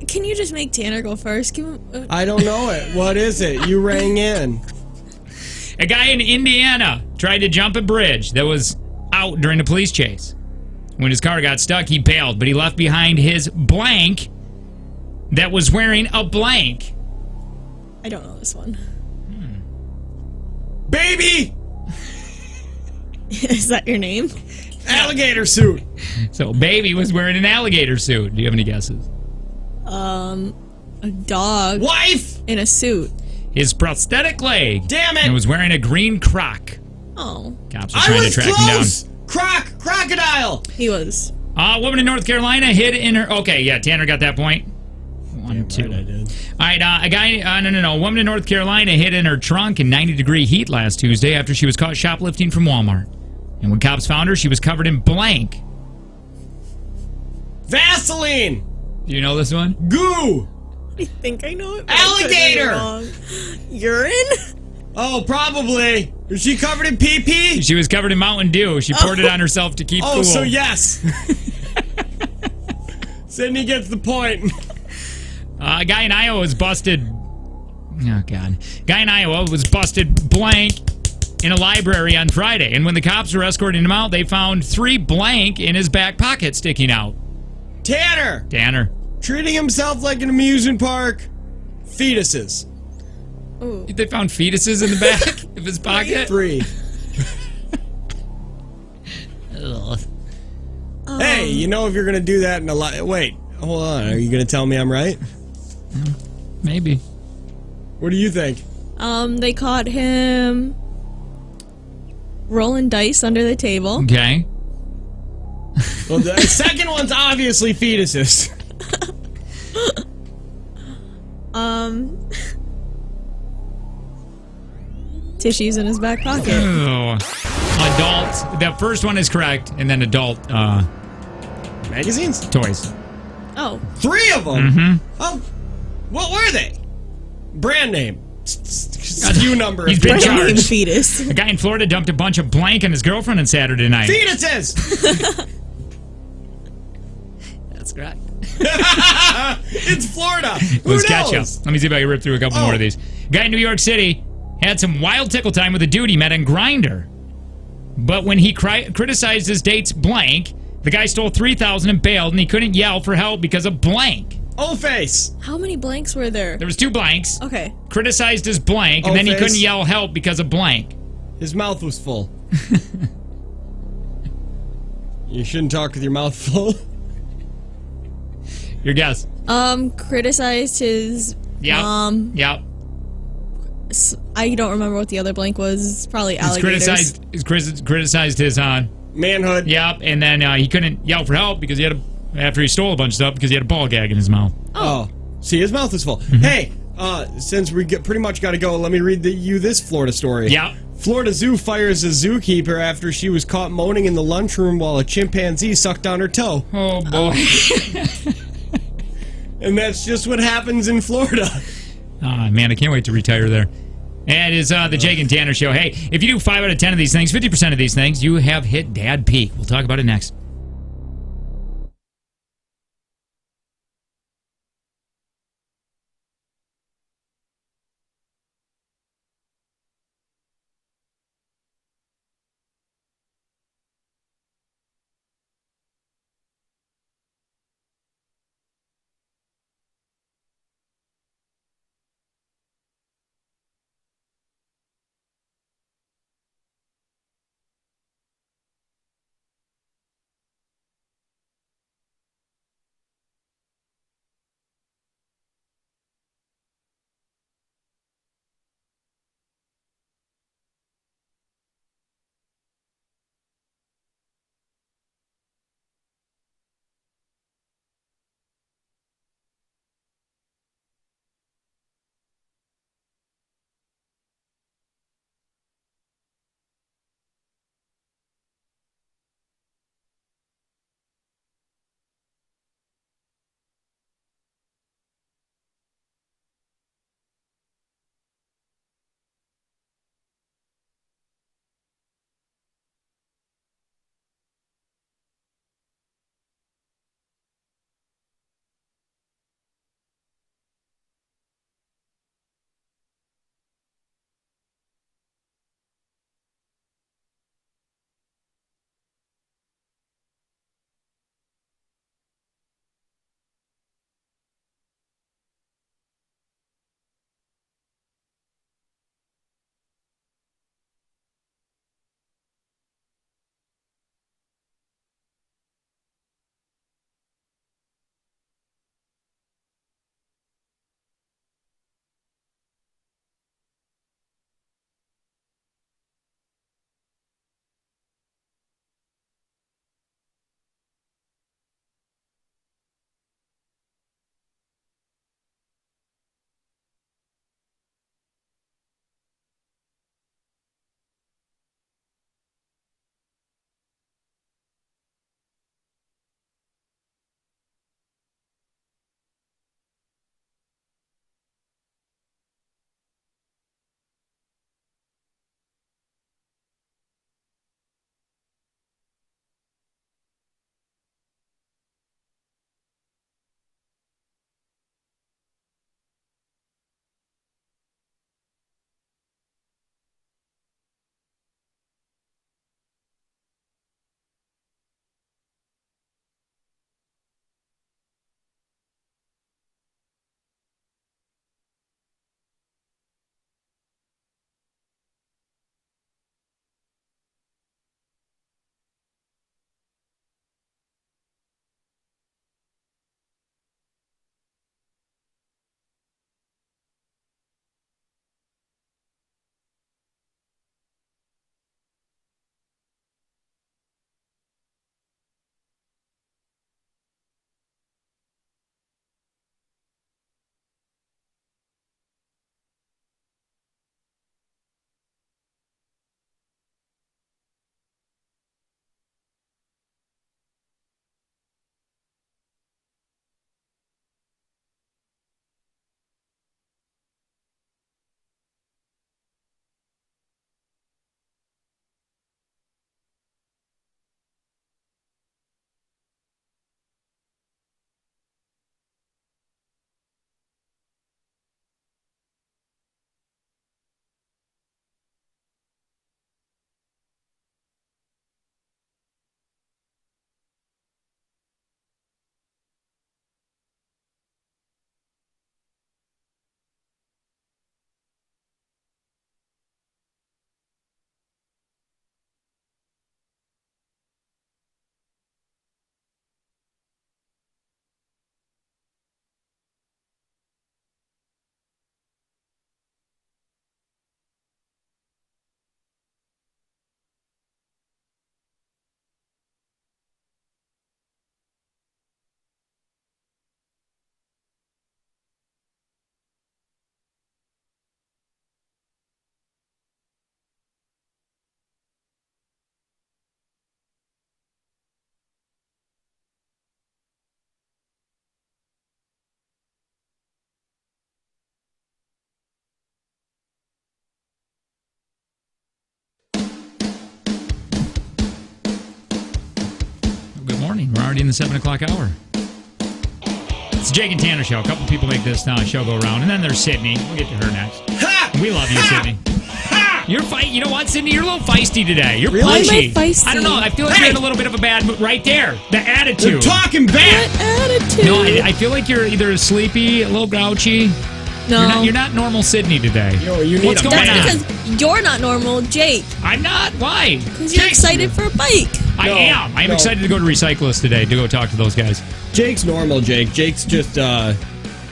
Can you just make Tanner go first? Give him, I don't know it. What is it? You rang in. A guy in Indiana tried to jump a bridge that was out during a police chase. When his car got stuck, he bailed, but he left behind his blank that was wearing a blank? I don't know this one. Baby! Is that your name? Alligator suit. So, baby was wearing an alligator suit. Do you have any guesses? A dog Wife! in a suit. His prosthetic leg. Damn it! And was wearing a green croc. Oh, Cops are I trying to was track him close! Crocodile! he was. down. A woman in North Carolina hid in her. Okay, yeah, Tanner got that point. One, two. Right, I did. All right, a guy. No. A woman in North Carolina hid in her trunk in 90-degree heat last Tuesday after she was caught shoplifting from Walmart. And when cops found her, she was covered in blank. Vaseline! Do you know this one? Goo! I think I know it. but I could be Alligator! wrong. Urine? Oh, probably. Is she covered in pee-pee? She was covered in Mountain Dew. She poured it on herself to keep Oh, cool. so yes. Sydney gets the point. A guy in Iowa was busted. Oh, God. Guy in Iowa was busted blank in a library on Friday. And when the cops were escorting him out, they found 3 blank in his back pocket sticking out. Tanner! Tanner. Treating himself like an amusement park. Fetuses. Ooh. They found fetuses in the back of his pocket? 3. Ugh. Hey, you know if you're gonna do that in a lot. Wait, hold on. Are you gonna tell me I'm right? Maybe. What do you think? They caught him rolling dice under the table. Okay. Well, the second one's obviously fetuses. Tissues in his back pocket. Oh. Adult. The first one is correct, and then adult Magazines? toys. Oh, 3 of them. Mm-hmm. Oh, what were they? Brand name. SKU number. He's been brand name charged. fetus. A guy in Florida dumped a bunch of blank on his girlfriend on Saturday night. Fetuses. That's correct. It's Florida. Who Let's catch up. knows? Let me see if I can rip through a couple more of these. Guy in New York City had some wild tickle time with a dude he met on Grindr. But when he criticized his date's blank, the guy stole $3,000 and bailed, and he couldn't yell for help because of blank. O-face. How many blanks were there? There was 2 blanks. Okay. Criticized his blank, and then he O-face. couldn't yell help because of blank. His mouth was full. You shouldn't talk with your mouth full. Your guess. Criticized his Yep. mom. Yep. I don't remember what the other blank was. It's probably He's alligators. criticized his Manhood. yep, and then he couldn't yell for help because he had after he stole a bunch of stuff because he had a ball gag in his mouth. Oh. See, his mouth is full. Hey, since we pretty much got to go, let me read you this Florida story. Yep. Florida Zoo fires a zookeeper after she was caught moaning in the lunchroom while a chimpanzee sucked on her toe. Oh boy. And that's just what happens in Florida. Ah, man, I can't wait to retire there. And it is the Jake and Tanner Show. Hey, if you do 5 out of 10 of these things, 50% of these things, you have hit Dad Peak. We'll talk about it next. already in the 7 o'clock hour. It's Jake and Tanner show. A couple people make this show go around, and then there's Sydney. We'll get to her next. Ha! We love you, Sydney. You're you know what, Sydney? You're a little feisty today. You're Really? Why am I punchy. feisty? I don't know. I feel like you're in a little bit of a bad mood right there. The attitude. You're talking back. What attitude? No, I feel like you're either sleepy, a little grouchy. No. You're not normal Sydney today. Yo, you need What's a going That's on? because you're not normal, Jake. I'm not. Why? Because you're excited for a bike. I am. I'm excited to go to Recyclist today to go talk to those guys. Jake's normal, Jake. Jake's just,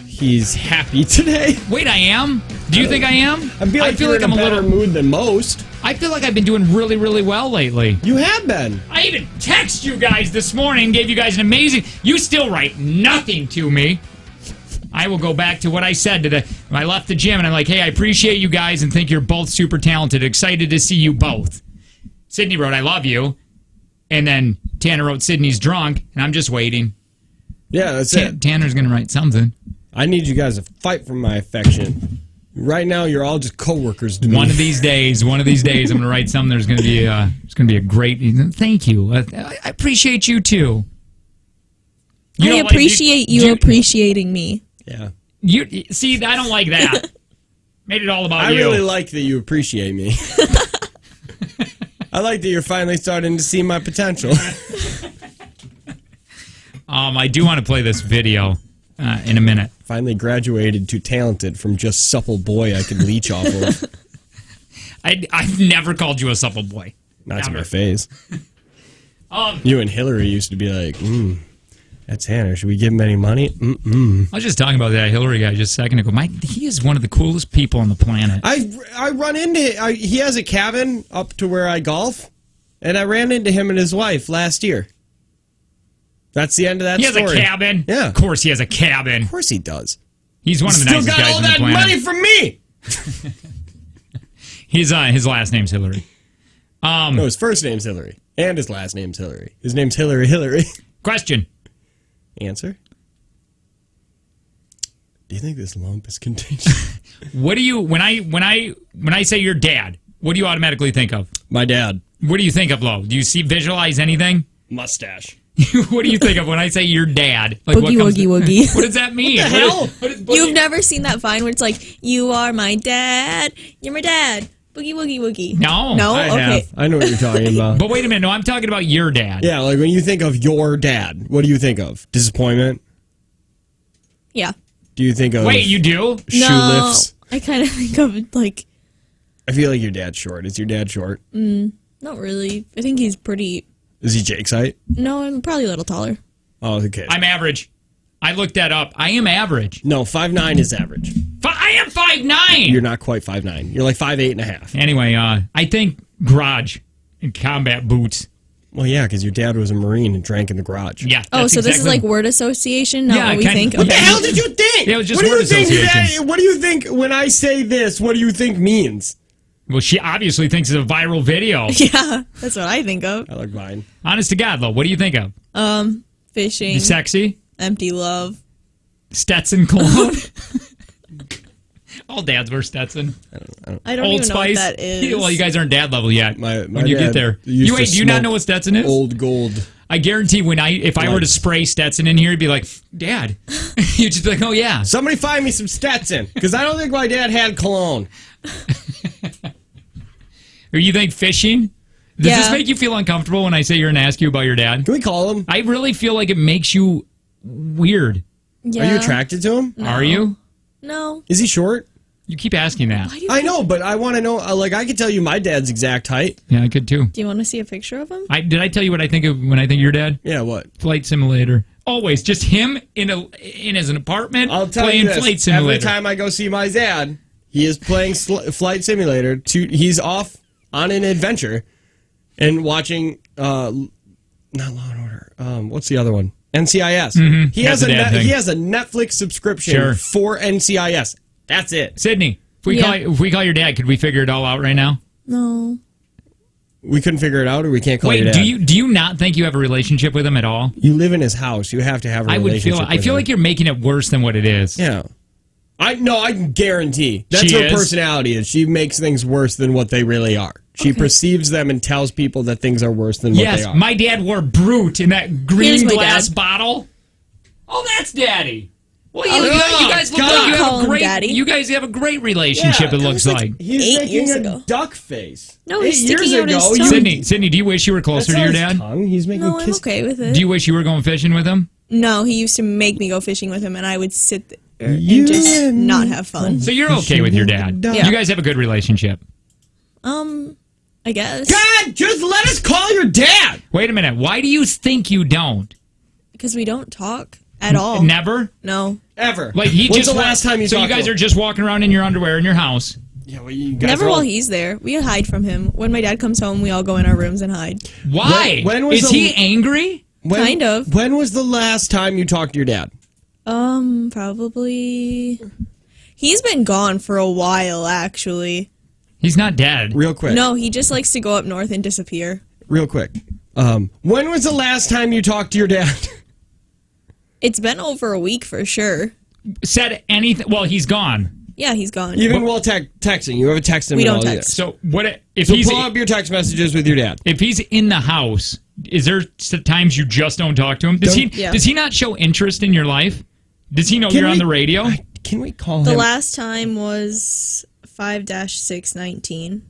he's happy today. Wait, I am? Do you think I am? I feel like you're in a better mood than most. I feel like I've been doing really, really well lately. You have been. I even text you guys this morning, gave you guys an amazing... You still write nothing to me. I will go back to what I said when I left the gym, and I'm like, hey, I appreciate you guys and think you're both super talented. Excited to see you both. Sydney wrote, I love you. And then Tanner wrote, Sydney's drunk, and I'm just waiting. Yeah, that's it. Tanner's going to write something. I need you guys to fight for my affection. Right now, you're all just coworkers to me. One of these days, I'm going to write something. There's going to be a great. Thank you. I appreciate you too. I appreciate you appreciating me. Yeah. You see, I don't like that. Made it all about you. I really like that you appreciate me. I like that you're finally starting to see my potential. I do want to play this video in a minute. Finally graduated to talented from just supple boy I could leech off of. I've never called you a supple boy. Not to Never. my face. You and Hillary used to be like, that's Hannah. Should we give him any money? I was just talking about that Hillary guy just a second ago. He is one of the coolest people on the planet. I run into he has a cabin up to where I golf, and I ran into him and his wife last year. That's the end of that story. He has a cabin? Yeah. Of course he has a cabin. Of course he does. He's one of the Still nicest got guys all on the that planet. money from me! His last name's Hillary. No, his first name's Hillary. And his last name's Hillary. His name's Hillary. Question. Answer. Do you think this lump is contagious? What do you when I say your dad, what do you automatically think of? My dad. What do you think of, Lo? Do you visualize anything? Mustache. What do you think of when I say your dad? Like, Boogie woogie woogie. What does that mean? What the hell? What is You've never seen that Vine where it's like, you are my dad, you're my dad, boogie woogie woogie. No. No? I Okay. have. I know what you're talking about. But wait a minute. No, I'm talking about your dad. Yeah, like when you think of your dad, what do you think of? Disappointment? Yeah. Do you think of Wait, you do? shoe No, lifts? I kind of think of it like, I feel like your dad's short. Is your dad short? not really. I think he's pretty, Is he Jake's height? no, I'm probably a little taller. Oh, okay. I'm average. I looked that up. I am average. No, 5'9" is average. I am 5'9". You're not quite 5'9". You're like 5'8.5". Anyway, I think garage and combat boots. Well, yeah, because your dad was a Marine and drank in the garage. Yeah. Oh, that's so this is exactly- like word association, not Yeah, what we kind of. think? What What the Okay. hell did you think? Yeah, it was just what do word you think association. what do you think when I say this? What do you think means? Well, she obviously thinks it's a viral video. Yeah, that's what I think of. I like Vine. Honest to God, though, what do you think of? Fishing, Sexy? empty love. Stetson cologne? All dads wear Stetson. I don't Old even know Spice? what that is. Well, you guys aren't dad level yet. My when you dad get there. used to Do you not smoke know what Stetson is? Old gold. I guarantee if I were to spray Stetson in here, he'd be like, Dad. You'd just be like, oh, yeah. Somebody find me some Stetson, because I don't think my dad had cologne. Or you think fishing? Does Yeah. this make you feel uncomfortable when I say you're and ask you about your dad? Can we call him? I really feel like it makes you weird. Yeah. Are you attracted to him? Are you? No. Is he short? You keep asking that. Why do you I know, but I want to know. Like, I could tell you my dad's exact height. Yeah, I could too. Do you want to see a picture of him? Did I tell you what I think of when I think of your dad? Yeah, what? Flight simulator. Always just him in his apartment I'll tell playing you this. flight simulator. Every time I go see my dad, he is playing Flight Simulator. He's off on an adventure and watching, not Law and Order. What's the other one? NCIS. He That's has a dad thing. he has a Netflix subscription Sure. for NCIS. That's it. Sydney, if we call your dad, could we figure it all out right now? No. We couldn't figure it out, or we can't call your Wait, dad. do you not think you have a relationship with him at all? You live in his house. You have to have a relationship. I feel like you're making it worse than what it is. Yeah. I can guarantee. That's She her is? personality. She makes things worse than what they really are. She Okay. perceives them and tells people that things are worse than what they Yes, are. my dad wore Brute in that Here's green my glass dad. bottle. Oh, that's Daddy. Well, Oh, you guys look God. like you Call have a him great. Daddy. You guys have a great relationship. Yeah, it looks that was like. He's 8 making years a ago. duck face. No, 8 he's years sticking out his ago, tongue. Sydney, do you wish you were closer to your That's not his dad? tongue. He's making No, I'm kiss. okay with it. Do you wish you were going fishing with him? No, he used to make me go fishing with him, and I would sit there You and just and not have fun. So you're okay with your dad. Yeah. You guys have a good relationship. I guess. God, just let us call your dad. Wait a minute. Why do you think you don't? Because we don't talk at all. Never? No. Ever. Like he When's just the last time you So you talked to guys him? are just walking around in your underwear in your house. Yeah, well, you guys Never are all- while he's there. We hide from him. When my dad comes home, we all go in our rooms and hide. Why? When was Is the- he angry? Kind of. When was the last time you talked to your dad? Probably. He's been gone for a while, actually. He's not dead. Real quick. No, he just likes to go up north and disappear. Real quick. When was the last time you talked to your dad? It's been over a week for sure. Said anything? Well, he's gone. Yeah, he's gone. Even while texting. You have a text him We and don't all text. this. So what if So he's pull up your text messages with your dad. if he's in the house? Is there times you just don't talk to him? Does he Yeah. does he not show interest in your life? Does he know Can you're on we- the radio? Can we call The him last time was 5-619.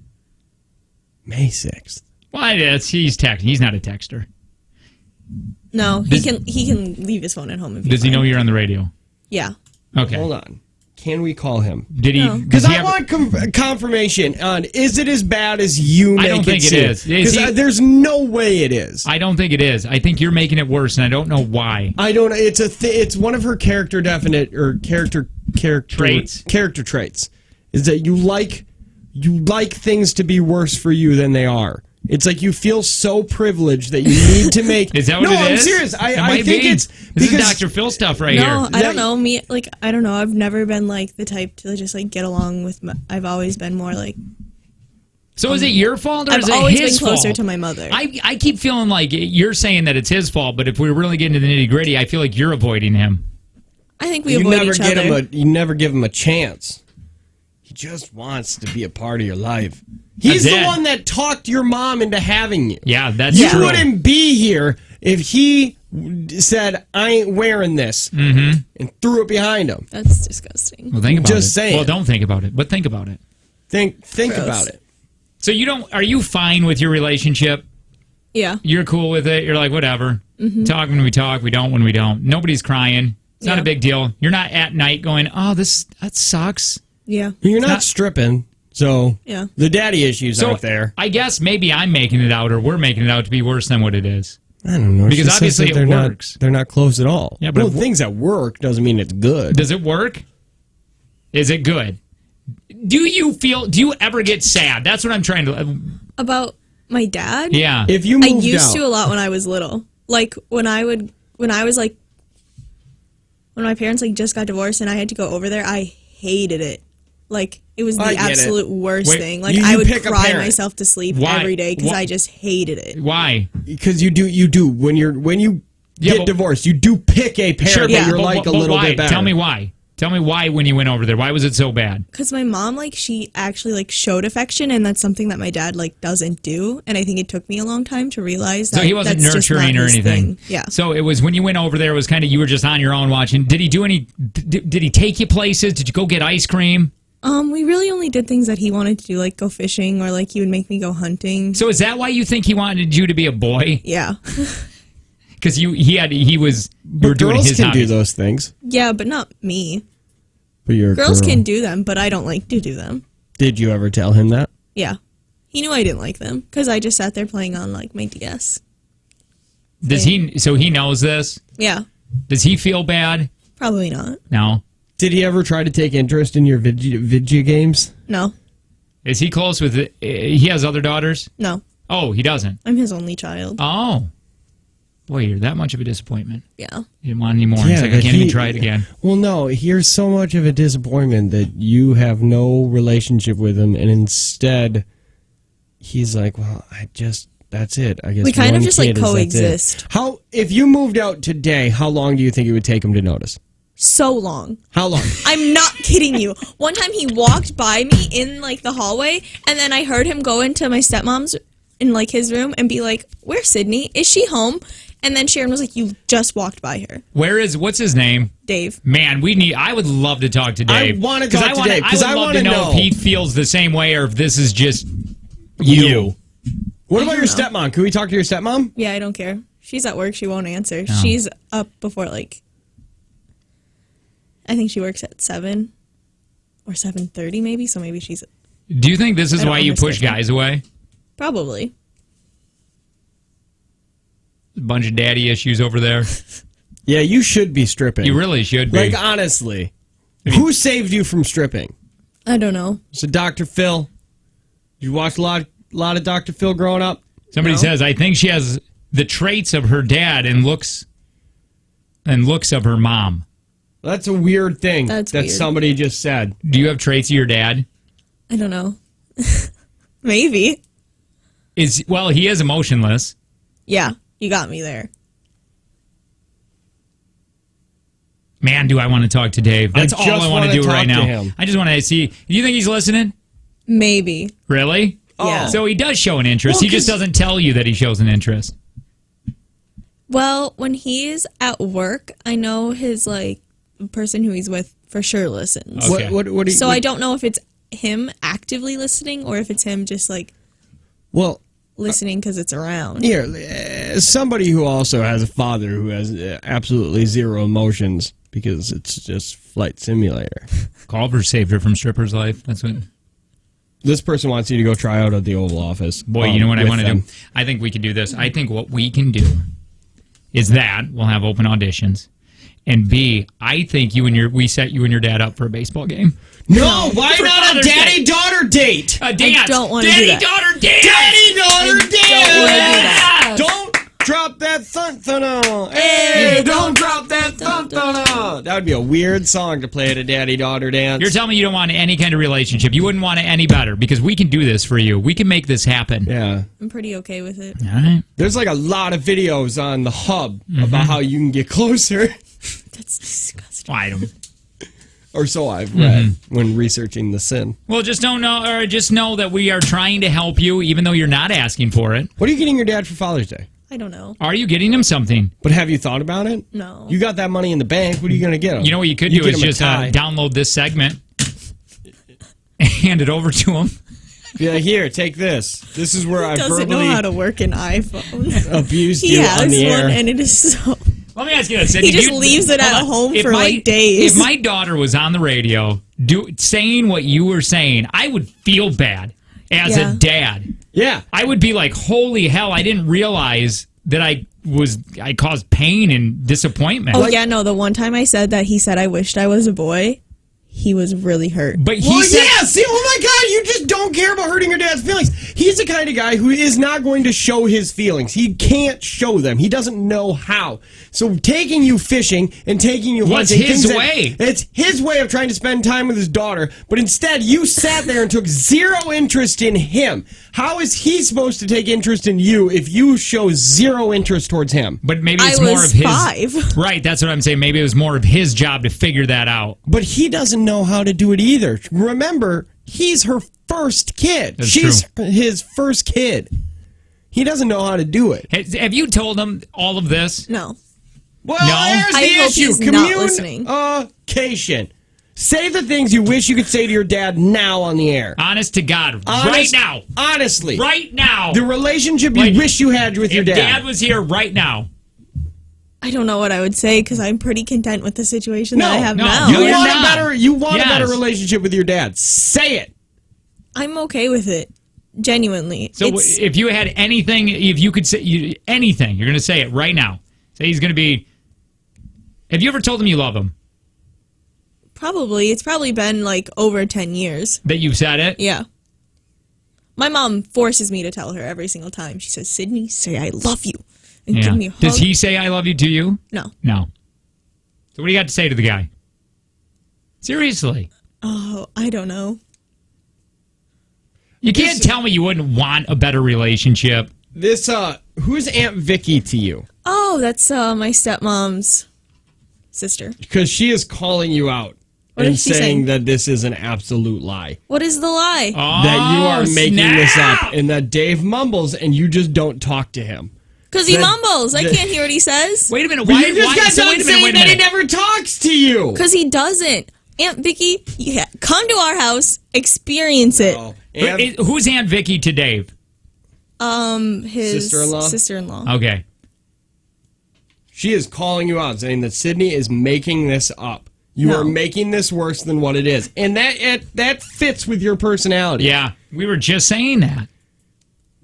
May 6th? Well, he's texting. He's not a texter. No, Does- he can leave his phone at home. If Does he know you're on the radio? Yeah. Okay. Hold on. Can we call him? Did he? No. Because does he I ever- want confirmation on, is it as bad as you make I don't think it seem? is. Is he- Because there's no way it is. I don't think it is. I think you're making it worse, and I don't know why. I don't. It's one of her character Traits. Character traits is that you like things to be worse for you than they are. It's like you feel so privileged that you need to make. Is that what no, it is? I'm serious. It I might think be. it's This because is Dr. Phil stuff right No, here. I don't know. I don't know. I've never been like the type to just like get along with. I've always been more like. So is it your fault or I've is it always his been closer fault? to my mother. I keep feeling like you're saying that it's his fault, but if we're really getting to the nitty gritty, I feel like you're avoiding him. I think we you avoid never each get other. you never give him a chance. He just wants to be a part of your life. He's That's the it. one that talked your mom into having you. Yeah, that's You true. wouldn't be here if he said, "I ain't wearing this," and threw it behind him. That's disgusting. Well, think about it. Just saying. Well, don't think about it, but think about it. Think Gross. about it. So are you fine with your relationship? Yeah. You're cool with it. You're like, whatever. Talk when we talk. We don't when we don't. Nobody's crying. It's not Yeah. a big deal. You're not at night going, oh, that sucks. Yeah. You're not not- stripping, so Yeah. the daddy issues So aren't there. I guess maybe I'm making it out or we're making it out to be worse than what it is. I don't know. Because She says obviously that it they're works. They're not close at all. Yeah, but well, it wo- things that work doesn't mean it's good. Does it work? Is it good? Do you ever get sad? That's what I'm trying to. About my dad? Yeah. If you I moved used out, to a lot when I was little. Like when my parents like just got divorced and I had to go over there, I hated it. Like it was the I get it. absolute worst Wait, thing. Like you I would pick a cry parent. myself to sleep Why? every day because Why? I just hated it. Why? because you do when you Yeah, get but- divorced, you do pick a parent Sure, that Yeah. you're but- like but a little why? bit better. Tell me why. Tell me why when you went over there. Why was it so bad? Because my mom, like, she actually, like, showed affection, and that's something that my dad, like, doesn't do. And I think it took me a long time to realize that So he wasn't that's just nurturing not or his anything. thing. Yeah. So it was when you went over there. It was kind of you were just on your own watching. Did he do any? Did he take you places? Did you go get ice cream? We really only did things that he wanted to do, like go fishing, or like he would make me go hunting. So is that why you think he wanted you to be a boy? Yeah. Because you were But doing girls his can hobby. do those things. Yeah, but not me. But you're a Girls girl. can do them, but I don't like to do them. Did you ever tell him that? Yeah. He knew I didn't like them because I just sat there playing on, like, my DS. Does he? So he knows this. Yeah. Does he feel bad? Probably not. No. Did he ever try to take interest in your video games? No. Is he close with it? He has other daughters? No. Oh, he doesn't. I'm his only child. Oh. Boy, you're that much of a disappointment. Yeah. You didn't want any more. He's like, I but can't even try it again. Well, no, here's so much of a disappointment that you have no relationship with him, and instead, he's like, well, that's it. I guess We kind of one just, like, kid is- that's it. coexist. If you moved out today, how long do you think it would take him to notice? so long. How long? I'm not kidding you. One time he walked by me in like the hallway, and then I heard him go into my stepmom's in like his room and be like, "Where's Sydney? Is she home?" And then Sharon was like, "You just walked by her." What's his name? Dave. Man, I would love to talk to Dave. I want to talk to Dave because I would want love to to know if he feels the same way or if this is just you. What about your don't know. stepmom? Can we talk to your stepmom? Yeah, I don't care. She's at work. She won't answer. Oh. She's up before like, I think she works at 7 or 7:30 maybe. So maybe she's Do you think this is I don't why you push understand. guys away? probably. A bunch of daddy issues over there. Yeah, you should be stripping. You really should be. Like, honestly. Who saved you from stripping? I don't know. So Dr. Phil. Did you watch a lot of Dr. Phil growing up? Somebody No. says, I think she has the traits of her dad and looks of her mom. That's a weird thing That's that weird. somebody just said. Do you have traits of your dad? I don't know. Maybe. He is emotionless. Yeah, you got me there. Man, do I want to talk to Dave. That's all just I want to wanna do talk right to now. him. I just want to see. Do you think he's listening? Maybe. Really? Yeah. So he does show an interest. Well, He just 'cause- doesn't tell you that he shows an interest. Well, when he's at work, I know his like person who he's with for sure listens. Okay. What do you, So I don't know if it's him actively listening or if it's him just like Well, listening because it's around. here, as somebody who also has a father who has absolutely zero emotions because it's just Flight Simulator. Culver saved her from stripper's life. That's what. This person wants you to go try out at the Oval Office. Boy, you know what I with want to them. do? I think we can do this. I think what we can do is that we'll have open auditions. And B, I think we set you and your dad up for a baseball game. No, why For not a Father's Day. daddy-daughter date? A dance. don't wanna do that. Daddy-daughter dance. Daddy-daughter date! wanna do that. Don't drop that thun-thun-oh. Hey, don't drop that thun-thun-oh. That would be a weird song to play at a daddy-daughter dance. You're telling me you don't want any kind of relationship. You wouldn't want it any better because we can do this for you. We can make this happen. Yeah. I'm pretty okay with it. All right. There's like a lot of videos on the hub Mm-hmm. about how you can get closer. That's disgusting. Well, I don't. Or so I've read Mm-hmm. when researching the sin. Well, just know that we are trying to help you, even though you're not asking for it. What are you getting your dad for Father's Day? I don't know. Are you getting him something? But have you thought about it? No. You got that money in the bank. What are you going to get him? You know what you could do get is him a just tie. download this segment, hand it over to him. Be like, here, take this. This is where I Doesn't know verbally how to work an iPhone. abused He you on has the one air. and it is so. Let me ask you this. He just leaves it at home for, like, days. If my daughter was on the radio saying what you were saying, I would feel bad as Yeah. a dad. Yeah. I would be like, holy hell, I didn't realize that I caused pain and disappointment. Oh yeah, no. The one time I said that he said I wished I was a boy, he was really hurt. But he Well, said, yeah, see, oh my God, you just don't care about hurting your dad's feelings. He's the kind of guy who is not going to show his feelings. He can't show them. He doesn't know how. So taking you fishing and taking you What's hunting, his things that- way? it's his way of trying to spend time with his daughter, but instead you sat there and took zero interest in him. How is he supposed to take interest in you if you show zero interest towards him? but maybe I it's more was of his 5. Right, that's what I'm saying. Maybe it was more of his job to figure that out. But he doesn't know how to do it either. Remember, he's her first kid. That's She's his first kid. He doesn't know how to do it. Have you told him all of this? No. Well, No? there's the I hope issue. he's not listening. Communication. Say the things you wish you could say to your dad now on the air. Honest to God, right Honest- now. Honestly. Right now. The relationship Like, you wish you had with your if dad. Dad was here right now. I don't know what I would say because I'm pretty content with the situation that I have no. now. You No, you're want not. you want a better Yes. relationship with your dad. Say it. I'm okay with it. Genuinely. So It's- if you had anything, if you could say anything, you're going to say it right now. Say he's going to be. Have you ever told him you love him? probably. It's probably been like over 10 years. That you've said it? Yeah. My mom forces me to tell her every single time. She says, Sydney, say I love you. And give me a hug. Does he say I love you to you? No. No. So what do you got to say to the guy? Seriously. Oh, I don't know. You can't tell me you wouldn't want a better relationship. This who's Aunt Vicky to you? Oh, that's my stepmom's sister. Because she is calling you out What and is she saying saying? that this is an absolute lie. What is the lie? That you are making this snap! up and that Dave mumbles and you just don't talk to him. Because he that- mumbles. I can't hear what he says. Wait a minute. But Why? you just got so done wait a minute. saying Wait a that he minute. never talks to you. Because he doesn't. Aunt Vicky, come to our house, experience it. Oh, and Who's Aunt Vicky to Dave? His Sister-in-law? sister-in-law. Okay. she is calling you out, saying that Sydney is making this up. You No. are making this worse than what it is. And that fits with your personality. Yeah, we were just saying that.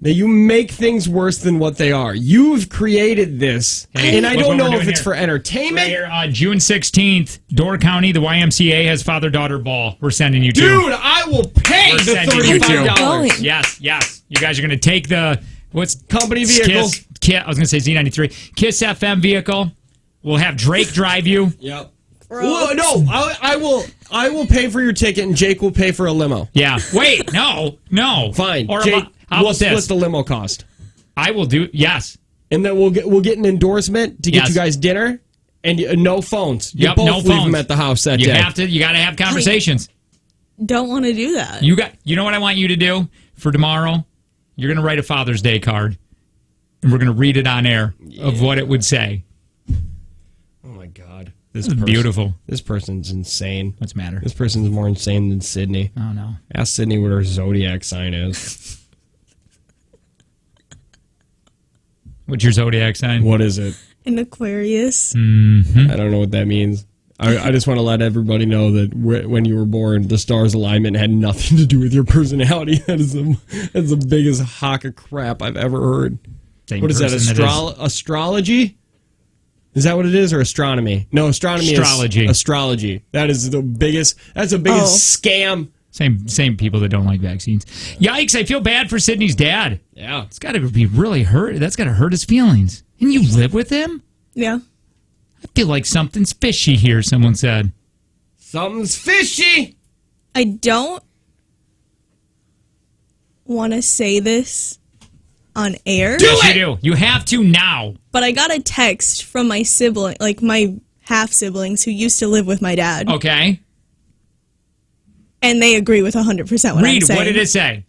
That you make things worse than what they are. You've created this. Hey, and I look don't what we're know if doing it's here. for entertainment. Right here, June 16th, Door County, the YMCA has father-daughter ball. We're sending you to. Dude, I will pay We're the sending you to. $35. Going. Yes. You guys are going to take the what's Company vehicle. I was going to say Z93 Kiss FM vehicle. We'll have Drake drive you. Yep. Well, no, I will pay for your ticket and Jake will pay for a limo. Yeah. Wait. No. Fine. Or Jake, how we'll about split this? the limo cost. I will do. Yes. And then we'll get an endorsement to get Yes. you guys dinner and no phones. You Yep, both no leave phones. them at the house that You day. have to. You got to have conversations. Don't want to do that. You know what I want you to do for tomorrow? You're going to write a Father's Day card, and we're going to read it on air of what it would say. Oh my God. This is beautiful. This person's insane. What's the matter? This person's more insane than Sydney. Oh, no. Ask Sydney what her zodiac sign is. What's your zodiac sign? What is it? An Aquarius. I don't know what that means. I just want to let everybody know that when you were born, the stars' alignment had nothing to do with your personality. That's the biggest hock of crap I've ever heard. Same What is that? person Astrology? Is that what it is, or astronomy? No, astronomy Astrology. is astrology. That's the biggest scam. Same people that don't like vaccines. Yikes, I feel bad for Sydney's dad. Yeah. It's got to be really hurt. That's got to hurt his feelings. And you live with him? Yeah. I feel like something's fishy here, someone said. Something's fishy. I don't want to say this on air. Yes, you do. You have to now. But I got a text from my sibling, like my half siblings who used to live with my dad, Okay. and they agree with 100% what I'm Read, saying. what did it say?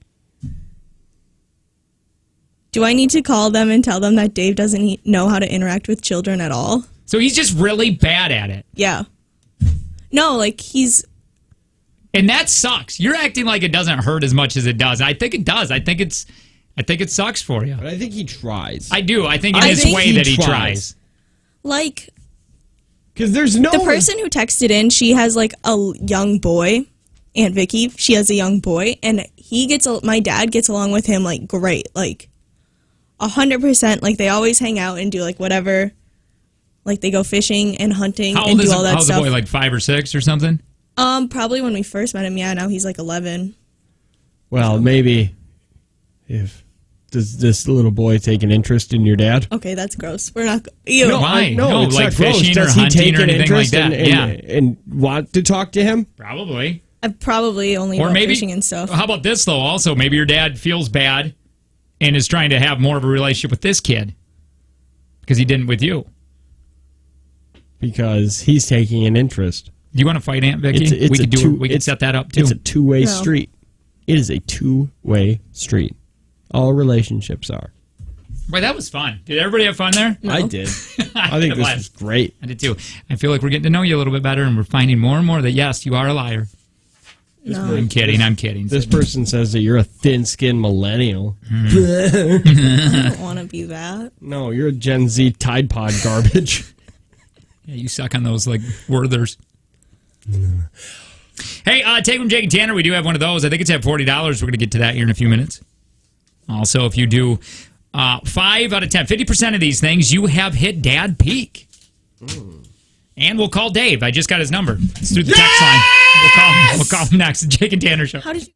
Do I need to call them and tell them that Dave doesn't know how to interact with children at all? So he's just really bad at it. Yeah. No, like he's And that sucks. You're acting like it doesn't hurt as much as it does. I think it does. I think it sucks for you. But I think he tries. I do. I think in I his think way he that he tries. tries. like Because there's no the person who texted in. She has like a young boy, Aunt Vicky. She has a young boy, and my dad gets along with him like great, like 100%. Like they always hang out and do like whatever. Like they go fishing and hunting How and old do is all that how's the stuff. boy, like 5 or 6 or something? Probably when we first met him. Yeah, now he's like 11. Well, maybe does this little boy take an interest in your dad? Okay, that's gross. We're not. Ew. No, Why? No, No, it's like not gross. fishing or Does he hunting take or an anything interest like that? and want to talk to him? Probably. I probably only Or know maybe fishing and stuff. How about this though? Also, maybe your dad feels bad and is trying to have more of a relationship with this kid because he didn't with you. Because he's taking an interest. Do you want to fight Aunt Vicky? It's We a could do. two- We could set that up too. It's a two-way No. street. It is a two-way street. All relationships are. Boy, that was fun. Did everybody have fun there? I did. I think this was great. I did too. I feel like we're getting to know you a little bit better, and we're finding more and more that yes, you are a liar. No. I'm kidding. I'm kidding. This person says that you're a thin-skinned millennial. I don't want to be that. No, you're a Gen Z Tide Pod garbage. Yeah, you suck on those like Werthers. Hey, take from Jake and Tanner. We do have one of those. I think it's at $40. We're going to get to that here in a few minutes. Also, if you do 5 out of 10, 50% of these things, you have hit dad peak. And we'll call Dave. I just got his number. It's through the text line. We'll call him next. The Jake and Tanner Show. How did you?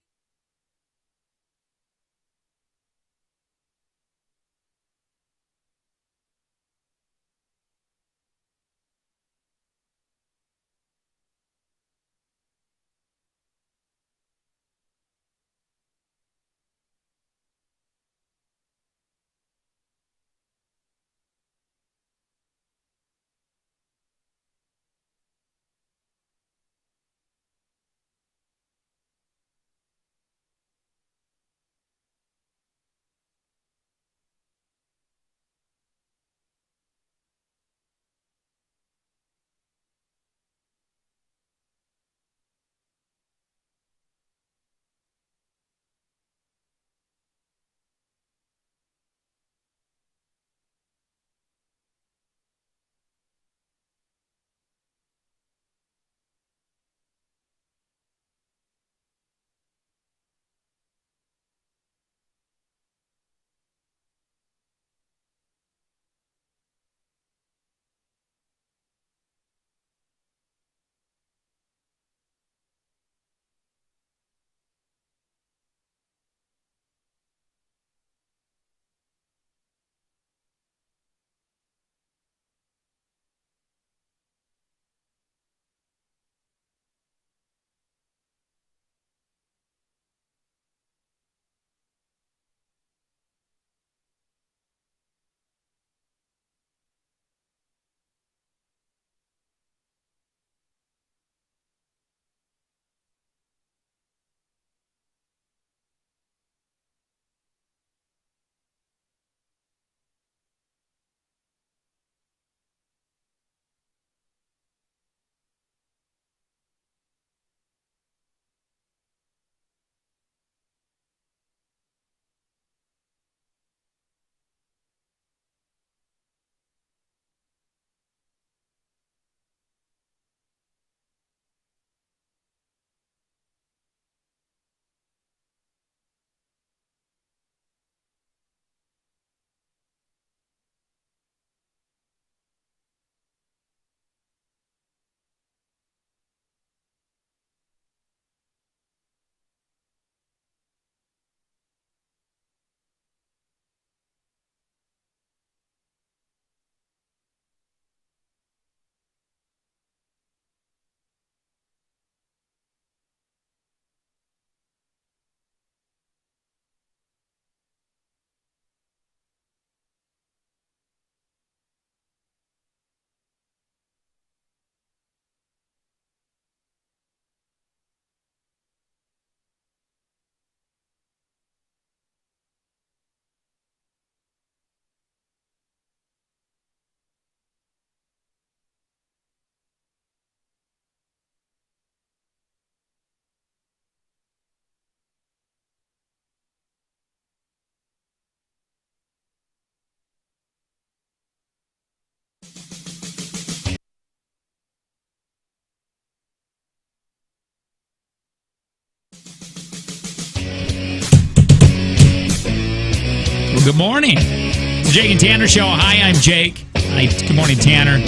Good morning. The Jake and Tanner Show. Hi, I'm Jake. Hi, good morning, Tanner.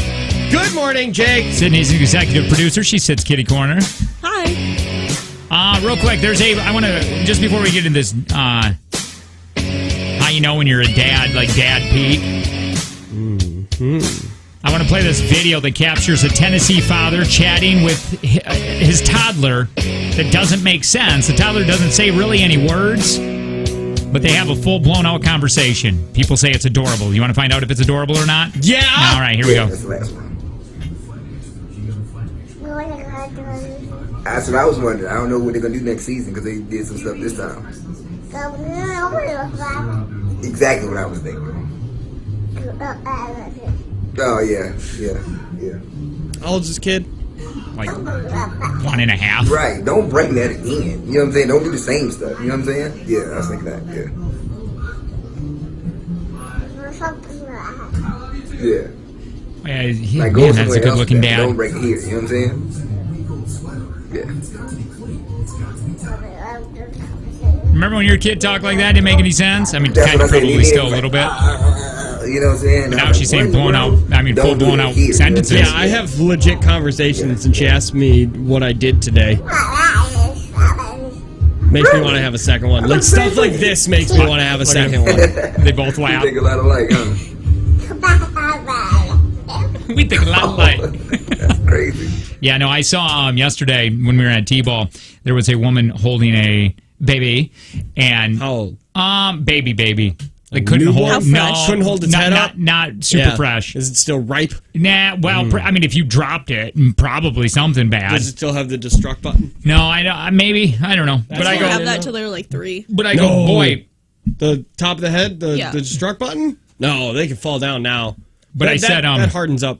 Good morning, Jake. Sydney's an executive producer. She sits kitty corner. Hi. Real quick, I want to, just before we get into this, how you know when you're a dad, like Dad Peak. I want to play this video that captures a Tennessee father chatting with his toddler that doesn't make sense. The toddler doesn't say really any words, but they have a full blown out conversation. People say it's adorable. You want to find out if it's adorable or not? Yeah. All right, here we go. That's the last one. That's what I was wondering. I don't know what they're gonna do next season because they did some stuff this time. Exactly what I was thinking. Oh yeah. How old's this kid? Like 1.5. Right. Don't bring that again. You know what I'm saying? Don't do the same stuff. You know what I'm saying? Yeah, I was thinking that. Yeah. Yeah, Like man, go that's somewhere a good else. looking Man. dad. Don't bring it here. You know what I'm saying? Yeah. Remember when your kid talked like that? Didn't make any sense? I mean, That's kind what of I said. probably still a little bit. You know what I'm saying? But now she's saying blown out, full blown out sentences. Yeah, I have legit conversations, and she asked me what I did today. Makes me want to have a second one. Like stuff like this makes me want to have a second one. They both You laugh. think a lot alike, huh? We think a lot alike. That's crazy. Yeah, no, I saw yesterday when we were at T-ball, there was a woman holding a baby, and How old? baby. They couldn't newborn? hold. How No, fresh? Couldn't hold its head up? Not super fresh. Is it still ripe? Nah, well, I mean, if you dropped it, probably something bad. Does it still have the destruct button? No, I don't. Maybe I don't know. But I They go. have that till they're like 3. But I go, No. boy. The top of the head? The Yeah. destruct button? No, they can fall down now. But I said, that hardens up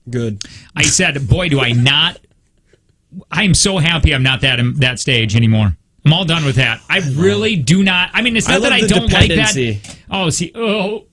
good. I said, boy, do I not. I'm so happy I'm not that stage anymore. I'm all done with that. I really do not. I mean, it's not that I don't like that. Oh, see, no,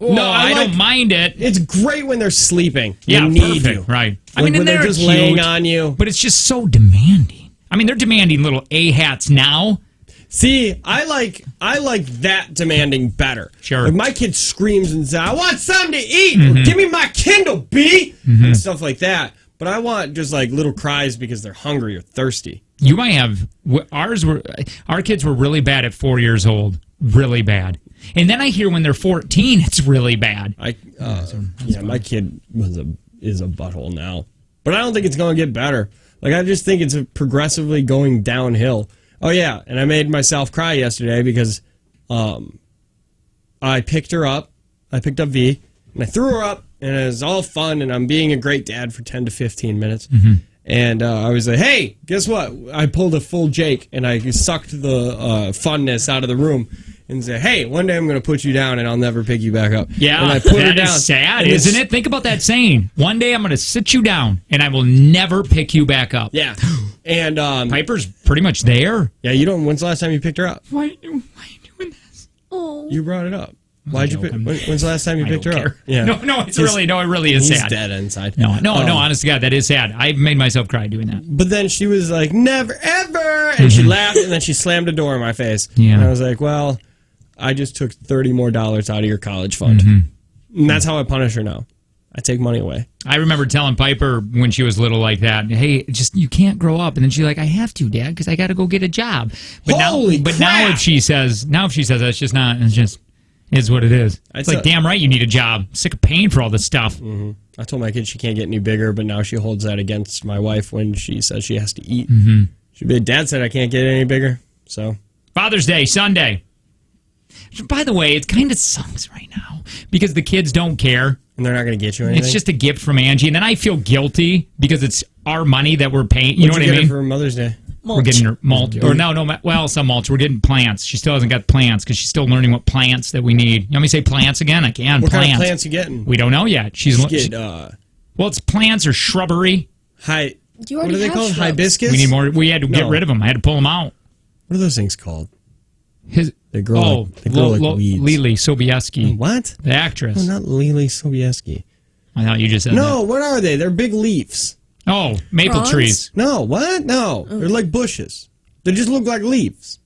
I don't mind it. It's great when they're sleeping. Yeah, they need perfect, you. right? I Like mean, when and they're just cute, laying on you. but it's just so demanding. I mean, they're demanding little A-hats now. See, I like that demanding better. Sure. If my kid screams and says, "I want something to eat," or, "Give me my Kindle, B," and stuff like that. But I want just like little cries because they're hungry or thirsty. You might have our kids were really bad at 4 years old, really bad. And then I hear when they're 14, it's really bad. My kid is a butthole now, but I don't think it's going to get better. Like I just think it's progressively going downhill. Oh yeah, and I made myself cry yesterday because I picked her up. I picked up V, and I threw her up, and it was all fun, and I'm being a great dad for 10 to 15 minutes. And I was like, hey, guess what? I pulled a full Jake, and I sucked the funness out of the room and said, hey, one day I'm going to put you down, and I'll never pick you back up. Yeah, and I put her that down. is sad, And isn't it? Think about that saying. One day I'm going to sit you down, and I will never pick you back up. Yeah. And Piper's pretty much there. yeah, you don't. When's the last time you picked her up? Why are you doing this? Oh. You brought it up. Why'd you pick? joking. When's the last time you I picked her don't up? care. Yeah. No, it really is He's sad. dead inside. No, honest to God, that is sad. I've made myself cry doing that. But then she was like, never, ever. And she laughed, and then she slammed a door in my face. Yeah. And I was like, well, I just took $30 more out of your college fund. And that's how I punish her now. I take money away. I remember telling Piper when she was little like that, hey, just you can't grow up. And then she's like, I have to, Dad, because I got to go get a job. But Holy now crap! if she says that's just not, it's just is what it is. It's like, damn right you need a job. I'm sick of paying for all this stuff. I told my kid she can't get any bigger, but now she holds that against my wife when she says she has to eat. She'd be, Dad said I can't get any bigger. So Father's Day, Sunday. By the way, it kind of sucks right now because the kids don't care. And they're not going to get you anything? It's just a gift from Angie. And then I feel guilty because it's our money that we're paying. You know what I What'd you mean? get her for Mother's Day? We're getting her mulch. Or some mulch. We're getting plants. She still hasn't got plants because she's still learning what plants that we need. You want me to say plants again? I can. What plants. kind of plants you getting? We don't know yet. Well, it's plants or shrubbery. What You are already they have called? shrubs. Hibiscus? We need more. We had to get rid of them. I had to pull them out. What are those things called? They grow like weeds. Lily Sobieski. What? The actress. Oh, not Lily Sobieski. I thought you just said No, that. what are they? They're big leaves. Oh, maple Fronds? trees. No, what? No. They're like bushes. They just look like leaves.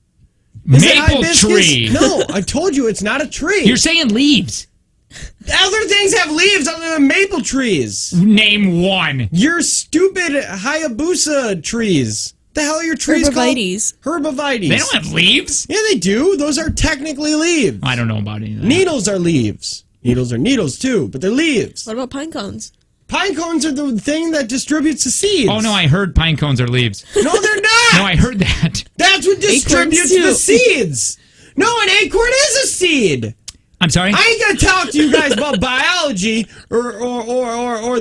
Is it Maple hibiscus? tree. No, I told you it's not a tree. You're saying leaves. Other things have leaves other than maple trees. Name one. Your stupid Hayabusa trees. The hell are your trees Herbavites. called? Herbavites. They don't have leaves. Yeah, they do. Those are technically leaves. I don't know about any of that. Needles are leaves. Needles are needles too, but they're leaves. What about pine cones? Pine cones are the thing that distributes the seeds. Oh no, I heard pine cones are leaves. No, they're not. No, I heard that. That's what distributes Acorns, the too. seeds. No, an acorn is a seed. I'm sorry. I ain't gonna talk to you guys about biology or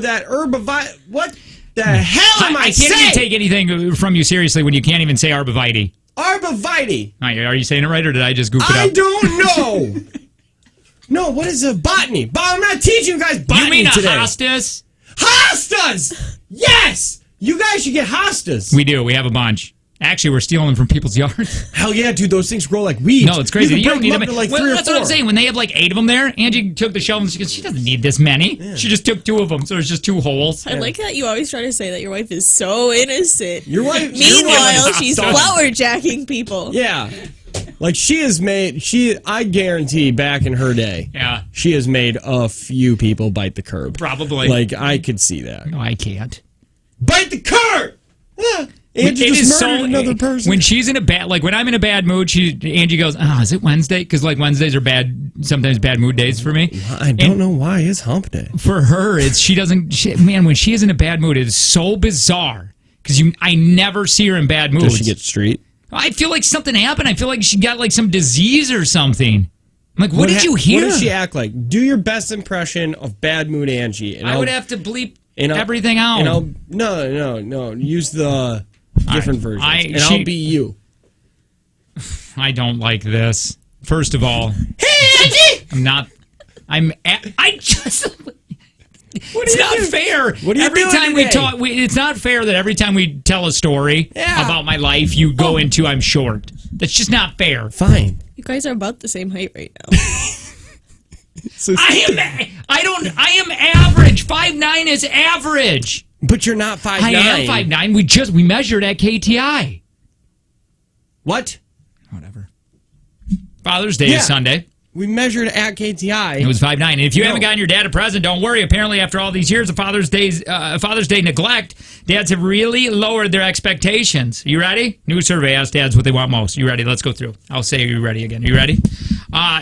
that herbivite. What the hell am I can't saying? even take anything from you seriously when you can't even say arbivite. Arbivite. Are you saying it right, or did I just goof it I up? don't know. No, what is a botany? I'm not teaching you guys botany You mean a today. hostas? Hostas! Yes! You guys should get hostas. We do. We have a bunch. Actually, we're stealing them from people's yards. Hell yeah, dude. Those things grow like weeds. No, it's crazy. You, You can don't break need them them. up to like Well, 3 or 4. that's what I'm saying. When they have like 8 of them there, Angie took the shelf and she goes, she doesn't need this many. Yeah. She just took 2 of them, so there's just 2 holes. I like that you always try to say that your wife is so innocent. Your wife. Meanwhile, she's Stop. flower jacking people. Yeah. Like she has made, I guarantee back in her day, Yeah, she has made a few people bite the curb. probably. Like I could see that. No, I can't. Bite the curb! Yeah. Angie It just is murdered another person. When she's in a bad, like when I'm in a bad mood, Angie goes, "Oh, is it Wednesday?" Because like Wednesdays are sometimes bad mood days for me. I don't know why it's hump day. For her, man, when she is in a bad mood, it is so bizarre because I never see her in bad moods. Does she get street? I feel like something happened. I feel like she got like some disease or something. I'm like, what did you hear? What did she act like? Do your best impression of bad mood Angie. And I I'll- would have to bleep and I'll- everything out. And I'll, no. Use the different versions. I'll be you. I don't like this. First of all, Hey, Angie! I just. It's not fair. What are you every doing time we today? talk, it's not fair that every time we tell a story Yeah. about my life, you go into I'm short. That's just not fair. Fine. You guys are about the same height right now. So, I am average. 5'9" is average. but you're not 5'9". I am 5'9". We measured at KTI. What? Whatever. Father's Day Yeah. is Sunday. We measured at KTI. It was 5'9". And if you No. haven't gotten your dad a present, don't worry. Apparently, after all these years of Father's Day neglect, dads have really lowered their expectations. You ready? New survey asks dads what they want most. You ready? Let's go through. I'll say you ready again. You ready?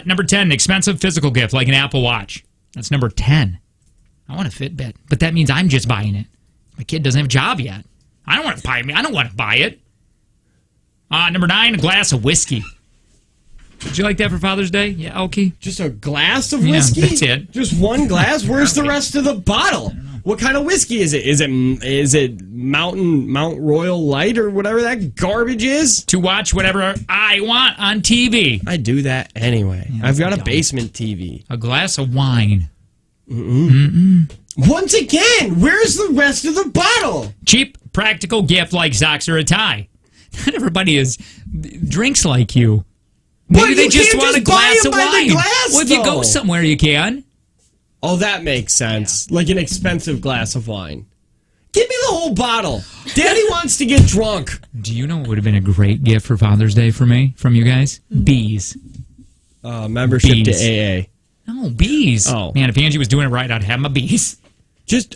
Number 10, expensive physical gift like an Apple Watch. That's number 10. I want a Fitbit, but that means I'm just buying it. My kid doesn't have a job yet. I don't want to buy it. Number 9, a glass of whiskey. Would you like that for Father's Day? Yeah, okay. Just a glass of Yeah, whiskey? that's it. Just one glass? Where's the rest of the bottle? What kind of whiskey is it? Is it Mount Royal Light or whatever that garbage is? To watch whatever I want on TV. I do that anyway. I've got a dumb. basement TV. A glass of wine. Once again, where's the rest of the bottle? Cheap, practical gift like socks or a tie. Not everybody drinks like you. Maybe But they you just can't want a just buy glass them of by the wine. glass, Well, if you though. go somewhere, you can. Oh, that makes sense. Like an expensive glass of wine. Give me the whole bottle. Daddy wants to get drunk. Do you know what would have been a great gift for Father's Day for me, from you guys? Bees. Membership Bees. to AA. No, bees. Oh. Man, if Angie was doing it right, I'd have my bees.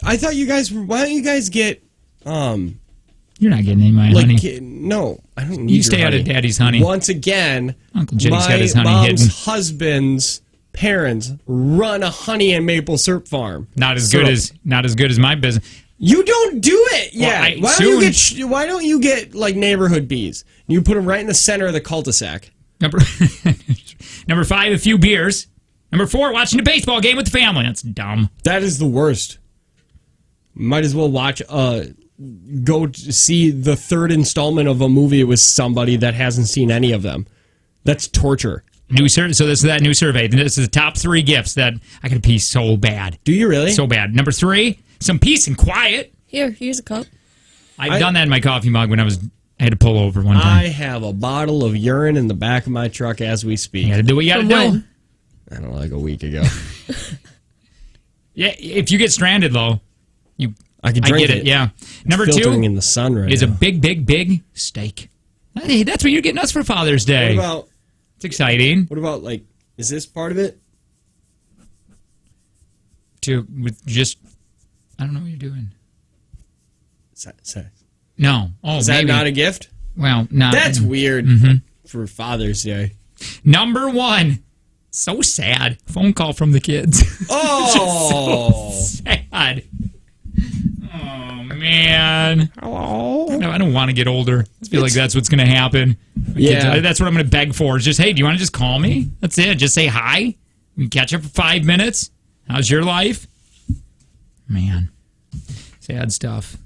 I thought you guys, why don't you guys get, You're not getting any of my like, honey. no, I don't need You your stay out honey. of Daddy's honey. Once again, Uncle Jenny's my got his honey mom's hidden. husband's parents run a honey and maple syrup farm. Not as good as my business. You don't do it yet. Well, Why don't you get like neighborhood bees? You put them right in the center of the cul-de-sac. Number 5, a few beers. Number 4, watching a baseball game with the family. That's dumb. That is the worst. Might as well watch go to see the third installment of a movie with somebody that hasn't seen any of them. That's torture. So this is that new survey. This is the top 3 gifts that I could pee so bad. Do you really? So bad. Number 3, some peace and quiet. Here's a cup. I've done that in my coffee mug when I had to pull over one time. I have a bottle of urine in the back of my truck as we speak. You gotta do what you gotta From do. when? I don't know, like a week ago. Yeah, if you get stranded though, I could drink get it. Yeah. Number Filtering 2 in the sun right is now. a big steak. Hey, that's what you're getting us for Father's Day. What about It's exciting. What about, like, is this part of it? With just, I don't know what you're doing. Sex. No. Oh, Is that maybe. not a gift? Well, not. That's weird for Father's Day. Number 1. So sad. Phone call from the kids. Oh. So sad. Oh, man. Hello? No, I don't want to get older. I feel like that's what's going to happen. Yeah. That's what I'm going to beg for. Is just, hey, do you want to just call me? That's it. Just say hi. We can catch up for 5 minutes. How's your life? Man. Sad stuff.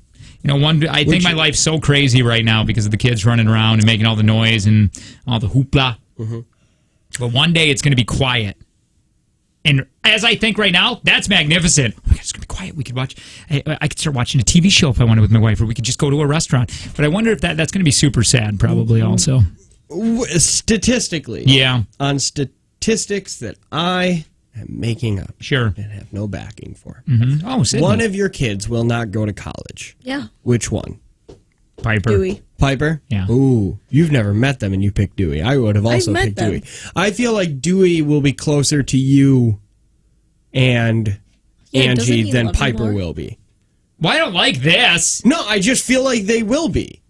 You know, I think my life's so crazy right now because of the kids running around and making all the noise and all the hoopla. Mm-hmm. But one day it's going to be quiet. And as I think right now, that's magnificent. Oh my God, it's going to be quiet. We could watch. I could start watching a TV show if I wanted with my wife, or we could just go to a restaurant. But I wonder if that's going to be super sad, probably also. Statistically. Yeah. On statistics that I am making up. Sure. And have no backing for. Mm-hmm. Oh, Sydney. One of your kids will not go to college. Yeah. Which one? Piper. Dewey. Piper? Yeah. Ooh, you've never met them and you picked Dewey. I would have also met picked them. Dewey. I feel like Dewey will be closer to you and Yeah, doesn't Angie he than love you Piper more? will be. Well, I don't like this. No, I just feel like they will be.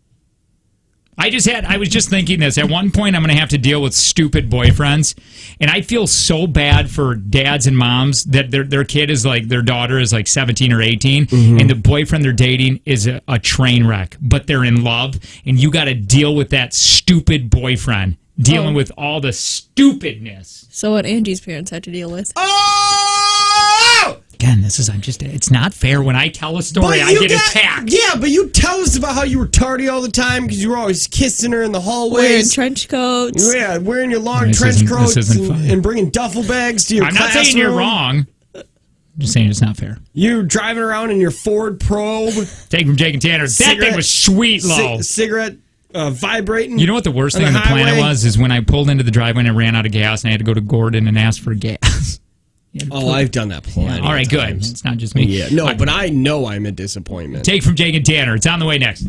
I was just thinking this. At one point, I'm going to have to deal with stupid boyfriends. And I feel so bad for dads and moms that their kid is like, their daughter is like 17 or 18. Mm-hmm. And the boyfriend they're dating is a train wreck. But they're in love. And you got to deal with that stupid boyfriend. Dealing with all the stupidness. So what Angie's parents had to deal with. Oh! Again, it's not fair. When I tell a story, I get attacked. Yeah, but you tell us about how you were tardy all the time because you were always kissing her in the Wearing hallways. trench coats. Yeah, wearing your long This trench isn't- coats this isn't fun. and bringing duffel bags to your I'm not classroom. saying you're wrong. I'm just saying it's not fair. You driving around in your Ford Probe. Take from Jake and Tanner. That Cigarette- thing was sweet, low. Cigarette vibrating. You know what the worst on thing the on the planet highway? was? Is when I pulled into the driveway and I ran out of gas and I had to go to Gordon and ask for gas. Oh, I've done that plenty. All right, of good. times. It's not just me. Yeah, no, but I know I'm a disappointment. Take from Jake and Tanner. It's on the way next.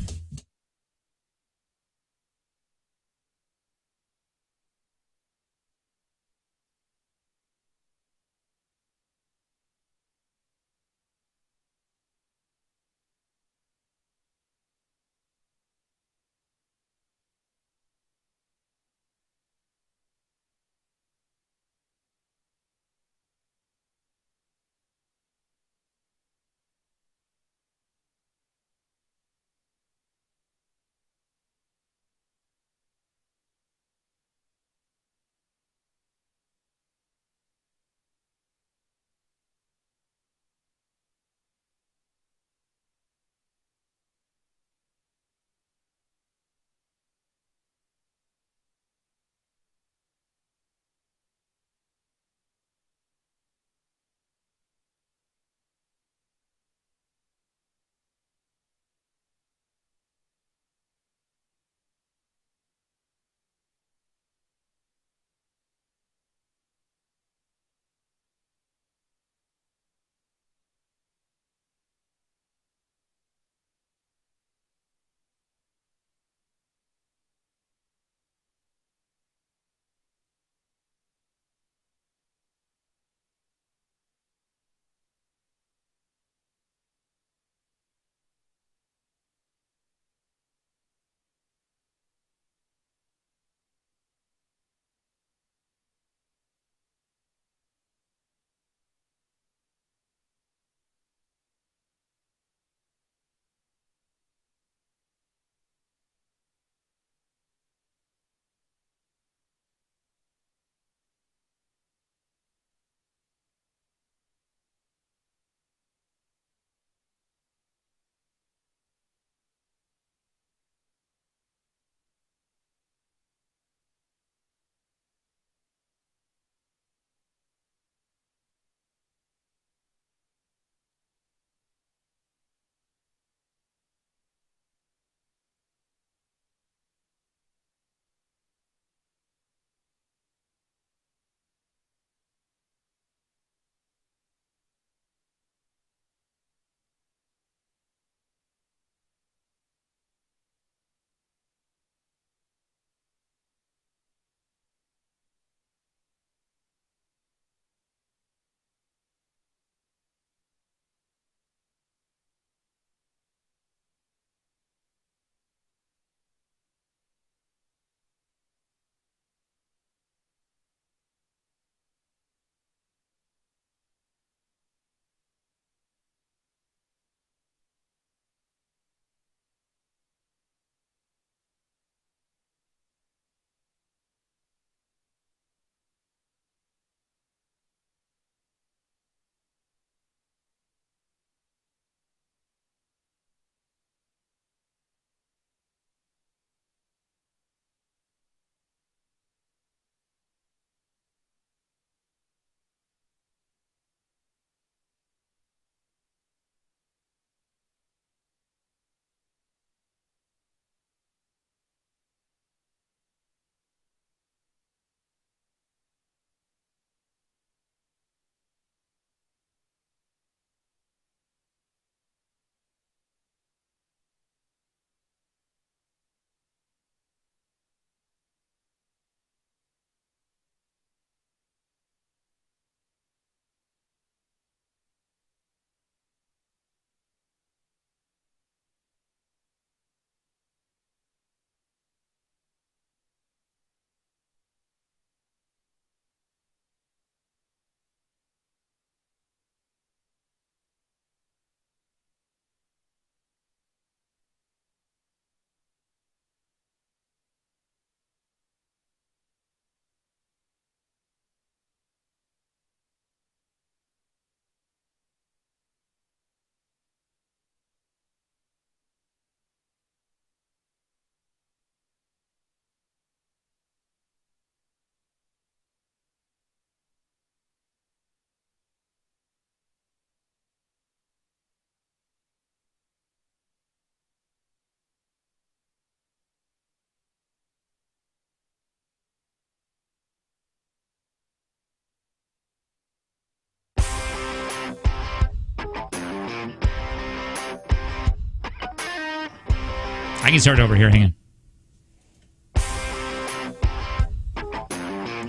I can start over here. Hang on.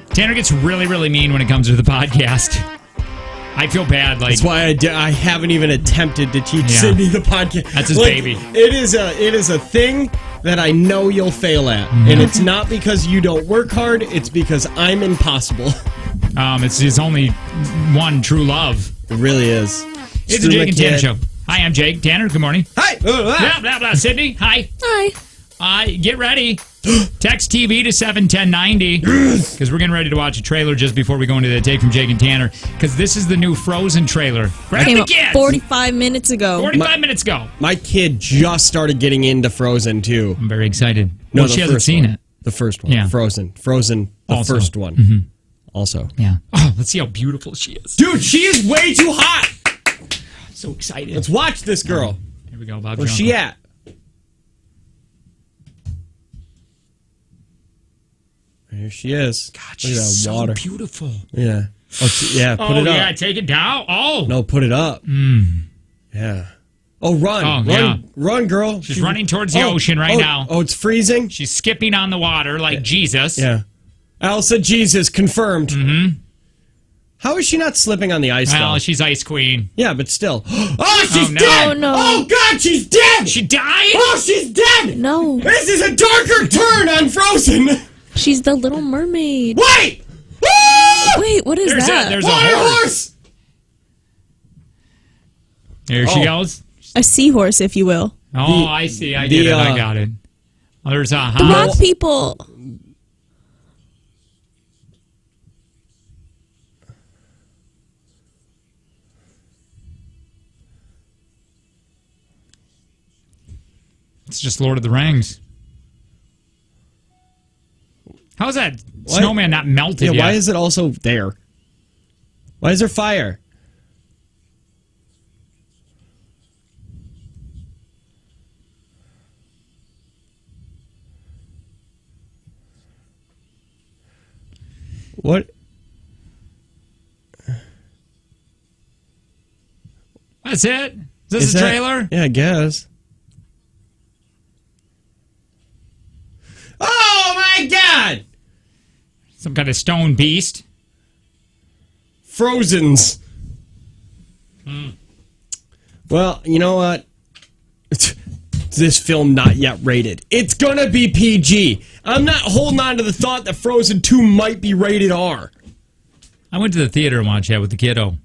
Tanner gets really, really mean when it comes to the podcast. I feel bad. Like That's why I haven't even attempted to teach Yeah. Sydney the podcast. That's his Like, baby. It is a thing that I know you'll fail at, and it's not because you don't work hard. It's because I'm impossible. it's his only one true love. It really is. It's Stu the Jake and Tanner McKidd. show. Hi, I'm Jake. Tanner, good morning. Hi. Blah, blah, blah. Sydney, hi. Hi. Get ready. Text TV to 71090 because we're getting ready to watch a trailer just before we go into the take from Jake and Tanner because this is the new Frozen trailer. Grab Came the out kids. 45 minutes ago. 45 minutes ago. My kid just started getting into Frozen too. I'm very excited. No, Well, the she hasn't first seen one. it. The first one. Yeah. Frozen, the Also. first one. Also. Yeah. Oh, let's see how beautiful she is. Dude, she is way too hot. I'm so excited. Let's watch this girl. Here we go, Bob. Where's she at? Here she is. God, Look at she's that so water. beautiful. Yeah. Yeah, put it up. yeah, take it down. Oh. No, put it up. Yeah. Oh, run. Yeah. Run, girl. She's running towards the ocean right now. Oh, it's freezing? She's skipping on the water like Jesus. Yeah. Elsa Jesus, confirmed. Mm-hmm. How is she not slipping on the ice, Well, though? she's Ice Queen. Yeah, but still. Oh, she's no. dead! Oh, no. Oh, God, she's dead! She died? Oh, she's dead! No. This is a darker turn on Frozen! She's the Little Mermaid. Wait! Woo! Wait, what is that? There's Water a horse. horse! Here she Oh. goes. A seahorse, if you will. Oh, I see. I the, did it. I got it. Oh, there's a The house. rock people. It's just Lord of the Rings. How is that Why- snowman not melted Yeah, yet? why is it also there? Why is there fire? What? That's it? Is this Is a that- trailer? Yeah, I guess. Oh my God! Some kind of stone beast? Frozens. Well, you know what? This film not yet rated. It's gonna be PG. I'm not holding on to the thought that Frozen 2 might be rated R. I went to the theater and watched that with the kiddo.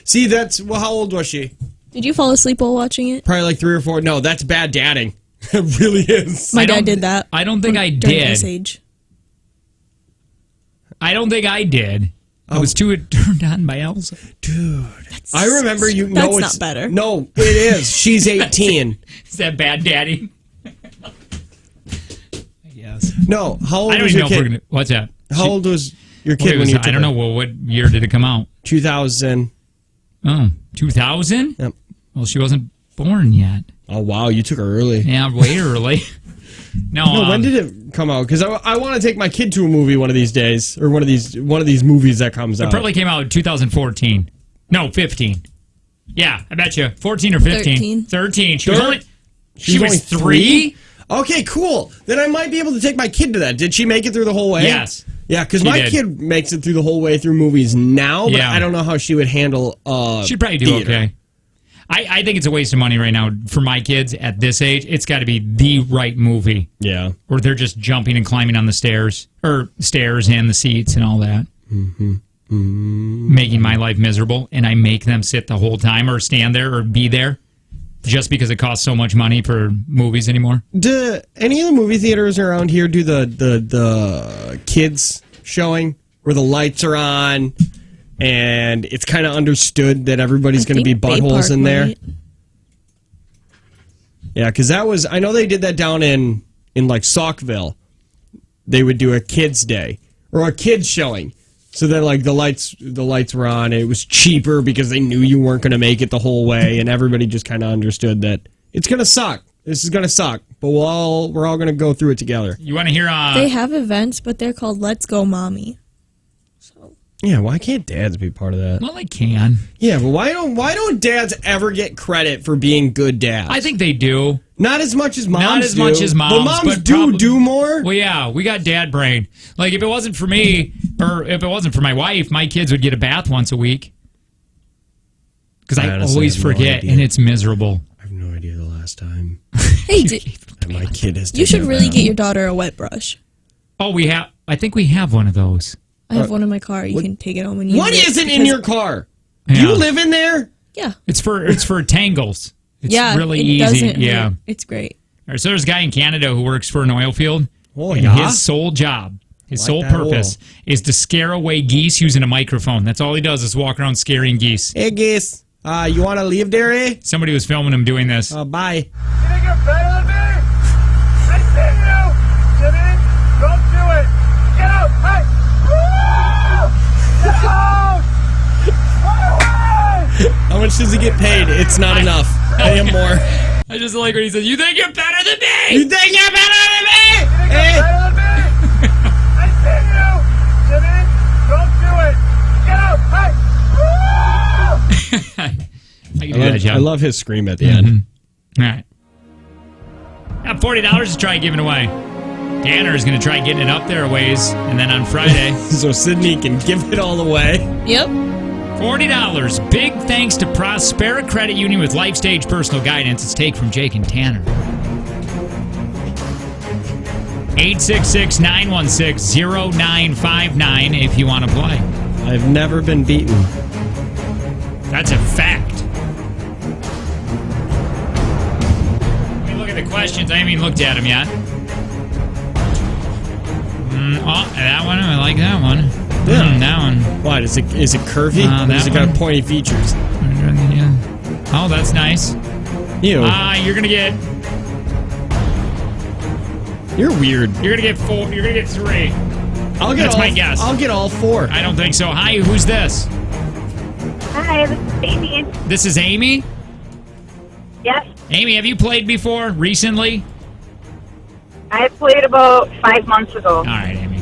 See, well, how old was she? Did you fall asleep while watching it? Probably like 3 or 4. No, that's bad dadding. It really is. My I don't- dad did that. I don't think I during did. Ice Age. I don't think I did. I was too turned on by Elsa. Dude. I remember you know That's it's not better. No, it is. She's 18. Is that bad, Daddy? Yes. No, how old I don't was even your know if we're kid? gonna. What's that? How old was your kid Wait, when you I don't know. Well, what year did it come out? 2000. Oh, 2000? Yep. Well, she wasn't born yet. Oh, wow, you took her early. Yeah, way early. No, when did it come out? Because I want to take my kid to a movie one of these days, or one of these movies that comes out. It probably came out in 2014. No, 15. Yeah, I bet you 14 or 15. 13. She was only. She was 3. Okay, cool. Then I might be able to take my kid to that. Did she make it through the whole way? Yes. Yeah, because She my did. kid makes it through the whole way through movies now, but Yeah. I don't know how she would handle. She'd probably do theater. okay. I think it's a waste of money right now for my kids at this age. It's got to be the right movie, Yeah. or they're just jumping and climbing on the stairs and the seats and all that, making my life miserable. And I make them sit the whole time or stand there or be there just because it costs so much money for movies anymore. Do any of the movie theaters around here do the kids showing where the lights are on and it's kind of understood that everybody's going to be buttholes in there? Yeah, because I know they did that down in like Saukville. They would do a kids day or a kids showing. So then like the lights were on and it was cheaper because they knew you weren't going to make it the whole way and everybody just kind of understood that it's going to suck. This is going to suck, but we're all going to go through it together. You want to hear? They have events, but they're called Let's Go Mommy. So Yeah, why can't dads be part of that? Well, they can. Yeah, but why don't dads ever get credit for being good dads? I think they do. Not as much as moms Not as do. much as moms, But moms but do more. Well, yeah, we got dad brain. Like, if it wasn't for me, or if it wasn't for my wife, my kids would get a bath once a week. Because I honestly always have no forget, idea. and it's miserable. I have no idea the last time Hey, my kid has. you should taken a really bath. get your daughter a wet brush. Oh, we have. I think we have one of those. I have one in my car. You can take it home and use What it. isn't in because- your car? Yeah. You live in there? Yeah. It's for tangles. It's Yeah, really it easy. doesn't Yeah. hurt. It's great. All right, so there's a guy in Canada who works for an oil field. Oh, and yeah? his sole job, his Like sole that purpose is to scare away geese using a microphone. That's all he does is walk around scaring geese. Hey, geese. You want to leave there, eh? Somebody was filming him doing this. Bye. You think you're better than me? I see you! Jimmy, don't do it! Get out! Hey! Woo! Get out! Run away! How much does he get paid? It's not enough. Pay him more. I just like when he says, "You think you're better than me?" You think you're better than me? You think Eh? you're better than me? I see you! Jimmy, don't do it! Get out! Hey! Woo! I can do that job. I love his scream at the end. All right. Got $40 to try giving away. Tanner is going to try getting it up there a ways, and then on Friday, So Sydney can give it all away. Yep. $40. Big thanks to Prospera Credit Union with Life Stage Personal Guidance. It's Take from Jake and Tanner. 866-916-0959 if you want to play. I've never been beaten. That's a fact. Let me look at the questions. I haven't even looked at them yet. Oh, that one. I like that one. Yeah. That one. What, is it curvy? Or that does it got one. pointy features? Oh, that's nice. Ew. You're gonna get. You're weird. You're gonna get 4. You're gonna get 3. That's my guess. I'll get all 4. I don't think so. Hi, who's this? Hi, this is Amy. This is Amy. Yes, Amy, have you played before recently? I played about 5 months ago. All right, Amy.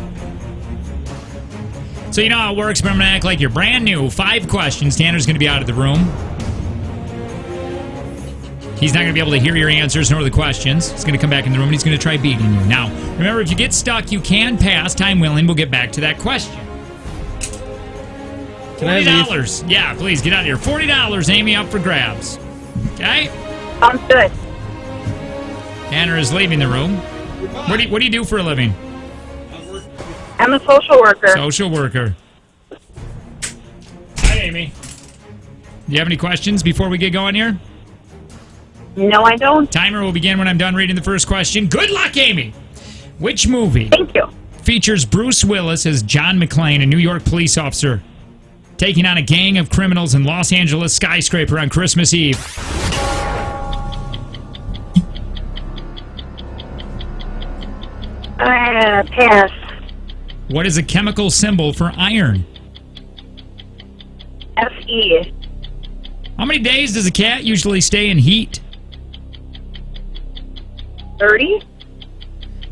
So you know how it works, but I'm going to act like you're brand new. 5 questions. Tanner's going to be out of the room. He's not going to be able to hear your answers nor the questions. He's going to come back in the room and he's going to try beating you. Now, remember, if you get stuck, you can pass. Time willing, we'll get back to that question. Can I leave? $40. Yeah, please, get out of here. $40, Amy, up for grabs. Okay? Sounds good. Tanner is leaving the room. What do you do for a living? I'm a social worker. Social worker. Hi, Amy. Do you have any questions before we get going here? No, I don't. Timer will begin when I'm done reading the first question. Good luck, Amy. Which movie Thank you. features Bruce Willis as John McClane, a New York police officer, taking on a gang of criminals in Los Angeles skyscraper on Christmas Eve? Pass. What is a chemical symbol for iron? F-E. How many days does a cat usually stay in heat? 30.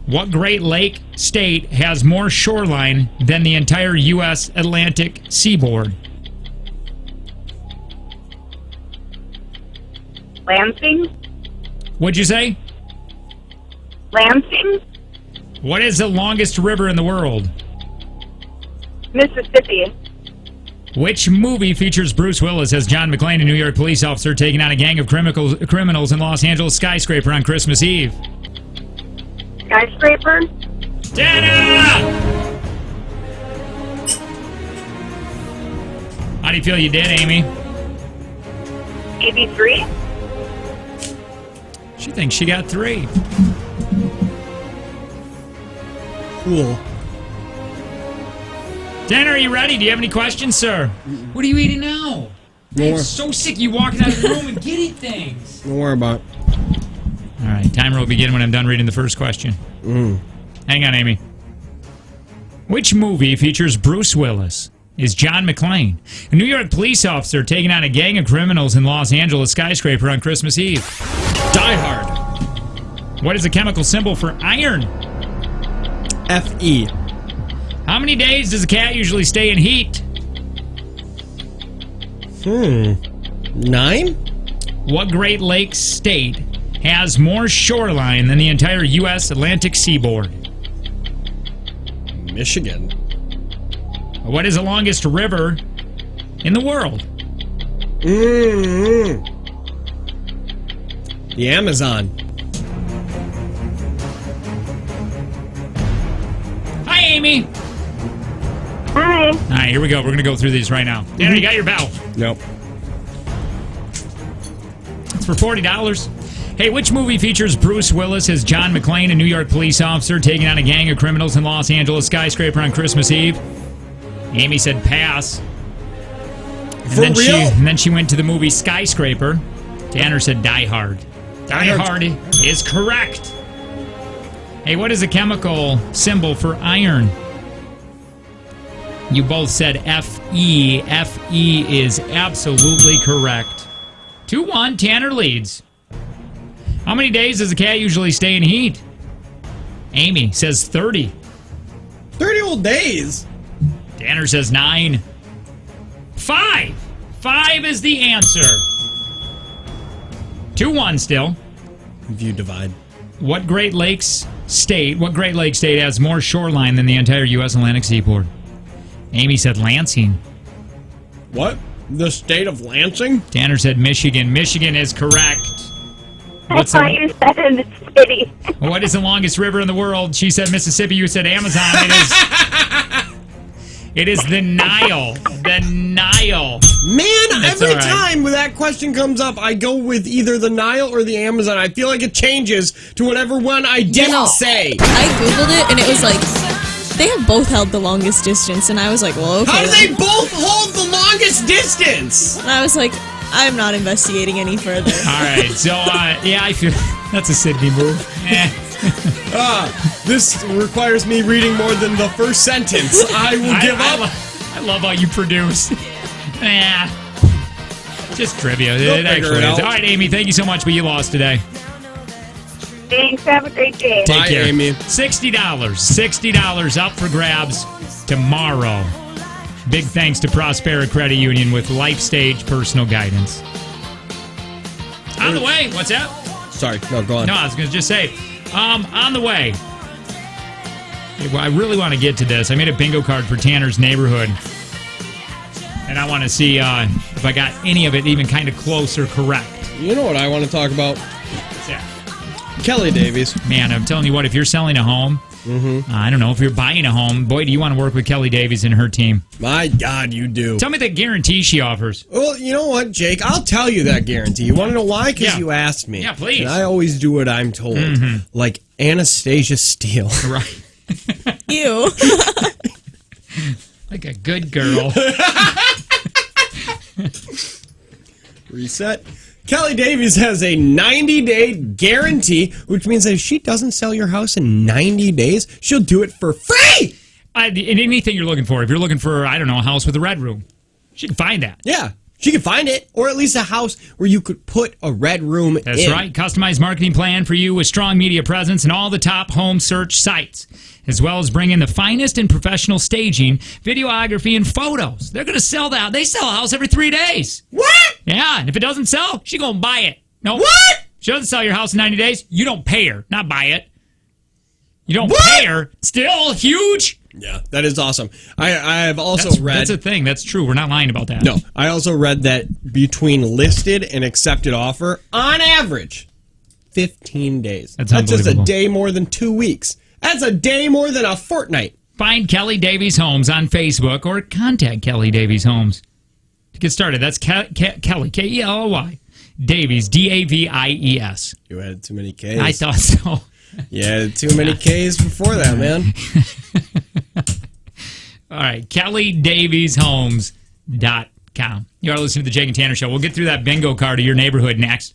What Great Lake state has more shoreline than the entire U.S. Atlantic seaboard? Lansing. What'd you say? Lansing. What is the longest river in the world? Mississippi. Which movie features Bruce Willis as John McClane, a New York police officer, taking on a gang of criminals in Los Angeles skyscraper on Christmas Eve? Skyscraper. Dana! How do you feel you did, Amy? Maybe 3. She thinks she got 3. Cool. Tanner, are you ready? Do you have any questions, sir? What are you eating now? I'm so sick of you walking out of the room and getting things. Don't worry about it. All right, timer will begin when I'm done reading the first question. Hang on, Amy. Which movie features Bruce Willis as John McClane, a New York police officer taking on a gang of criminals in Los Angeles skyscraper on Christmas Eve? Die Hard. What is the chemical symbol for iron? F-E. How many days does a cat usually stay in heat? 9? What Great Lakes state has more shoreline than the entire U.S. Atlantic seaboard? Michigan. What is the longest river in the world? The Amazon. Hi, Amy. Hi. All right, here we go. We're going to go through these right now. Tanner, you got your bell. Nope. It's for $40. Hey, which movie features Bruce Willis as John McClane, a New York police officer taking on a gang of criminals in Los Angeles skyscraper on Christmas Eve? Amy said pass. For real? And then she went to the movie Skyscraper. Tanner said Die Hard. Die Hard is correct. Hey, what is the chemical symbol for iron? You both said Fe. Fe is absolutely correct. 2-1, Tanner leads. How many days does a cat usually stay in heat? Amy says 30. 30 whole days. Tanner says 9. 5. 5 is the answer. 2-1 still. If you divide. What Great Lakes state has more shoreline than the entire U.S. Atlantic seaboard? Amy said Lansing. What? The state of Lansing? Tanner said Michigan. Michigan is correct. I thought you said in the city. What is the longest river in the world? She said Mississippi. You said Amazon. It is the Nile. The Nile. Man, That's every all right. time when that question comes up, I go with either the Nile or the Amazon. I feel like it changes to whatever one I didn't say. I googled it and it was like they have both held the longest distance, and I was like, well, okay. How do they both hold the longest distance? And I was like, I'm not investigating any further. All right. So, yeah, I feel that's a Sydney move. This requires me reading more than the first sentence. I will give up. I love how you produce. Yeah. Just trivia. They'll It figure actually it is. out. All right, Amy, thank you so much, but you lost today. Thanks. Have a great day. Take Bye, care. Amy. $60. $60 up for grabs tomorrow. Big thanks to Prospera Credit Union with Life Stage Personal Guidance. On the way. What's that? Sorry, no, go on. No, I was going to just say, on the way. I really want to get to this. I made a bingo card for Tanner's neighborhood. And I want to see if I got any of it even kind of close or correct. You know what I want to talk about? Yeah. Kelly Davies. Man, I'm telling you what, if you're selling a home, I don't know, if you're buying a home, boy, do you want to work with Kelly Davies and her team. My God, you do. Tell me the guarantee she offers. Well, you know what, Jake? I'll tell you that guarantee. You want to know why? Because Yeah. you asked me. Yeah, please. And I always do what I'm told. Like Anastasia Steele. Right. Ew. Like a good girl. Reset. Kelly Davies has a 90-day guarantee, which means that if she doesn't sell your house in 90 days, she'll do it for free. In anything you're looking for, if you're looking for, I don't know, a house with a red room, she can find that. Yeah, she can find it, or at least a house where you could put a red room in. That's right. Customized marketing plan for you with strong media presence and all the top home search sites, as well as bring in the finest in professional staging, videography, and photos. They're going to sell that. They sell a house every 3 days. What? Yeah, and if it doesn't sell, she going to buy it. No. What? She doesn't sell your house in 90 days, you don't pay her, not buy it. You don't What? pay her. Still huge. Yeah, that is awesome. I have also read... That's a thing. That's true. We're not lying about that. No, I also read that between listed and accepted offer, on average, 15 days. That's just a unbelievable. day more than 2 weeks. That's a day more than a fortnight. Find Kelly Davies Homes on Facebook or contact Kelly Davies Homes to get started. That's Kelly, Kelly, Davies, Davies. You had too many Ks. I thought so. You had too many Ks before that, man. All right, KellyDaviesHomes.com. You are listening to the Jake and Tanner Show. We'll get through that bingo card of your neighborhood next.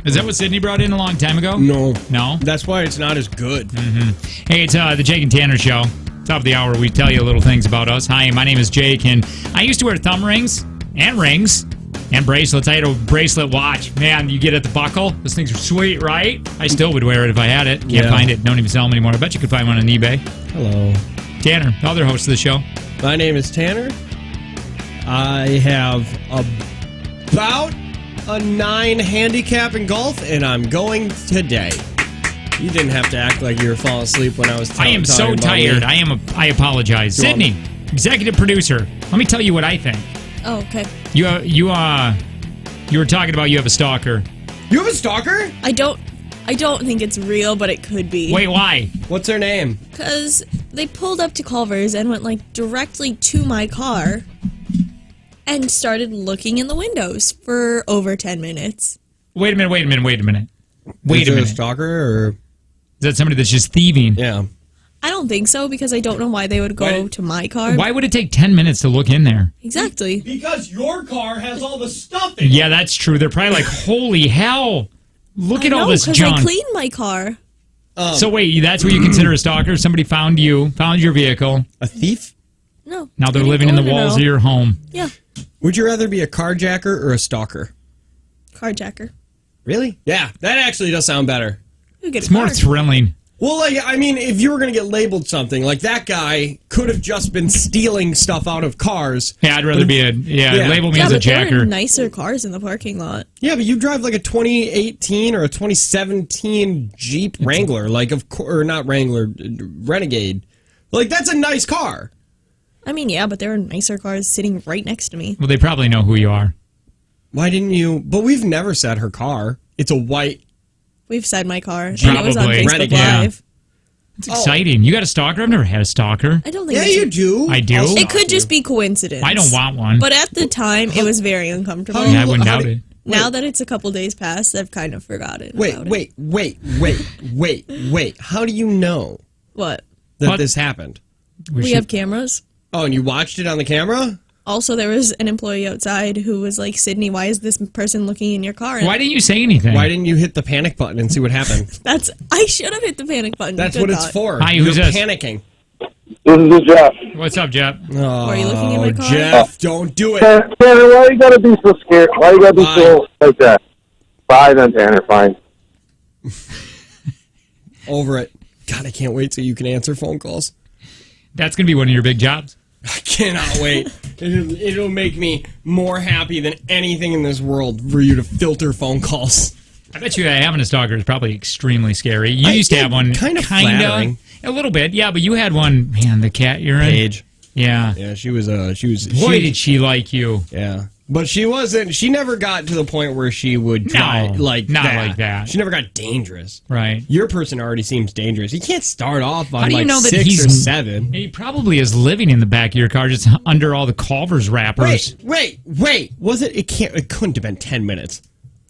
Is that what Sydney brought in a long time ago? No. No? That's why it's not as good. Hey, it's the Jake and Tanner Show. Top of the hour, we tell you little things about us. Hi, my name is Jake, and I used to wear thumb rings and bracelets. I had a bracelet watch. Man, you get at the buckle. Those things are sweet, right? I still would wear it if I had it. Can't find it. Don't even sell them anymore. I bet you could find one on eBay. Hello. Tanner, the other host of the show. My name is Tanner. I have about a 9 handicap in golf, and I'm going today. You didn't have to act like you were falling asleep when I was I am so tired. I apologize. Sydney, executive producer. Let me tell you what I think. Oh, okay. You were talking about you have a stalker. You have a stalker? I don't think it's real, but it could be. Wait, why? What's her name? Because they pulled up to Culver's and went like directly to my car and started looking in the windows for over 10 minutes. Wait a minute. Is it a stalker or? Is that somebody that's just thieving? Yeah. I don't think so, because I don't know why they would go to my car. Why would it take 10 minutes to look in there? Exactly. Because your car has all the stuff in it. Yeah, that's true. They're probably like, holy hell. Look at all this because junk. I cleaned my car. So wait, that's what you consider a stalker? Somebody found your vehicle. A thief? No. Now they're living in the walls of your home. Yeah. Would you rather be a carjacker or a stalker? Carjacker. Really? Yeah, that actually does sound better. It's more thrilling. Well, like, I mean, if you were going to get labeled something, like that guy could have just been stealing stuff out of cars. Yeah, I'd rather be label me as a but there jacker. are nicer cars in the parking lot. Yeah, but you drive like a 2018 or a 2017 Jeep Wrangler, or not Wrangler, Renegade. Like, that's a nice car. I mean, yeah, but there are nicer cars sitting right next to me. Well, they probably know who you are. Why didn't you? But we've never said her car. It's a white. We've said my car. And Probably. it was on Facebook Renegade. Live. It's exciting. You got a stalker? I've never had a stalker. I don't think Yeah, it's you do. I do? It could just be coincidence. I don't want one. But at the time, it was very uncomfortable. Yeah, I wouldn't doubt it. Now that it's a couple days past, I've kind of forgotten about it. Wait. How do you know What? that this happened? We have cameras. Oh, and you watched it on the camera? Also, there was an employee outside who was like, Sydney, why is this person looking in your car? And Why didn't you say anything? Why didn't you hit the panic button and see what happened? I should have hit the panic button. That's Good what it's thought. for. Hi, You're who's this? panicking. This is Jeff. What's up, Jeff? Oh, Are you looking in my car? Jeff, don't do it. Tanner, why you gotta be so scared? Why you gotta be so like that? Bye then, Tanner. Fine. Over it. God, I can't wait till you can answer phone calls. That's going to be one of your big jobs. I cannot wait. It'll make me more happy than anything in this world for you to filter phone calls. I bet you having a stalker is probably extremely scary. You used to have one. Kind of flattering. A little bit, yeah, but you had one, man, the cat urine. Paige. Yeah. Yeah, she was. Boy, did she like you. Yeah. But she wasn't. She never got to the point where she would try No, like not that. like that. She never got dangerous. Right. Your person already seems dangerous. You can't start off on How do you like know that 6 he's or 7. He probably is living in the back of your car, just under all the Culver's wrappers. Wait. Was it? It couldn't have been 10 minutes.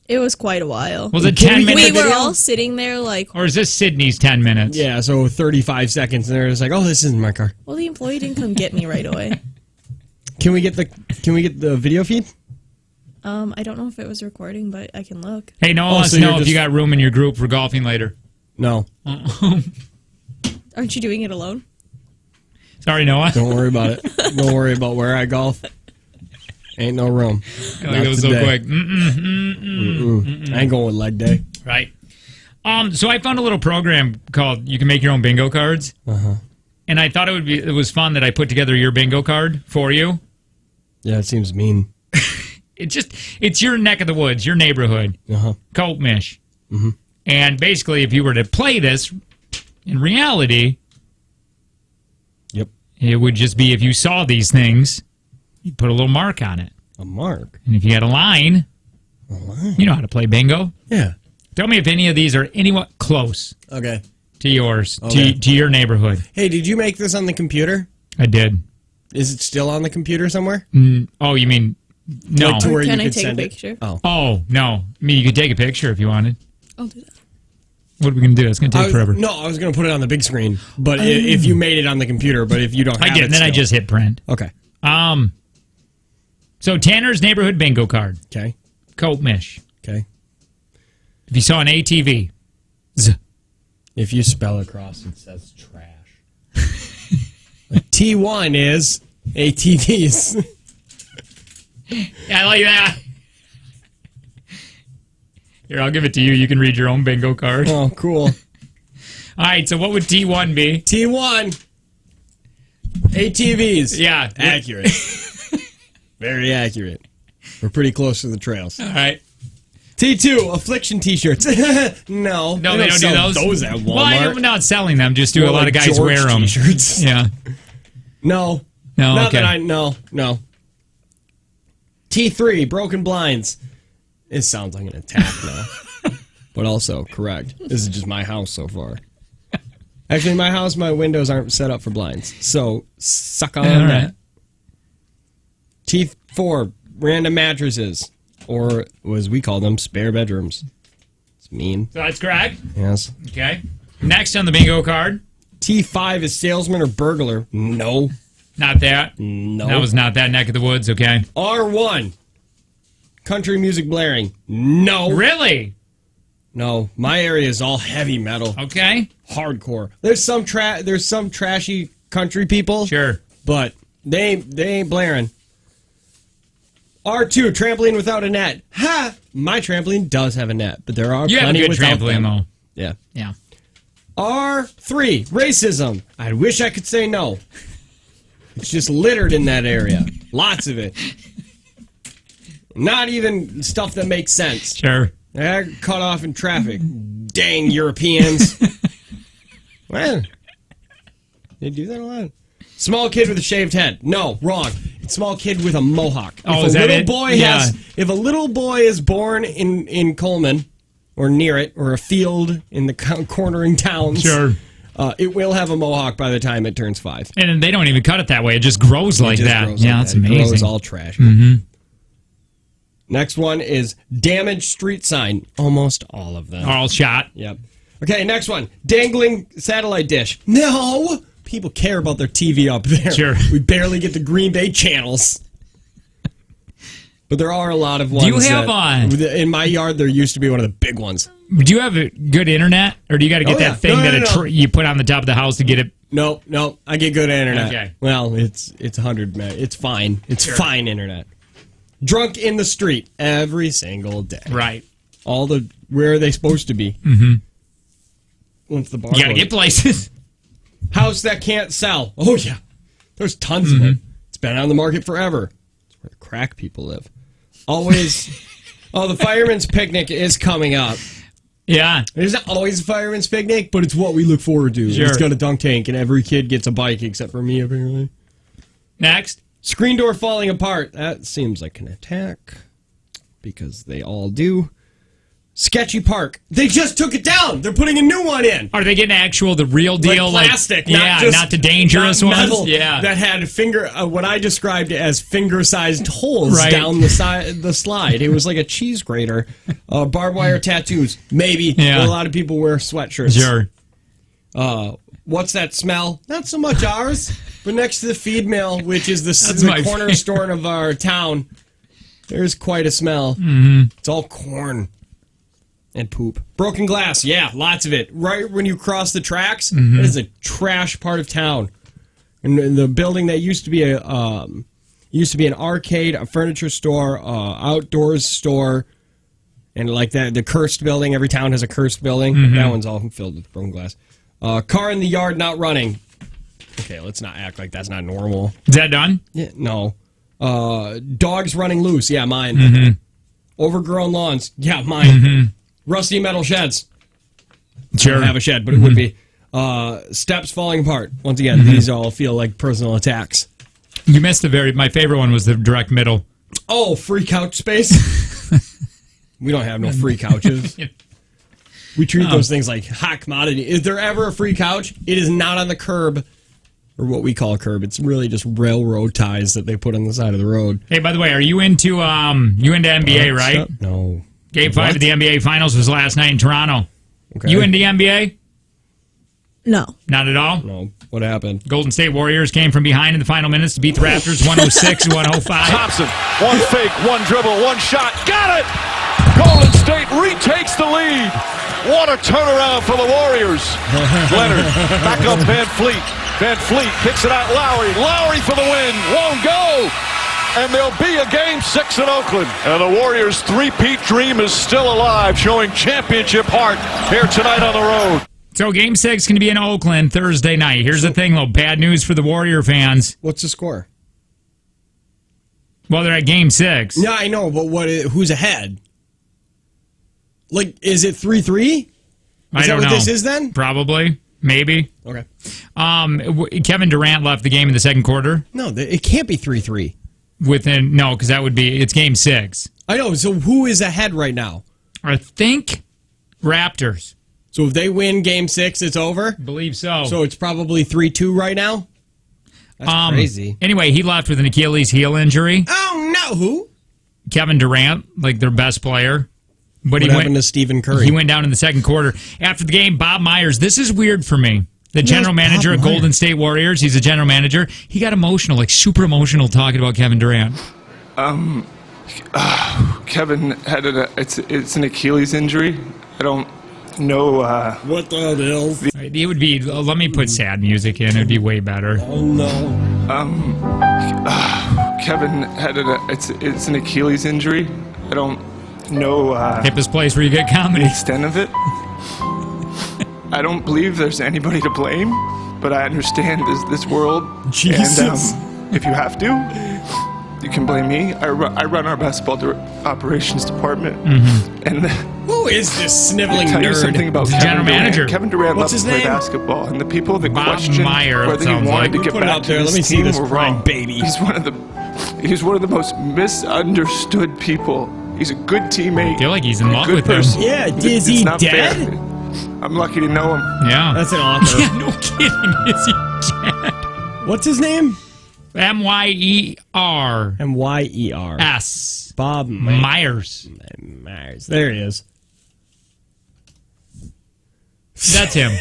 It was quite a while. Was it 10 minutes? We were video? all sitting there like, Or is this Sydney's 10 minutes? Yeah, so 35 seconds, and they're just like, "Oh, this isn't my car." well, the employee didn't come get me right away. Can we get the video feed? I don't know if it was recording, but I can look. Hey, Noah wants so to know you're if you just- got room in your group for golfing later. No. Aren't you doing it alone? Sorry, Noah. Don't worry about it. Don't worry about where I golf. Ain't no room. It goes so today. quick. I ain't going with leg day. Right. So I found a little program called You Can Make Your Own Bingo Cards. Uh-huh. And I thought it was fun that I put together your bingo card for you. Yeah, it seems mean. It's your neck of the woods, your neighborhood. Uh-huh. Coatmish. Mm-hmm. And basically, if you were to play this, in reality, Yep. it would just be if you saw these things, you'd put a little mark on it. A mark? And if you had a line, you know how to play bingo. Yeah. Tell me if any of these are anywhat close Okay. to yours, Okay. to your neighborhood. Hey, did you make this on the computer? I did. Is it still on the computer somewhere? Oh, you mean no? Like to where Can you I could take a send it? picture? Oh. Oh no! I mean, you could take a picture if you wanted. I'll do that. What are we gonna do? It's gonna take forever. No, I was going to put it on the big screen, but if you made it on the computer, but if you don't have I did. it And then I still. just hit print. Okay. So Tanner's neighborhood bingo card. Okay. Coatmish. Okay. If you saw an ATV. If you spell across, it says trash. A T1 is ATVs. Yeah, I like that. Here, I'll give it to you. You can read your own bingo card. Oh, cool. All right, so what would T1 be? T1. ATVs. Yeah. Accurate. Very accurate. We're pretty close to the trails. All right. T2, affliction t-shirts. No, they don't do sell those. those at Walmart. Well, I'm not selling them. Just do More a lot like of guys George wear them. T-shirts. Yeah. No. No, Not okay. that no. T3, broken blinds. It sounds like an attack now. But also correct. This is just my house so far. Actually, in my house, my windows aren't set up for blinds. So, suck on All that. right. T4, random mattresses. Or, as we call them, spare bedrooms. It's mean. So that's correct. Yes. Okay. Next on the bingo card. T5 is salesman or burglar. No. Not that. No. That was not that neck of the woods, okay? R1, country music blaring. No. Really? No. My area is all heavy metal. Okay. Hardcore. There's some trashy country people. Sure. But they ain't blaring. R2, trampoline without a net. Ha! My trampoline does have a net, but there are You have a plenty good without trampoline, them. though. Yeah. Yeah. R3, racism. I wish I could say no. It's just littered in that area. Lots of it. Not even stuff that makes sense. Sure. I got cut off in traffic. Dang Europeans. Well, they do that a lot. Small kid with a shaved head. No, wrong. It's small kid with a mohawk. Oh, if is a that little it? boy Yeah. if a little boy is born in Coleman or near it or a field in the cornering towns, Sure. It will have a mohawk by the time it turns 5. And they don't even cut it that way. It just grows like It just that. grows Yeah, like that's that. It amazing. grows all trash. Next one is damaged street sign. Almost all of them. All shot. Yep. Okay, next one. Dangling satellite dish. No! People care about their TV up there. Sure. We barely get the Green Bay channels. But there are a lot of ones. Do you have in my yard, there used to be one of the big ones. Do you have a good internet? Or do you got to get Oh, yeah. that thing No. you put on the top of the house to get it? No, I get good internet. Okay. Well, it's 100 meg. It's fine. It's fine internet. Drunk in the street every single day. Right. Where are they supposed to be? Mm-hmm. Once the bar You got to goes. get places. House that can't sell. Oh, yeah. There's tons of it. It's been on the market forever. It's where the crack people live. Always. The fireman's picnic is coming up. Yeah. There's not always a fireman's picnic, but it's what we look forward to. Sure. It's got a dunk tank, and every kid gets a bike except for me, apparently. Next. Screen door falling apart. That seems like an attack. Because they all do. Sketchy Park. They just took it down. They're putting a new one in. Are they getting the real deal? Like plastic, not the dangerous not ones. metal Yeah. that had what I described as finger-sized holes Right. down the slide. It was like a cheese grater. Barbed wire tattoos, maybe. Yeah. But a lot of people wear sweatshirts. Sure. What's that smell? Not so much ours, but next to the feed mill, which is the my corner favorite. store of our town, there's quite a smell. Mm-hmm. It's all corn. And poop. Broken glass, yeah, lots of it. Right when you cross the tracks, Mm-hmm. it is a trash part of town. And the building that used to be an arcade, a furniture store, outdoors store, and like that, the cursed building. Every town has a cursed building. Mm-hmm. That one's all filled with broken glass. Car in the yard not running. Okay, let's not act like that's not normal. Is that done? Yeah, no. Dogs running loose. Yeah, mine. Mm-hmm. Overgrown lawns. Yeah, mine. Rusty metal sheds. Sure. I don't have a shed, but it would be. Steps falling apart. Once again, these all feel like personal attacks. You missed my favorite one was the direct middle. Oh, free couch space? We don't have no free couches. We treat those things like hot commodity. Is there ever a free couch? It is not on the curb, or what we call a curb. It's really just railroad ties that they put on the side of the road. Hey, by the way, are you into NBA, right? No. Game 5 What? of the NBA Finals was last night in Toronto. Okay. You into the NBA? No. Not at all? No. What happened? Golden State Warriors came from behind in the final minutes to beat the Raptors 106-105. Thompson, one fake, one dribble, one shot. Got it! Golden State retakes the lead. What a turnaround for the Warriors. Leonard back up Van Fleet. Van Fleet kicks it out Lowry. Lowry for the win. Won't go. And there'll be a Game 6 in Oakland. And the Warriors' three-peat dream is still alive, showing championship heart here tonight on the road. So Game 6 going to be in Oakland Thursday night. Here's the thing, though. Bad news for the Warrior fans. What's the score? Well, they're at Game 6. Yeah, I know, but who's ahead? Like, is it 3-3? I don't know. Is that what this is then? Probably. Maybe. Okay. Kevin Durant left the game in the second quarter. No, it can't be 3-3. No, because it's Game 6. I know. So who is ahead right now? I think Raptors. So if they win Game 6, it's over? Believe so. So it's probably 3-2 right now? That's crazy. Anyway, he left with an Achilles heel injury. Oh, no. Who? Kevin Durant, like their best player. But what happened to Stephen Curry? He went down in the second quarter. After the game, Bob Myers, this is weird for me. The general manager of Golden State Warriors, he's a general manager. He got emotional, like super emotional, talking about Kevin Durant. Kevin had it's an Achilles injury. I don't know. What the hell? It would be. Let me put sad music in. It'd be way better. Oh no. Kevin had it's an Achilles injury. I don't know. Hippest place where you get comedy. The extent of it. I don't believe there's anybody to blame, but I understand this world. Jesus. And if you have to, you can blame me. I run our basketball operations department. Mm-hmm. And who is this sniveling tell nerd? you something about The Kevin general Durant. manager. Kevin Durant What's loves his to play name? basketball, and the people that Bob question Meyer, whether he sounds wanted like. to We get put it back up to there. this Let me see team this were crying wrong. baby. He's one of the most misunderstood people. He's a good teammate. I feel like he's in love good with person. him. Yeah, It's is he not dead? fair. I'm lucky to know him. Yeah. That's an author. Yeah, no kidding. Is he dead? What's his name? Myer. Myer. S. Bob Myers. Myers. There he is. That's him.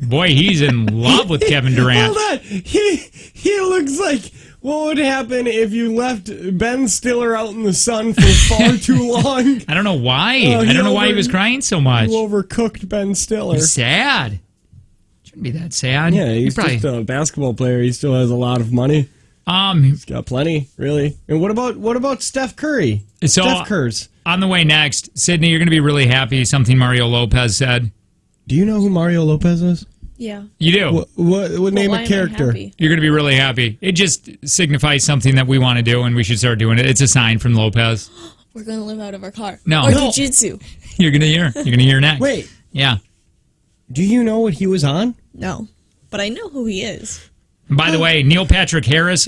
Boy, he's in love with Kevin Durant. Hold on. He looks like what would happen if you left Ben Stiller out in the sun for far too long. I don't know why. Oh, I don't know why he was crying so much. You overcooked Ben Stiller. He's sad. Shouldn't be that sad. Yeah, he's just a basketball player. He still has a lot of money. He's got plenty, really. And what about Steph Curry? So, Steph Curry's on the way next, Sydney, you're going to be really happy. Something Mario Lopez said. Do you know who Mario Lopez is? Yeah. You do. What name why a am I character? happy? You're going to be really happy. It just signifies something that we want to do, and we should start doing it. It's a sign from Lopez. We're going to live out of our car. No. Or No. jiu-jitsu. You're going to hear. You're going to hear next. Wait. Yeah. Do you know what he was on? No. But I know who he is. And by the way, Neil Patrick Harris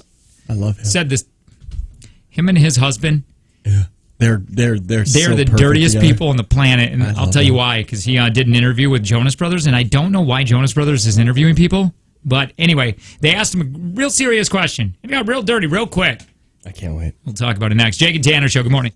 I love him. said this. Him and his husband. Yeah. They're They're so the perfect dirtiest together. people on the planet, and I'll tell you why. Because he did an interview with Jonas Brothers, and I don't know why Jonas Brothers is interviewing people. But anyway, they asked him a real serious question. It got real dirty, real quick. I can't wait. We'll talk about it next. Jake and Tanner Show. Good morning.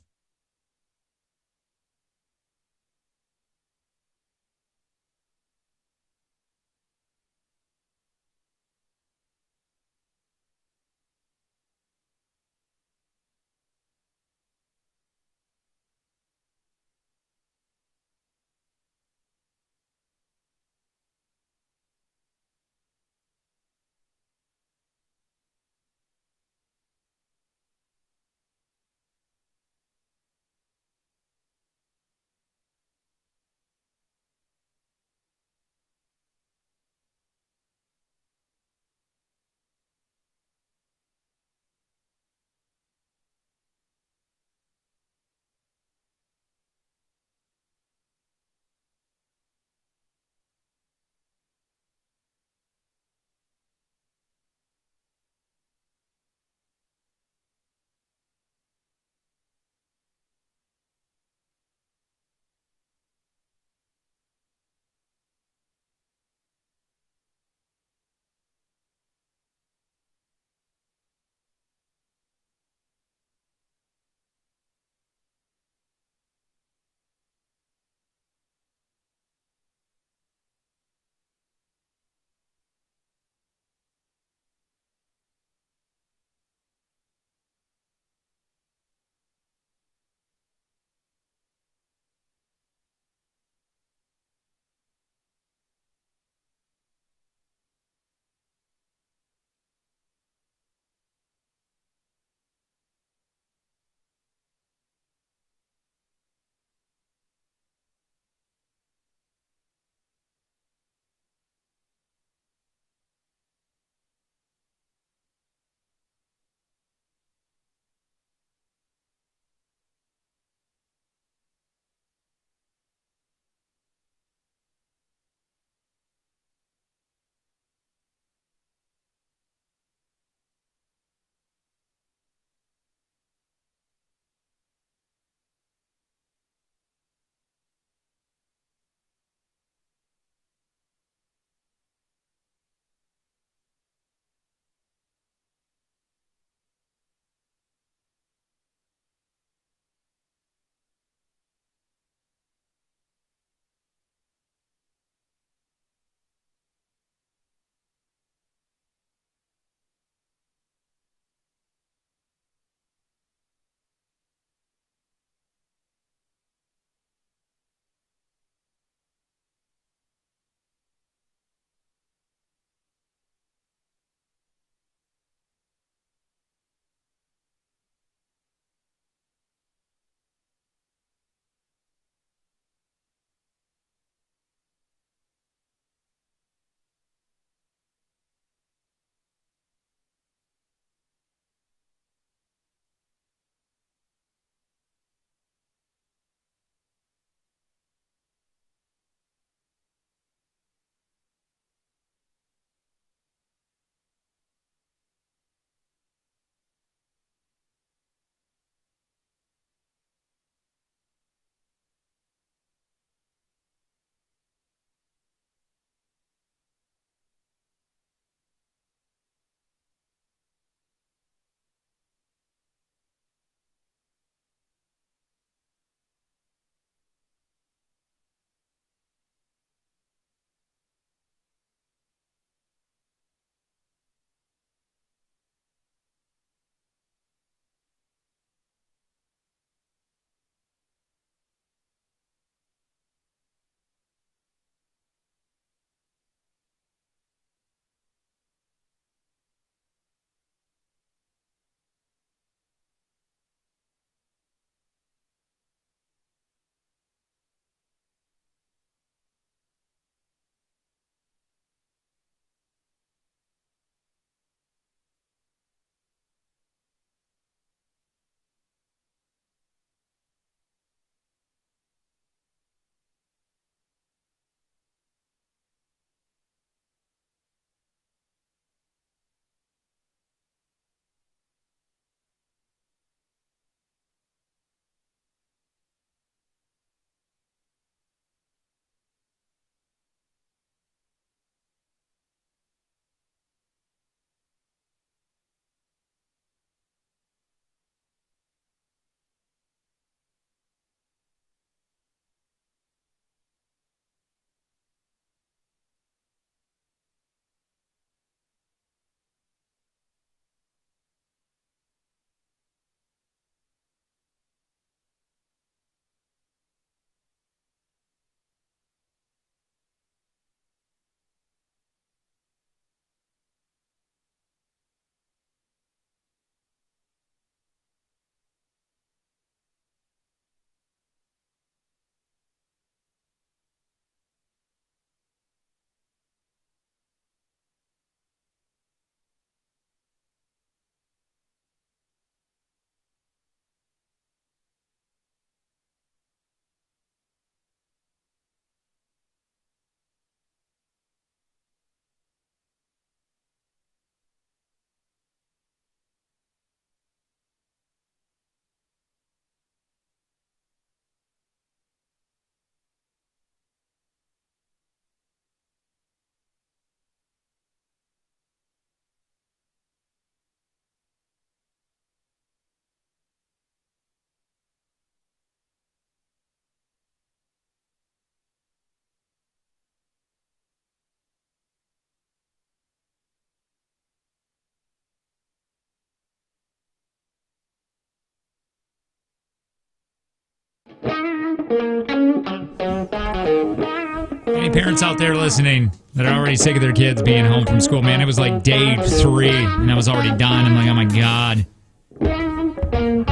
Any parents out there listening that are already sick of their kids being home from school, man, it was like day 3 and I was already done. I'm like, oh my God.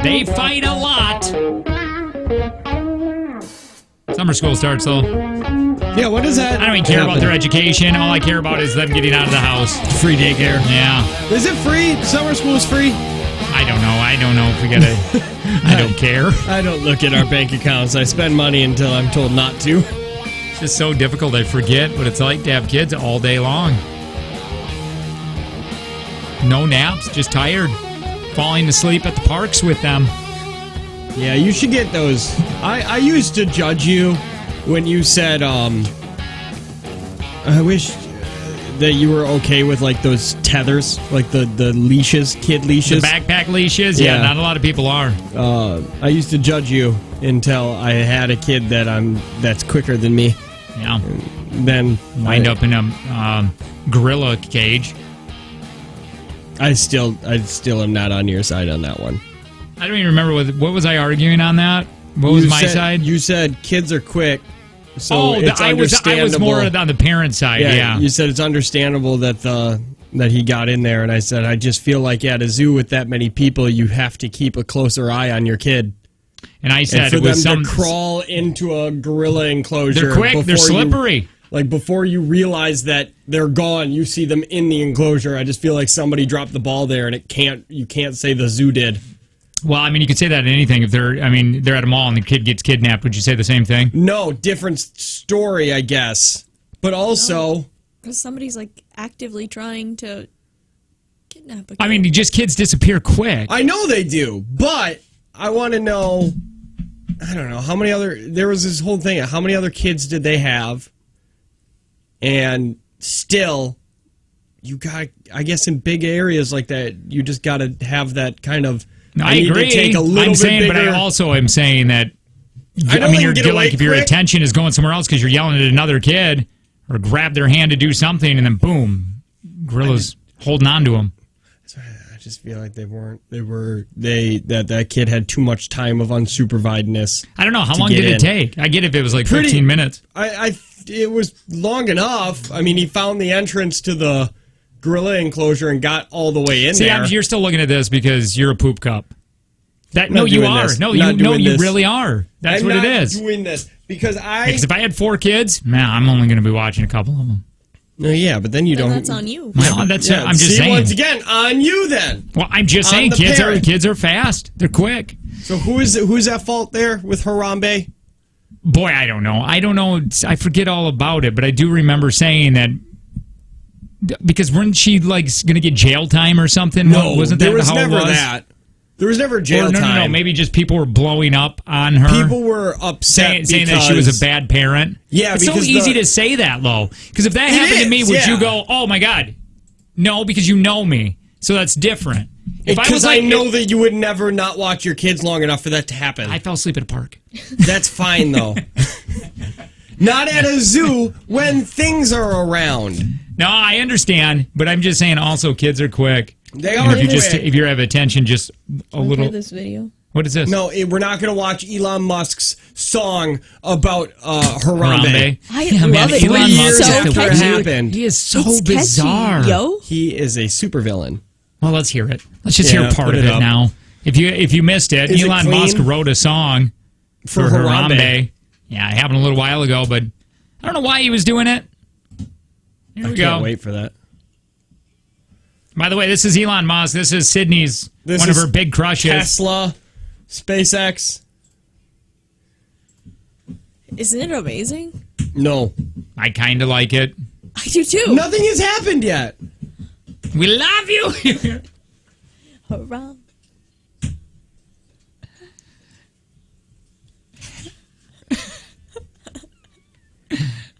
They fight a lot. Summer school starts though. Yeah, what is that? I don't even care about their education. All I care about is them getting out of the house. Free daycare. Yeah. Is it free? Summer school is free? I don't know. I don't know if we gotta. I don't care. I don't look at our bank accounts. I spend money until I'm told not to. It's just so difficult. I forget what it's like to have kids all day long. No naps, just tired. Falling asleep at the parks with them. Yeah, you should get those. I used to judge you when you said, I wish that you were okay with like those tethers, like the leashes, kid leashes. The backpack leashes? Yeah, not a lot of people are. I used to judge you until I had a kid that's quicker than me. Yeah. And then wind up in a gorilla cage. I still am not on your side on that one. I don't even remember what was I arguing on that? What was my side? You said kids are quick, so it's I was more on the parent side. Yeah. You said it's understandable that he got in there, and I said I just feel like at a zoo with that many people, you have to keep a closer eye on your kid. And I said and for it was them to crawl into a gorilla enclosure. They're quick. They're slippery. Before you realize that they're gone, you see them in the enclosure. I just feel like somebody dropped the ball there, and you can't say the zoo did. Well, I mean, you could say that in anything. If they're at a mall and the kid gets kidnapped, would you say the same thing? No, different story, I guess. But also, because somebody's like actively trying to kidnap a kid. I mean, just kids disappear quick. I know they do, but I want to know. I don't know how many other. There was this whole thing. How many other kids did they have? And still, you got. I guess in big areas like that, you just got to have that kind of. I agree. I'm saying, but I also am saying that. I mean, you're like if your attention is going somewhere else because you're yelling at another kid, or grab their hand to do something, and then boom, gorilla's holding on to them. I just feel like that kid had too much time of unsupervisedness. I don't know how long did it take. I get if it was like 15 minutes. It was long enough. I mean, he found the entrance to the gorilla enclosure and got all the way in there. See, you're still looking at this because you're a poop cup. No, you are. This. No, you really are. That's what it is. I'm not doing this because if I had 4 kids, man, I'm only going to be watching a couple of them. No, yeah, but then you don't. That's on you. Well, I'm just saying. Once again, on you then. Well, I'm just saying, kids are fast. They're quick. So who's at fault there with Harambe? Boy, I don't know. I forget all about it, but I do remember saying that. Because weren't she like going to get jail time or something? No, wasn't that there was how never it was? that. There was never jail time. No. Maybe just people were blowing up on her. People were upset saying that she was a bad parent. Yeah, it's so easy to say that, though. Because if that happened to me, would you go, "Oh my God"? No, because you know me, so that's different. Because I know that you would never not watch your kids long enough for that to happen. I fell asleep at a park. That's fine though. Not at a zoo when things are around. No, I understand, but I'm just saying. Also, kids are quick. They are quick. If you have attention, just a little. This video. What is this? No, we're not going to watch Elon Musk's song about Harambe. I love it. Elon Musk so after it happened. He is so bizarre. Catchy, yo. He is a supervillain. Well, let's hear it. Let's just hear part of it now. If you missed it, Elon Musk wrote a song for Harambe. Yeah, it happened a little while ago, but I don't know why he was doing it. Here we go. I can't wait for that. By the way, this is Elon Musk. This is Sydney's one of her big crushes. Tesla, SpaceX. Isn't it amazing? No. I kind of like it. I do too. Nothing has happened yet. We love you. Hurrah.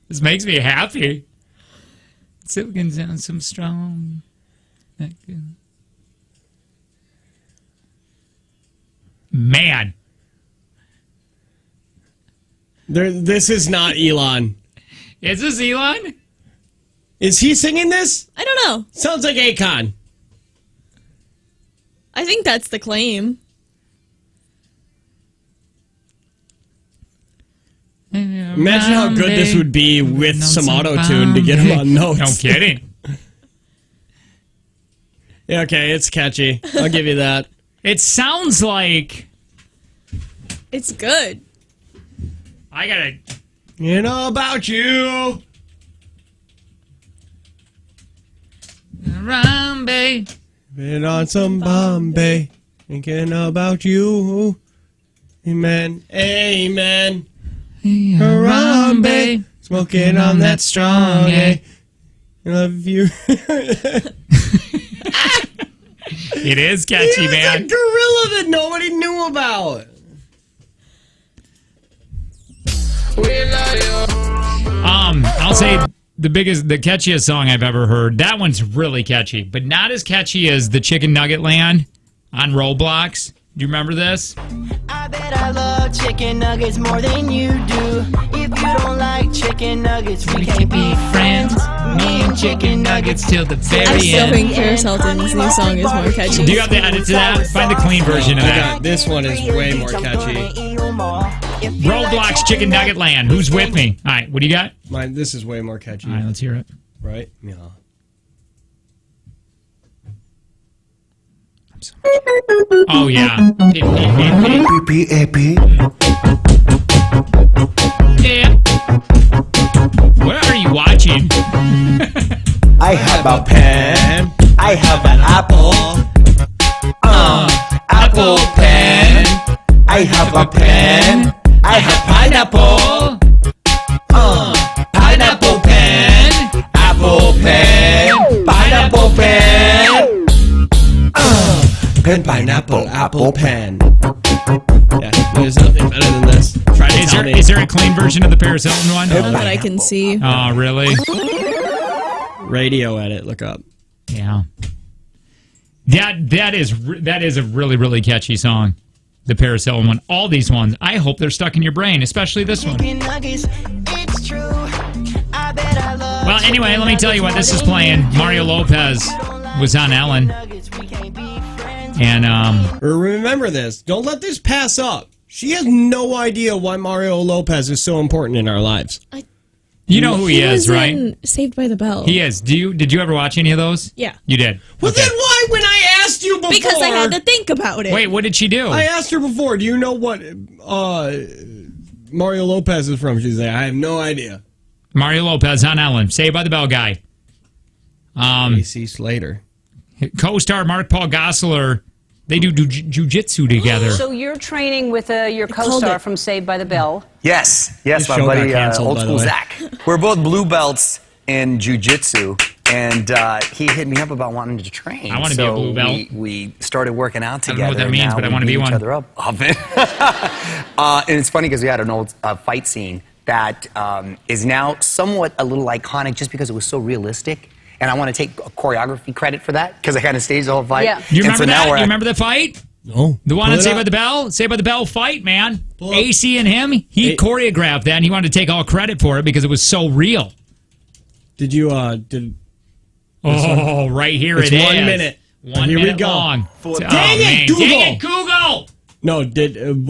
This makes me happy. Silicon sounds some strong. Man. This is not Elon. Is this Elon? Is he singing this? I don't know. Sounds like Akon. I think that's the claim. Imagine how good this would be with some auto-tune to get him on notes. No kidding. Yeah, okay, it's catchy. I'll give you that. It sounds like... It's good. I gotta... You know about you. Harambe. Been on some Bombay. Thinking about you. Amen. Amen. Harambe. Smoking on that strong. I love you. It is catchy, man. It's a gorilla that nobody knew about. I'll say the catchiest song I've ever heard. That one's really catchy, but not as catchy as the Chicken Nugget Land on Roblox. Do you remember this? I bet I love chicken nuggets more than you do. If you don't like chicken nuggets, we can't be friends. Me and chicken nuggets till the very I still end. think Paris Hilton's new song is more catchy. Do you have to edit to that? Find the clean version of that. This one is way more catchy. Roblox Chicken Nugget Land. Who's with me? All right, what do you got? Mine. This is way more catchy. All right, let's hear it. Right? Yeah. Oh, yeah. Yeah. What are you watching? I have a pen. I have an apple. Apple pen. I have a pen. I have pineapple. Pineapple pen. Apple pen. Pineapple pen. Pen, pineapple, apple pen. Yeah, there's nothing better than this. Try to tell me. Is there a clean version of the Paris Hilton one? Not that I can see. Oh, really? Radio edit. Look up. Yeah. That is a really, really catchy song. The Paris Hilton one. All these ones. I hope they're stuck in your brain, especially this one. Well, anyway, let me tell you what this is playing. Mario Lopez was on Ellen. And remember this. Don't let this pass up. She has no idea why Mario Lopez is so important in our lives. You know who he is, was right? in Saved by the Bell. He is. Did you ever watch any of those? Yeah. You did. Well, then why, when I asked you before? Because I had to think about it. Wait, what did she do? I asked her before. Do you know what Mario Lopez is from? She's like, I have no idea. Mario Lopez on Ellen. Saved by the Bell guy. AC Slater. Co-star Mark Paul Gosselaar. They do jujitsu together. So you're training with your co-star from Saved by the Bell. Yes, This my show got buddy, canceled, old by the school way. Zach. We're both blue belts in jiu-jitsu, and he hit me up about wanting to train. I want to be a blue belt. We started working out together. I don't know what that means, and but I now want to we be beat one. each other up often. And it's funny because we had an old fight scene that is now somewhat a little iconic just because it was so realistic. And I want to take choreography credit for that because I kind of staged the whole fight. Yeah. You And remember so now that? we're You remember the fight? No. The one Pull on it Saved up. by the Bell? Saved by the Bell fight, man. Pull up. AC and him, he choreographed that, and he wanted to take all credit for it because it was so real. Did you, Oh, right here It's it is. 1 minute. One Here we minute go. long. Dang it, man. Google! Dang it, Google! No,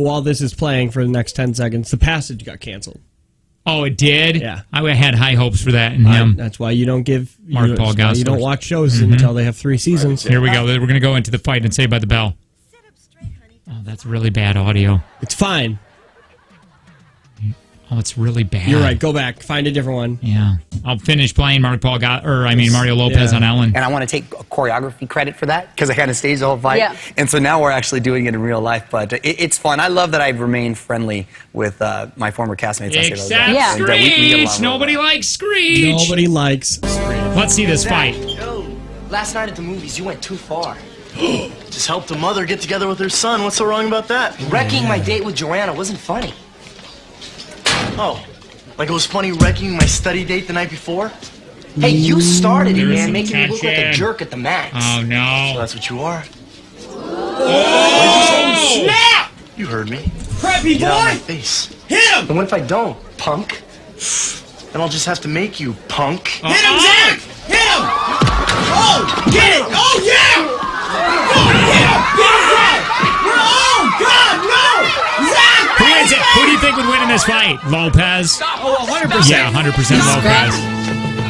while this is playing for the next 10 seconds, The Passage got canceled. Oh, it did? Yeah. I had high hopes for that and him. That's why you don't give Mark Paul Gosselaar. You don't watch shows until they have 3 seasons. Here we go. We're going to go into the fight and Saved by the Bell. Oh, that's really bad audio. It's fine. Oh, it's really bad. You're right. Go back. Find a different one. Yeah. I'll finish playing Mario Lopez on Ellen. And I want to take choreography credit for that because I kind of staged the whole fight. Yeah. And so now we're actually doing it in real life. But it's fun. I love that I've remained friendly with my former castmates. on Saved by the Except Bell. Yeah. And, we get Screech! along really Nobody well. likes Screech! Nobody likes Screech. Let's see this fight. Yo, last night at the movies, you went too far. Just helped a mother get together with her son. What's so wrong about that? Wrecking my date with Joanna wasn't funny. Oh, like it was funny wrecking my study date the night before? Hey, you started it, There's man, some making me look like a tension. jerk at the max. Oh, no. So that's what you are. Oh, snap! You heard me. Crappy Get out of my boy! face. Hit him! And what if I don't, punk? Then I'll just have to make you, punk. Hit him, Zach! Hit him! Oh, get it! Oh, yeah! Oh, hit him! Get him, Zach! Oh, God, no! Zach! Who is it? Who do you think think would win in this fight? Lopez. Oh, 100%. Yeah, 100% Lopez.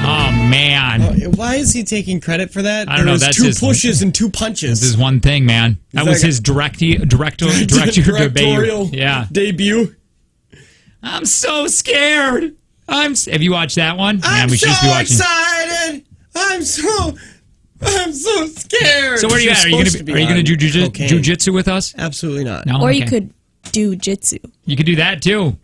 Oh man. Why is he taking credit for that? I don't know. That's two his, pushes and 2 punches. This is one thing, man. That was his directorial debut. I'm so scared. Have you watched that one? I'm we so should just be watching. excited. I'm so scared. So where are you at? Are you going to do jujitsu with us? Absolutely not. No? Or Okay. you could do jitsu. You could do that too.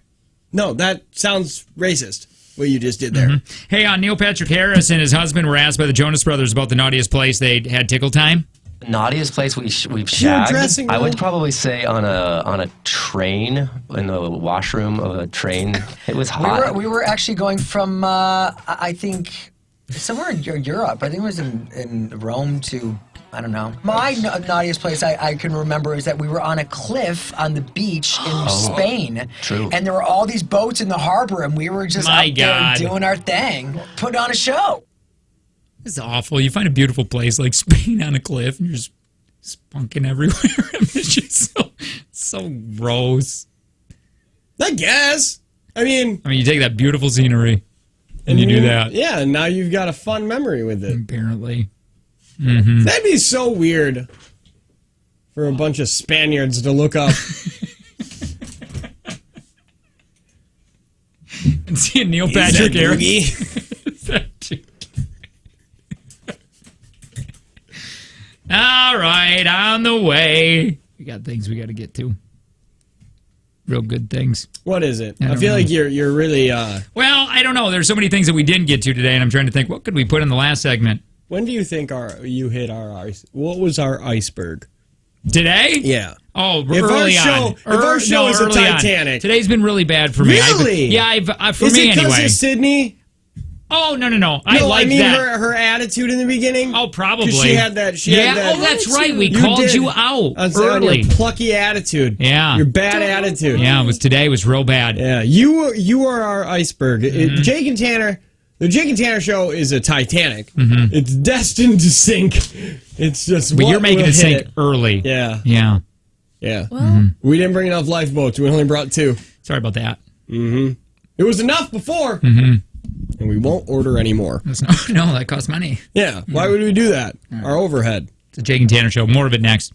No, that sounds racist. What you just did there. Hey, Neil Patrick Harris and his husband were asked by the Jonas Brothers about the naughtiest place they had tickle time. Naughtiest place we've You're shagged. dressing I would room? probably say on a train, in the washroom of a train. It was hot. We were actually going from I think somewhere in Europe. I think it was in Rome to. I don't know. My naughtiest place I can remember is that we were on a cliff on the beach in Spain. True. And there were all these boats in the harbor, and we were just out there doing our thing, putting on a show. This is awful. You find a beautiful place like Spain on a cliff, and you're just spunking everywhere. It's just so gross. I guess. I mean, you take that beautiful scenery, and you do that. Yeah, and now you've got a fun memory with it. Apparently. That'd be so weird for a bunch of Spaniards to look up. And see Neil Patrick Harris. All right, on the way. We got things we got to get to. Real good things. What is it? I I feel know. like you're really. Well, I don't know. There's so many things that we didn't get to today, and I'm trying to think, what could we put in the last segment? When do you think you hit our ice? What was our iceberg? Today? Yeah. Oh, If early our show is a early on. Titanic. Today's been really bad for me. Really? For is me it anyway. Of Sydney? Oh, no. I No, like I mean that. her attitude in the beginning. Oh, probably. 'Cause she had that. Oh, that's right. We called you out on early. your plucky attitude. Yeah. Your bad attitude. Yeah, today was real bad. Yeah, you are our iceberg. Jake and Tanner. The Jake and Tanner show is a Titanic. It's destined to sink. It's just. But what you're making will it hit sink early. Yeah. Yeah. Yeah. Well, We didn't bring enough lifeboats. We only brought 2. Sorry about that. It was enough before. And we won't order any more. No, that costs money. Yeah. Why would we do that? Our overhead. It's a Jake and Tanner show. More of it next.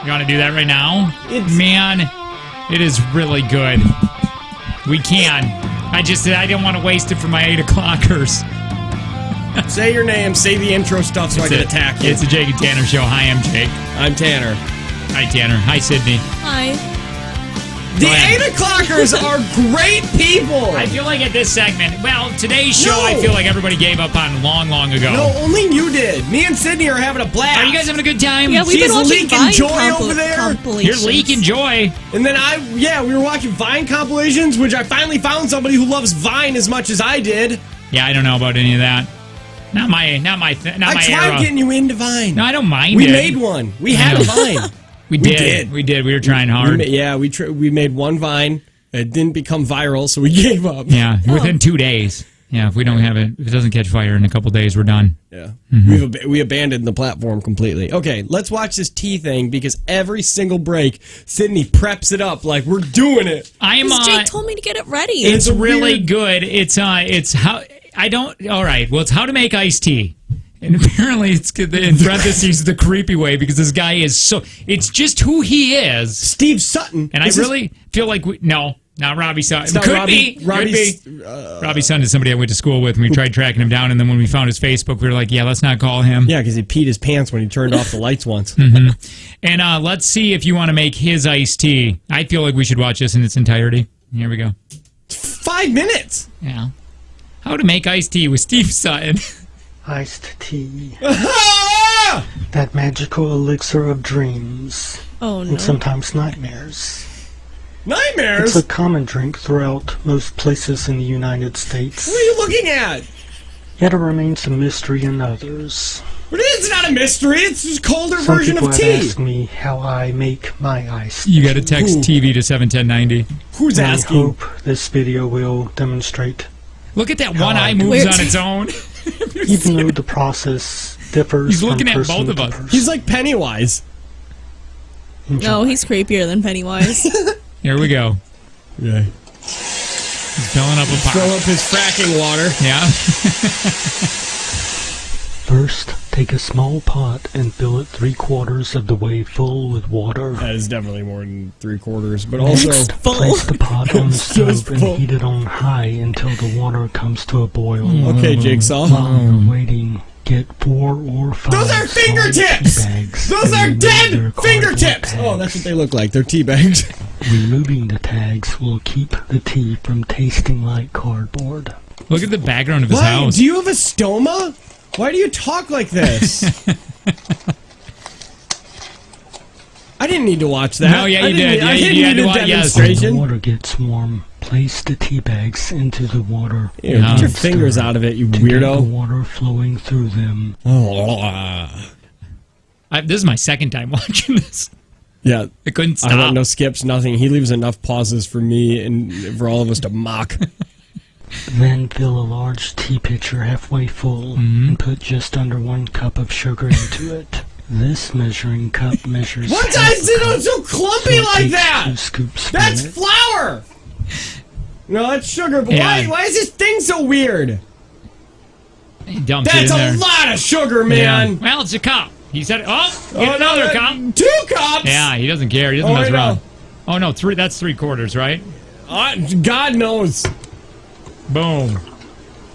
You want to do that right now? Man, it is really good. We can. I didn't want to waste it for my 8 o'clockers. Say your name, say the intro stuff so I can attack you. It's the Jake and Tanner Show. Hi, I'm Jake. I'm Tanner. Hi, Tanner. Hi, Sydney. Hi. The 8 o'clockers are great people. I feel like at this segment, well, today's show, I feel like everybody gave up on long ago. No, only you did. Me and Sydney are having a blast. Are you guys having a good time? Yeah, we've been watching leaking Vine joy over there. You're leaking joy. And then we were watching Vine compilations, which I finally found somebody who loves Vine as much as I did. Yeah, I don't know about any of that. Not my I tried getting you into Vine. No, I don't mind We it. made one. We had a Vine. We did. We were trying hard. We made one Vine. It didn't become viral, so we gave up. Yeah, within 2 days. Yeah, if we don't have it, if it doesn't catch fire in a couple days, we're done. Yeah, Mm-hmm. we abandoned the platform completely. Okay, let's watch this tea thing because every single break, Sydney preps it up like we're doing it. Jake told me to get it ready. It's really good. It's how I don't. All right. Well, it's how to make iced tea. And apparently it's in parentheses the creepy way because this guy is so... It's just who he is. Steve Sutton. And I really feel like... No, not Robbie Sutton. It's not Could Robbie, be. Robbie Sutton is somebody I went to school with, and we tried tracking him down, and then when we found his Facebook, we were like, yeah, let's not call him. Yeah, because he peed his pants when he turned off the lights once. Mm-hmm. And let's see if you want to make his iced tea. I feel like we should watch this in its entirety. Here we go. 5 minutes. Yeah. How to make iced tea with Steve Sutton. Iced tea. That magical elixir of dreams. Oh, no. And sometimes nightmares. Nightmares? It's a common drink throughout most places in the United States. What are you looking at? Yet it remains a mystery in others. But it's not a mystery. It's just a colder Some version people of have tea. asked me how I make my iced You got to text tea. TV to 71090. Who's I asking? hope this video will demonstrate. Look at that how one I eye do moves it. on its own. Even though the process differs He's from looking at person both of to us. person. He's like Pennywise. No, he's creepier than Pennywise. Here we go. Yeah. He's filling up a pot. Fill up his fracking water. Yeah. First, take a small pot and fill it 3/4 of the way full with water. That is definitely more than 3/4, but also Place the pot on the It's just stove and full. heat it on high until the water comes to a boil. Okay, Jigsaw. While you're waiting, get 4 or 5. Those are solid fingertips! tea bags Those and are remove dead their cardboard fingertips! Oh, that's what they look like. They're tea bags. Removing the tags will keep the tea from tasting like cardboard. Look at the background of his Why? house. Do you have a stoma? Why do you talk like this? I didn't need to watch that. No, yeah, you did. I Yeah, didn't you had need to a watch- yes. When the demonstration. water gets warm, place the tea bags into the water. Ew, get your and fingers stir out of it, you to get the weirdo. water flowing through them. This is my second time watching this. Yeah. I couldn't stop. I want no skips, nothing. He leaves enough pauses for me and for all of us to mock. Then fill a large tea pitcher halfway full and put just under 1 cup of sugar into it. This measuring cup measures. What half is a it cup, so clumpy so it like takes that? 2 scoops from That's it. flour! No, that's sugar, but Yeah. why is this thing so weird? He dumped it That's in a there. lot of sugar, man! Yeah. Well, it's a cup. He said, get another cup. 2 cups! Yeah, he doesn't care. He doesn't Oh, mess I know. around. Oh, no, that's 3/4, right? God knows. Boom.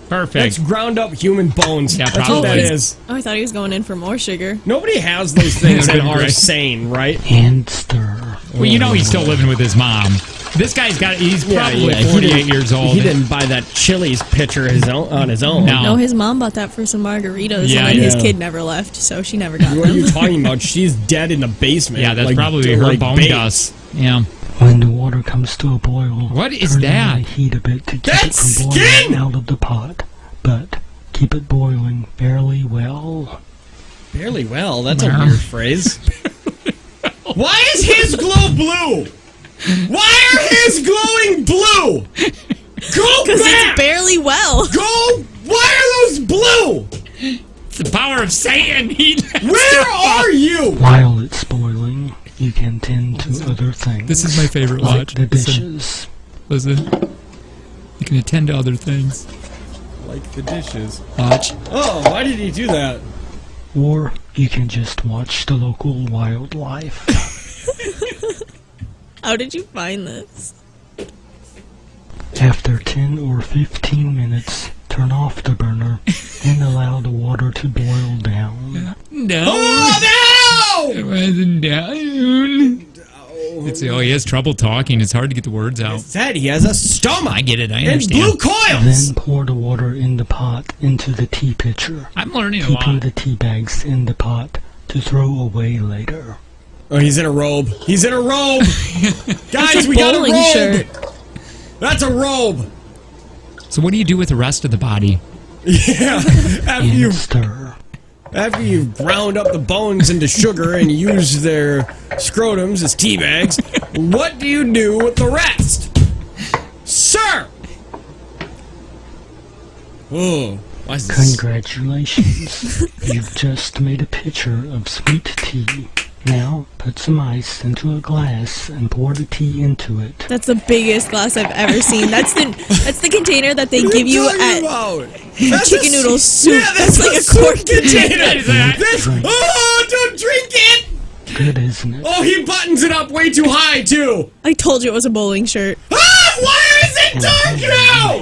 Perfect. That's ground up human bones. Yeah, That's what probably. that is. Oh, I thought he was going in for more sugar. Nobody has those things that Good are grief. sane, right? And stir. Well, you know he's still living with his mom. This guy's he's probably 48 years old. He didn't buy that Chili's pitcher on his own. No. His mom bought that for some margaritas, Yeah, and then his yeah. kid never left, so she never got What are them. you talking about? She's dead in the basement. Yeah, that's like- probably her like bone Bates. dust. Yeah. When the water comes to a boil, What is turn that? down the heat a bit to keep it That's from boiling skin! out of the pot, but keep it boiling fairly well. Barely well. That's a weird phrase. Why is his glow blue? Why are his glowing blue? Go Because back! it's barely well. Go! Why are those blue? It's the power of Satan. Where are you? While it's boiling, you can tend to other things. This is my favorite like watch. the Listen. dishes. Listen. You can attend to other things. Like the dishes. Watch. Oh, why did he do that? Or you can just watch the local wildlife. How did you find this? After 10 or 15 minutes, turn off the burner and allow the water to boil down. No. Oh, It wasn't down. He has trouble talking. It's hard to get the words out. Said he has a stomach. I get it. I And understand. blue coils. Then pour the water in the pot into the tea pitcher. I'm learning a keeping lot. the tea bags in the pot to throw away later. Oh, he's in a robe. He's in a robe. Guys, It's a we got a bowling robe. shirt. That's a robe. So what do you do with the rest of the body? Yeah. And stir. After you've ground up the bones into sugar and used their scrotums as tea bags, what do you do with the rest? Sir! Oh, why is this? Congratulations. You've just made a pitcher of sweet tea. Now, put some ice into a glass and pour the tea into it. That's the biggest glass I've ever seen. That's the container that they give you at chicken noodle soup. Yeah, that's like a quart container. Don't drink it! Good, isn't it? Oh, he buttons it up way too high, too! I told you it was a bowling shirt. Ah, why is it dark now?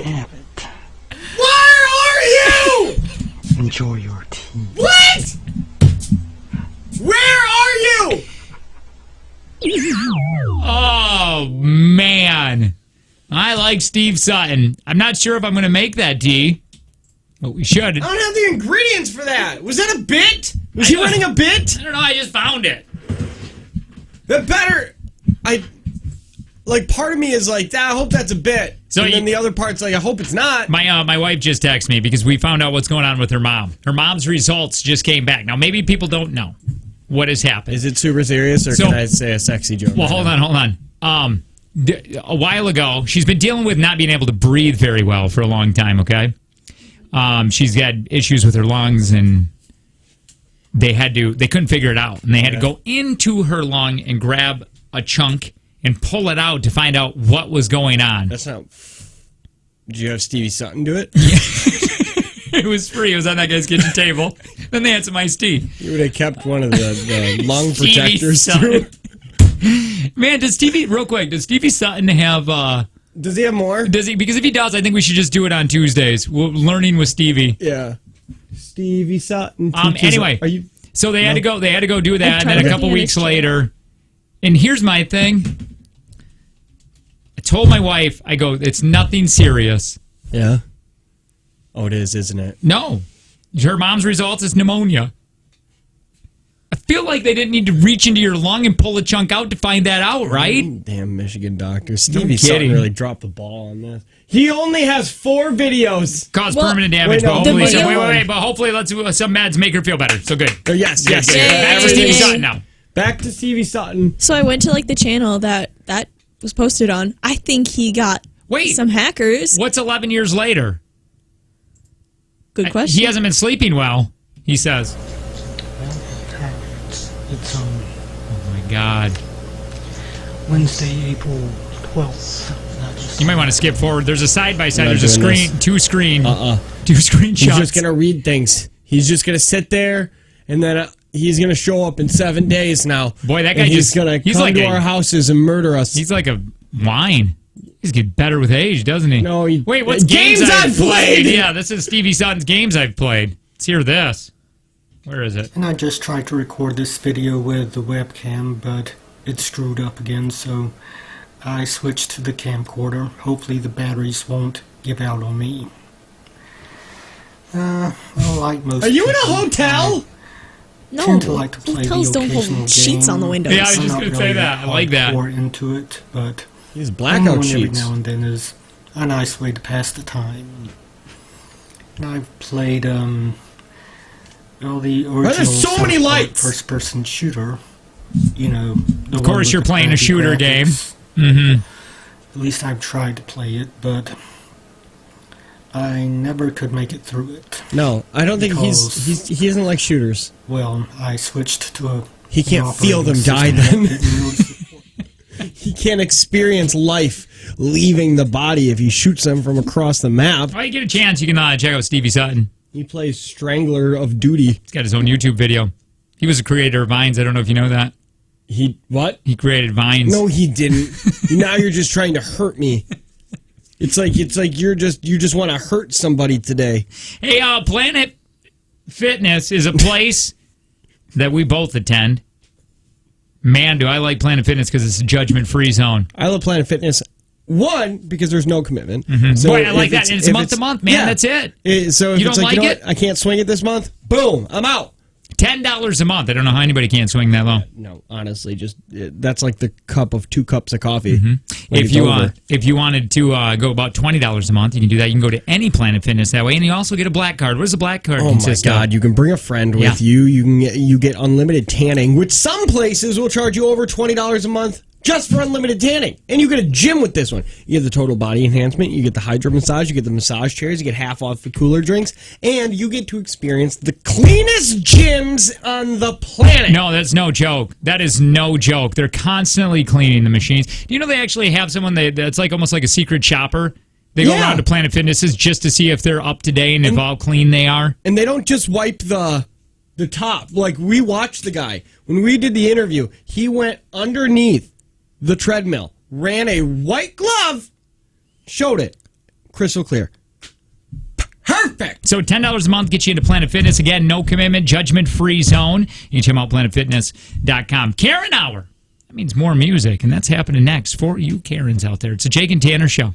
Where are you? Enjoy your tea. What? Where are you? Oh, man. I like Steve Sutton. I'm not sure if I'm going to make that tea, but we should. I don't have the ingredients for that. Was that a bit? Was he running a bit? I don't know. I just found it. That better. Part of me is like, I hope that's a bit. So and then the other part's like, I hope it's not. My wife just texted me because we found out what's going on with her mom. Her mom's results just came back. Now, maybe people don't know what has happened. Is it super serious, or can I say a sexy joke? Well, hold on. A while ago, she's been dealing with not being able to breathe very well for a long time, okay? She's had issues with her lungs, and they couldn't figure it out. And they had to go into her lung and grab a chunk and pull it out to find out what was going on. That's not... Did you have Stevie Sutton do it? It was free. It was on that guy's kitchen table. Then they had some iced tea. You would have kept one of the lung Stevie protectors, Sutton. too. Man, does Stevie Sutton have... does he have more? Does he? Because if he does, I think we should just do it on Tuesdays. Learning with Stevie. Yeah. Stevie Sutton. Anyway, so they had to go do that, and then a couple weeks later... And here's my thing. I told my wife, I go, it's nothing serious. Yeah. Oh, it is, isn't it? No. Her mom's results is pneumonia. I feel like they didn't need to reach into your lung and pull a chunk out to find that out, right? Damn Michigan doctor. Stevie Sutton really dropped the ball on this. He only has 4 videos. Cause permanent damage, but hopefully let's some meds make her feel better. So good. Yes. Back to Stevie Sutton now. Back to Stevie Sutton. So I went to the channel that was posted on. I think he got some hackers. What's 11 years later? Good question. He hasn't been sleeping well, he says. It's oh my God. Wednesday, April 12th. You might want to skip forward. There's a side-by-side. I'm There's a not doing screen, two screenshots. He's just going to read things. He's just going to sit there, and then he's going to show up in 7 days now. Boy, that guy he's going to come to our houses and murder us. He's like a wine. He's getting better with age, doesn't he? No, wait, what's games I've played? Yeah, this is Stevie Sutton's games I've played. Let's hear this. Where is it? And I just tried to record this video with the webcam, but it screwed up again, so I switched to the camcorder. Hopefully the batteries won't give out on me. Like most Are you in a people, hotel? I tend to like to play hotels the don't occasional hold sheets game. on the windows. Yeah, I was I'm just not going to really say that. I like that. hardcore into it, but these blackout every sheets now and then is a nice way to pass the time. And I've played the original so many lights? first-person shooter. You know, Of course, you're playing a shooter game. Mm-hmm. At least I've tried to play it, but I never could make it through it. No, I don't think he doesn't like shooters. Well, I switched to a... He can't feel them die then. He can't experience life leaving the body if he shoots them from across the map. Well, you get a chance, you can check out Stevie Sutton. He plays Strangler of Duty. He's got his own YouTube video. He was a creator of Vines. I don't know if you know that. What? He created Vines. No, he didn't. Now you're just trying to hurt me. It's like you just want to hurt somebody today. Hey, Planet Fitness is a place that we both attend. Man, do I like Planet Fitness because it's a judgment-free zone. I love Planet Fitness. One, because there's no commitment. Mm-hmm. So Boy, I like that. And it's month to month, man. Yeah. That's it. So if you it's don't like, like you know it? what, I can't swing it this month, boom, I'm out. $10 a month. I don't know how anybody can't swing that low. No, honestly, just that's like the cup of 2 cups of coffee. Mm-hmm. If you wanted to go about $20 a month, you can do that. You can go to any Planet Fitness that way, and you also get a black card. What does a black card consist Oh my God! of? You can bring a friend with you. You get unlimited tanning, which some places will charge you over $20 a month just for unlimited tanning. And you get a gym with this one. You get the total body enhancement. You get the hydro massage. You get the massage chairs. You get half off the cooler drinks, and you get to experience the cleanest gyms on the planet. No, that's no joke. That is no joke. They're constantly cleaning the machines. Do you know they actually have someone that's like almost like a secret shopper? They go around to Planet Fitnesses just to see if they're up to date and if how clean they are. And they don't just wipe the top. Like, we watched the guy. When we did the interview, he went underneath the treadmill, ran a white glove, showed it. Crystal clear. Perfect. So $10 a month gets you into Planet Fitness. Again, no commitment, judgment-free zone. You can check them out, planetfitness.com. Karen Hour. That means more music, and that's happening next for you Karens out there. It's a Jake and Tanner Show.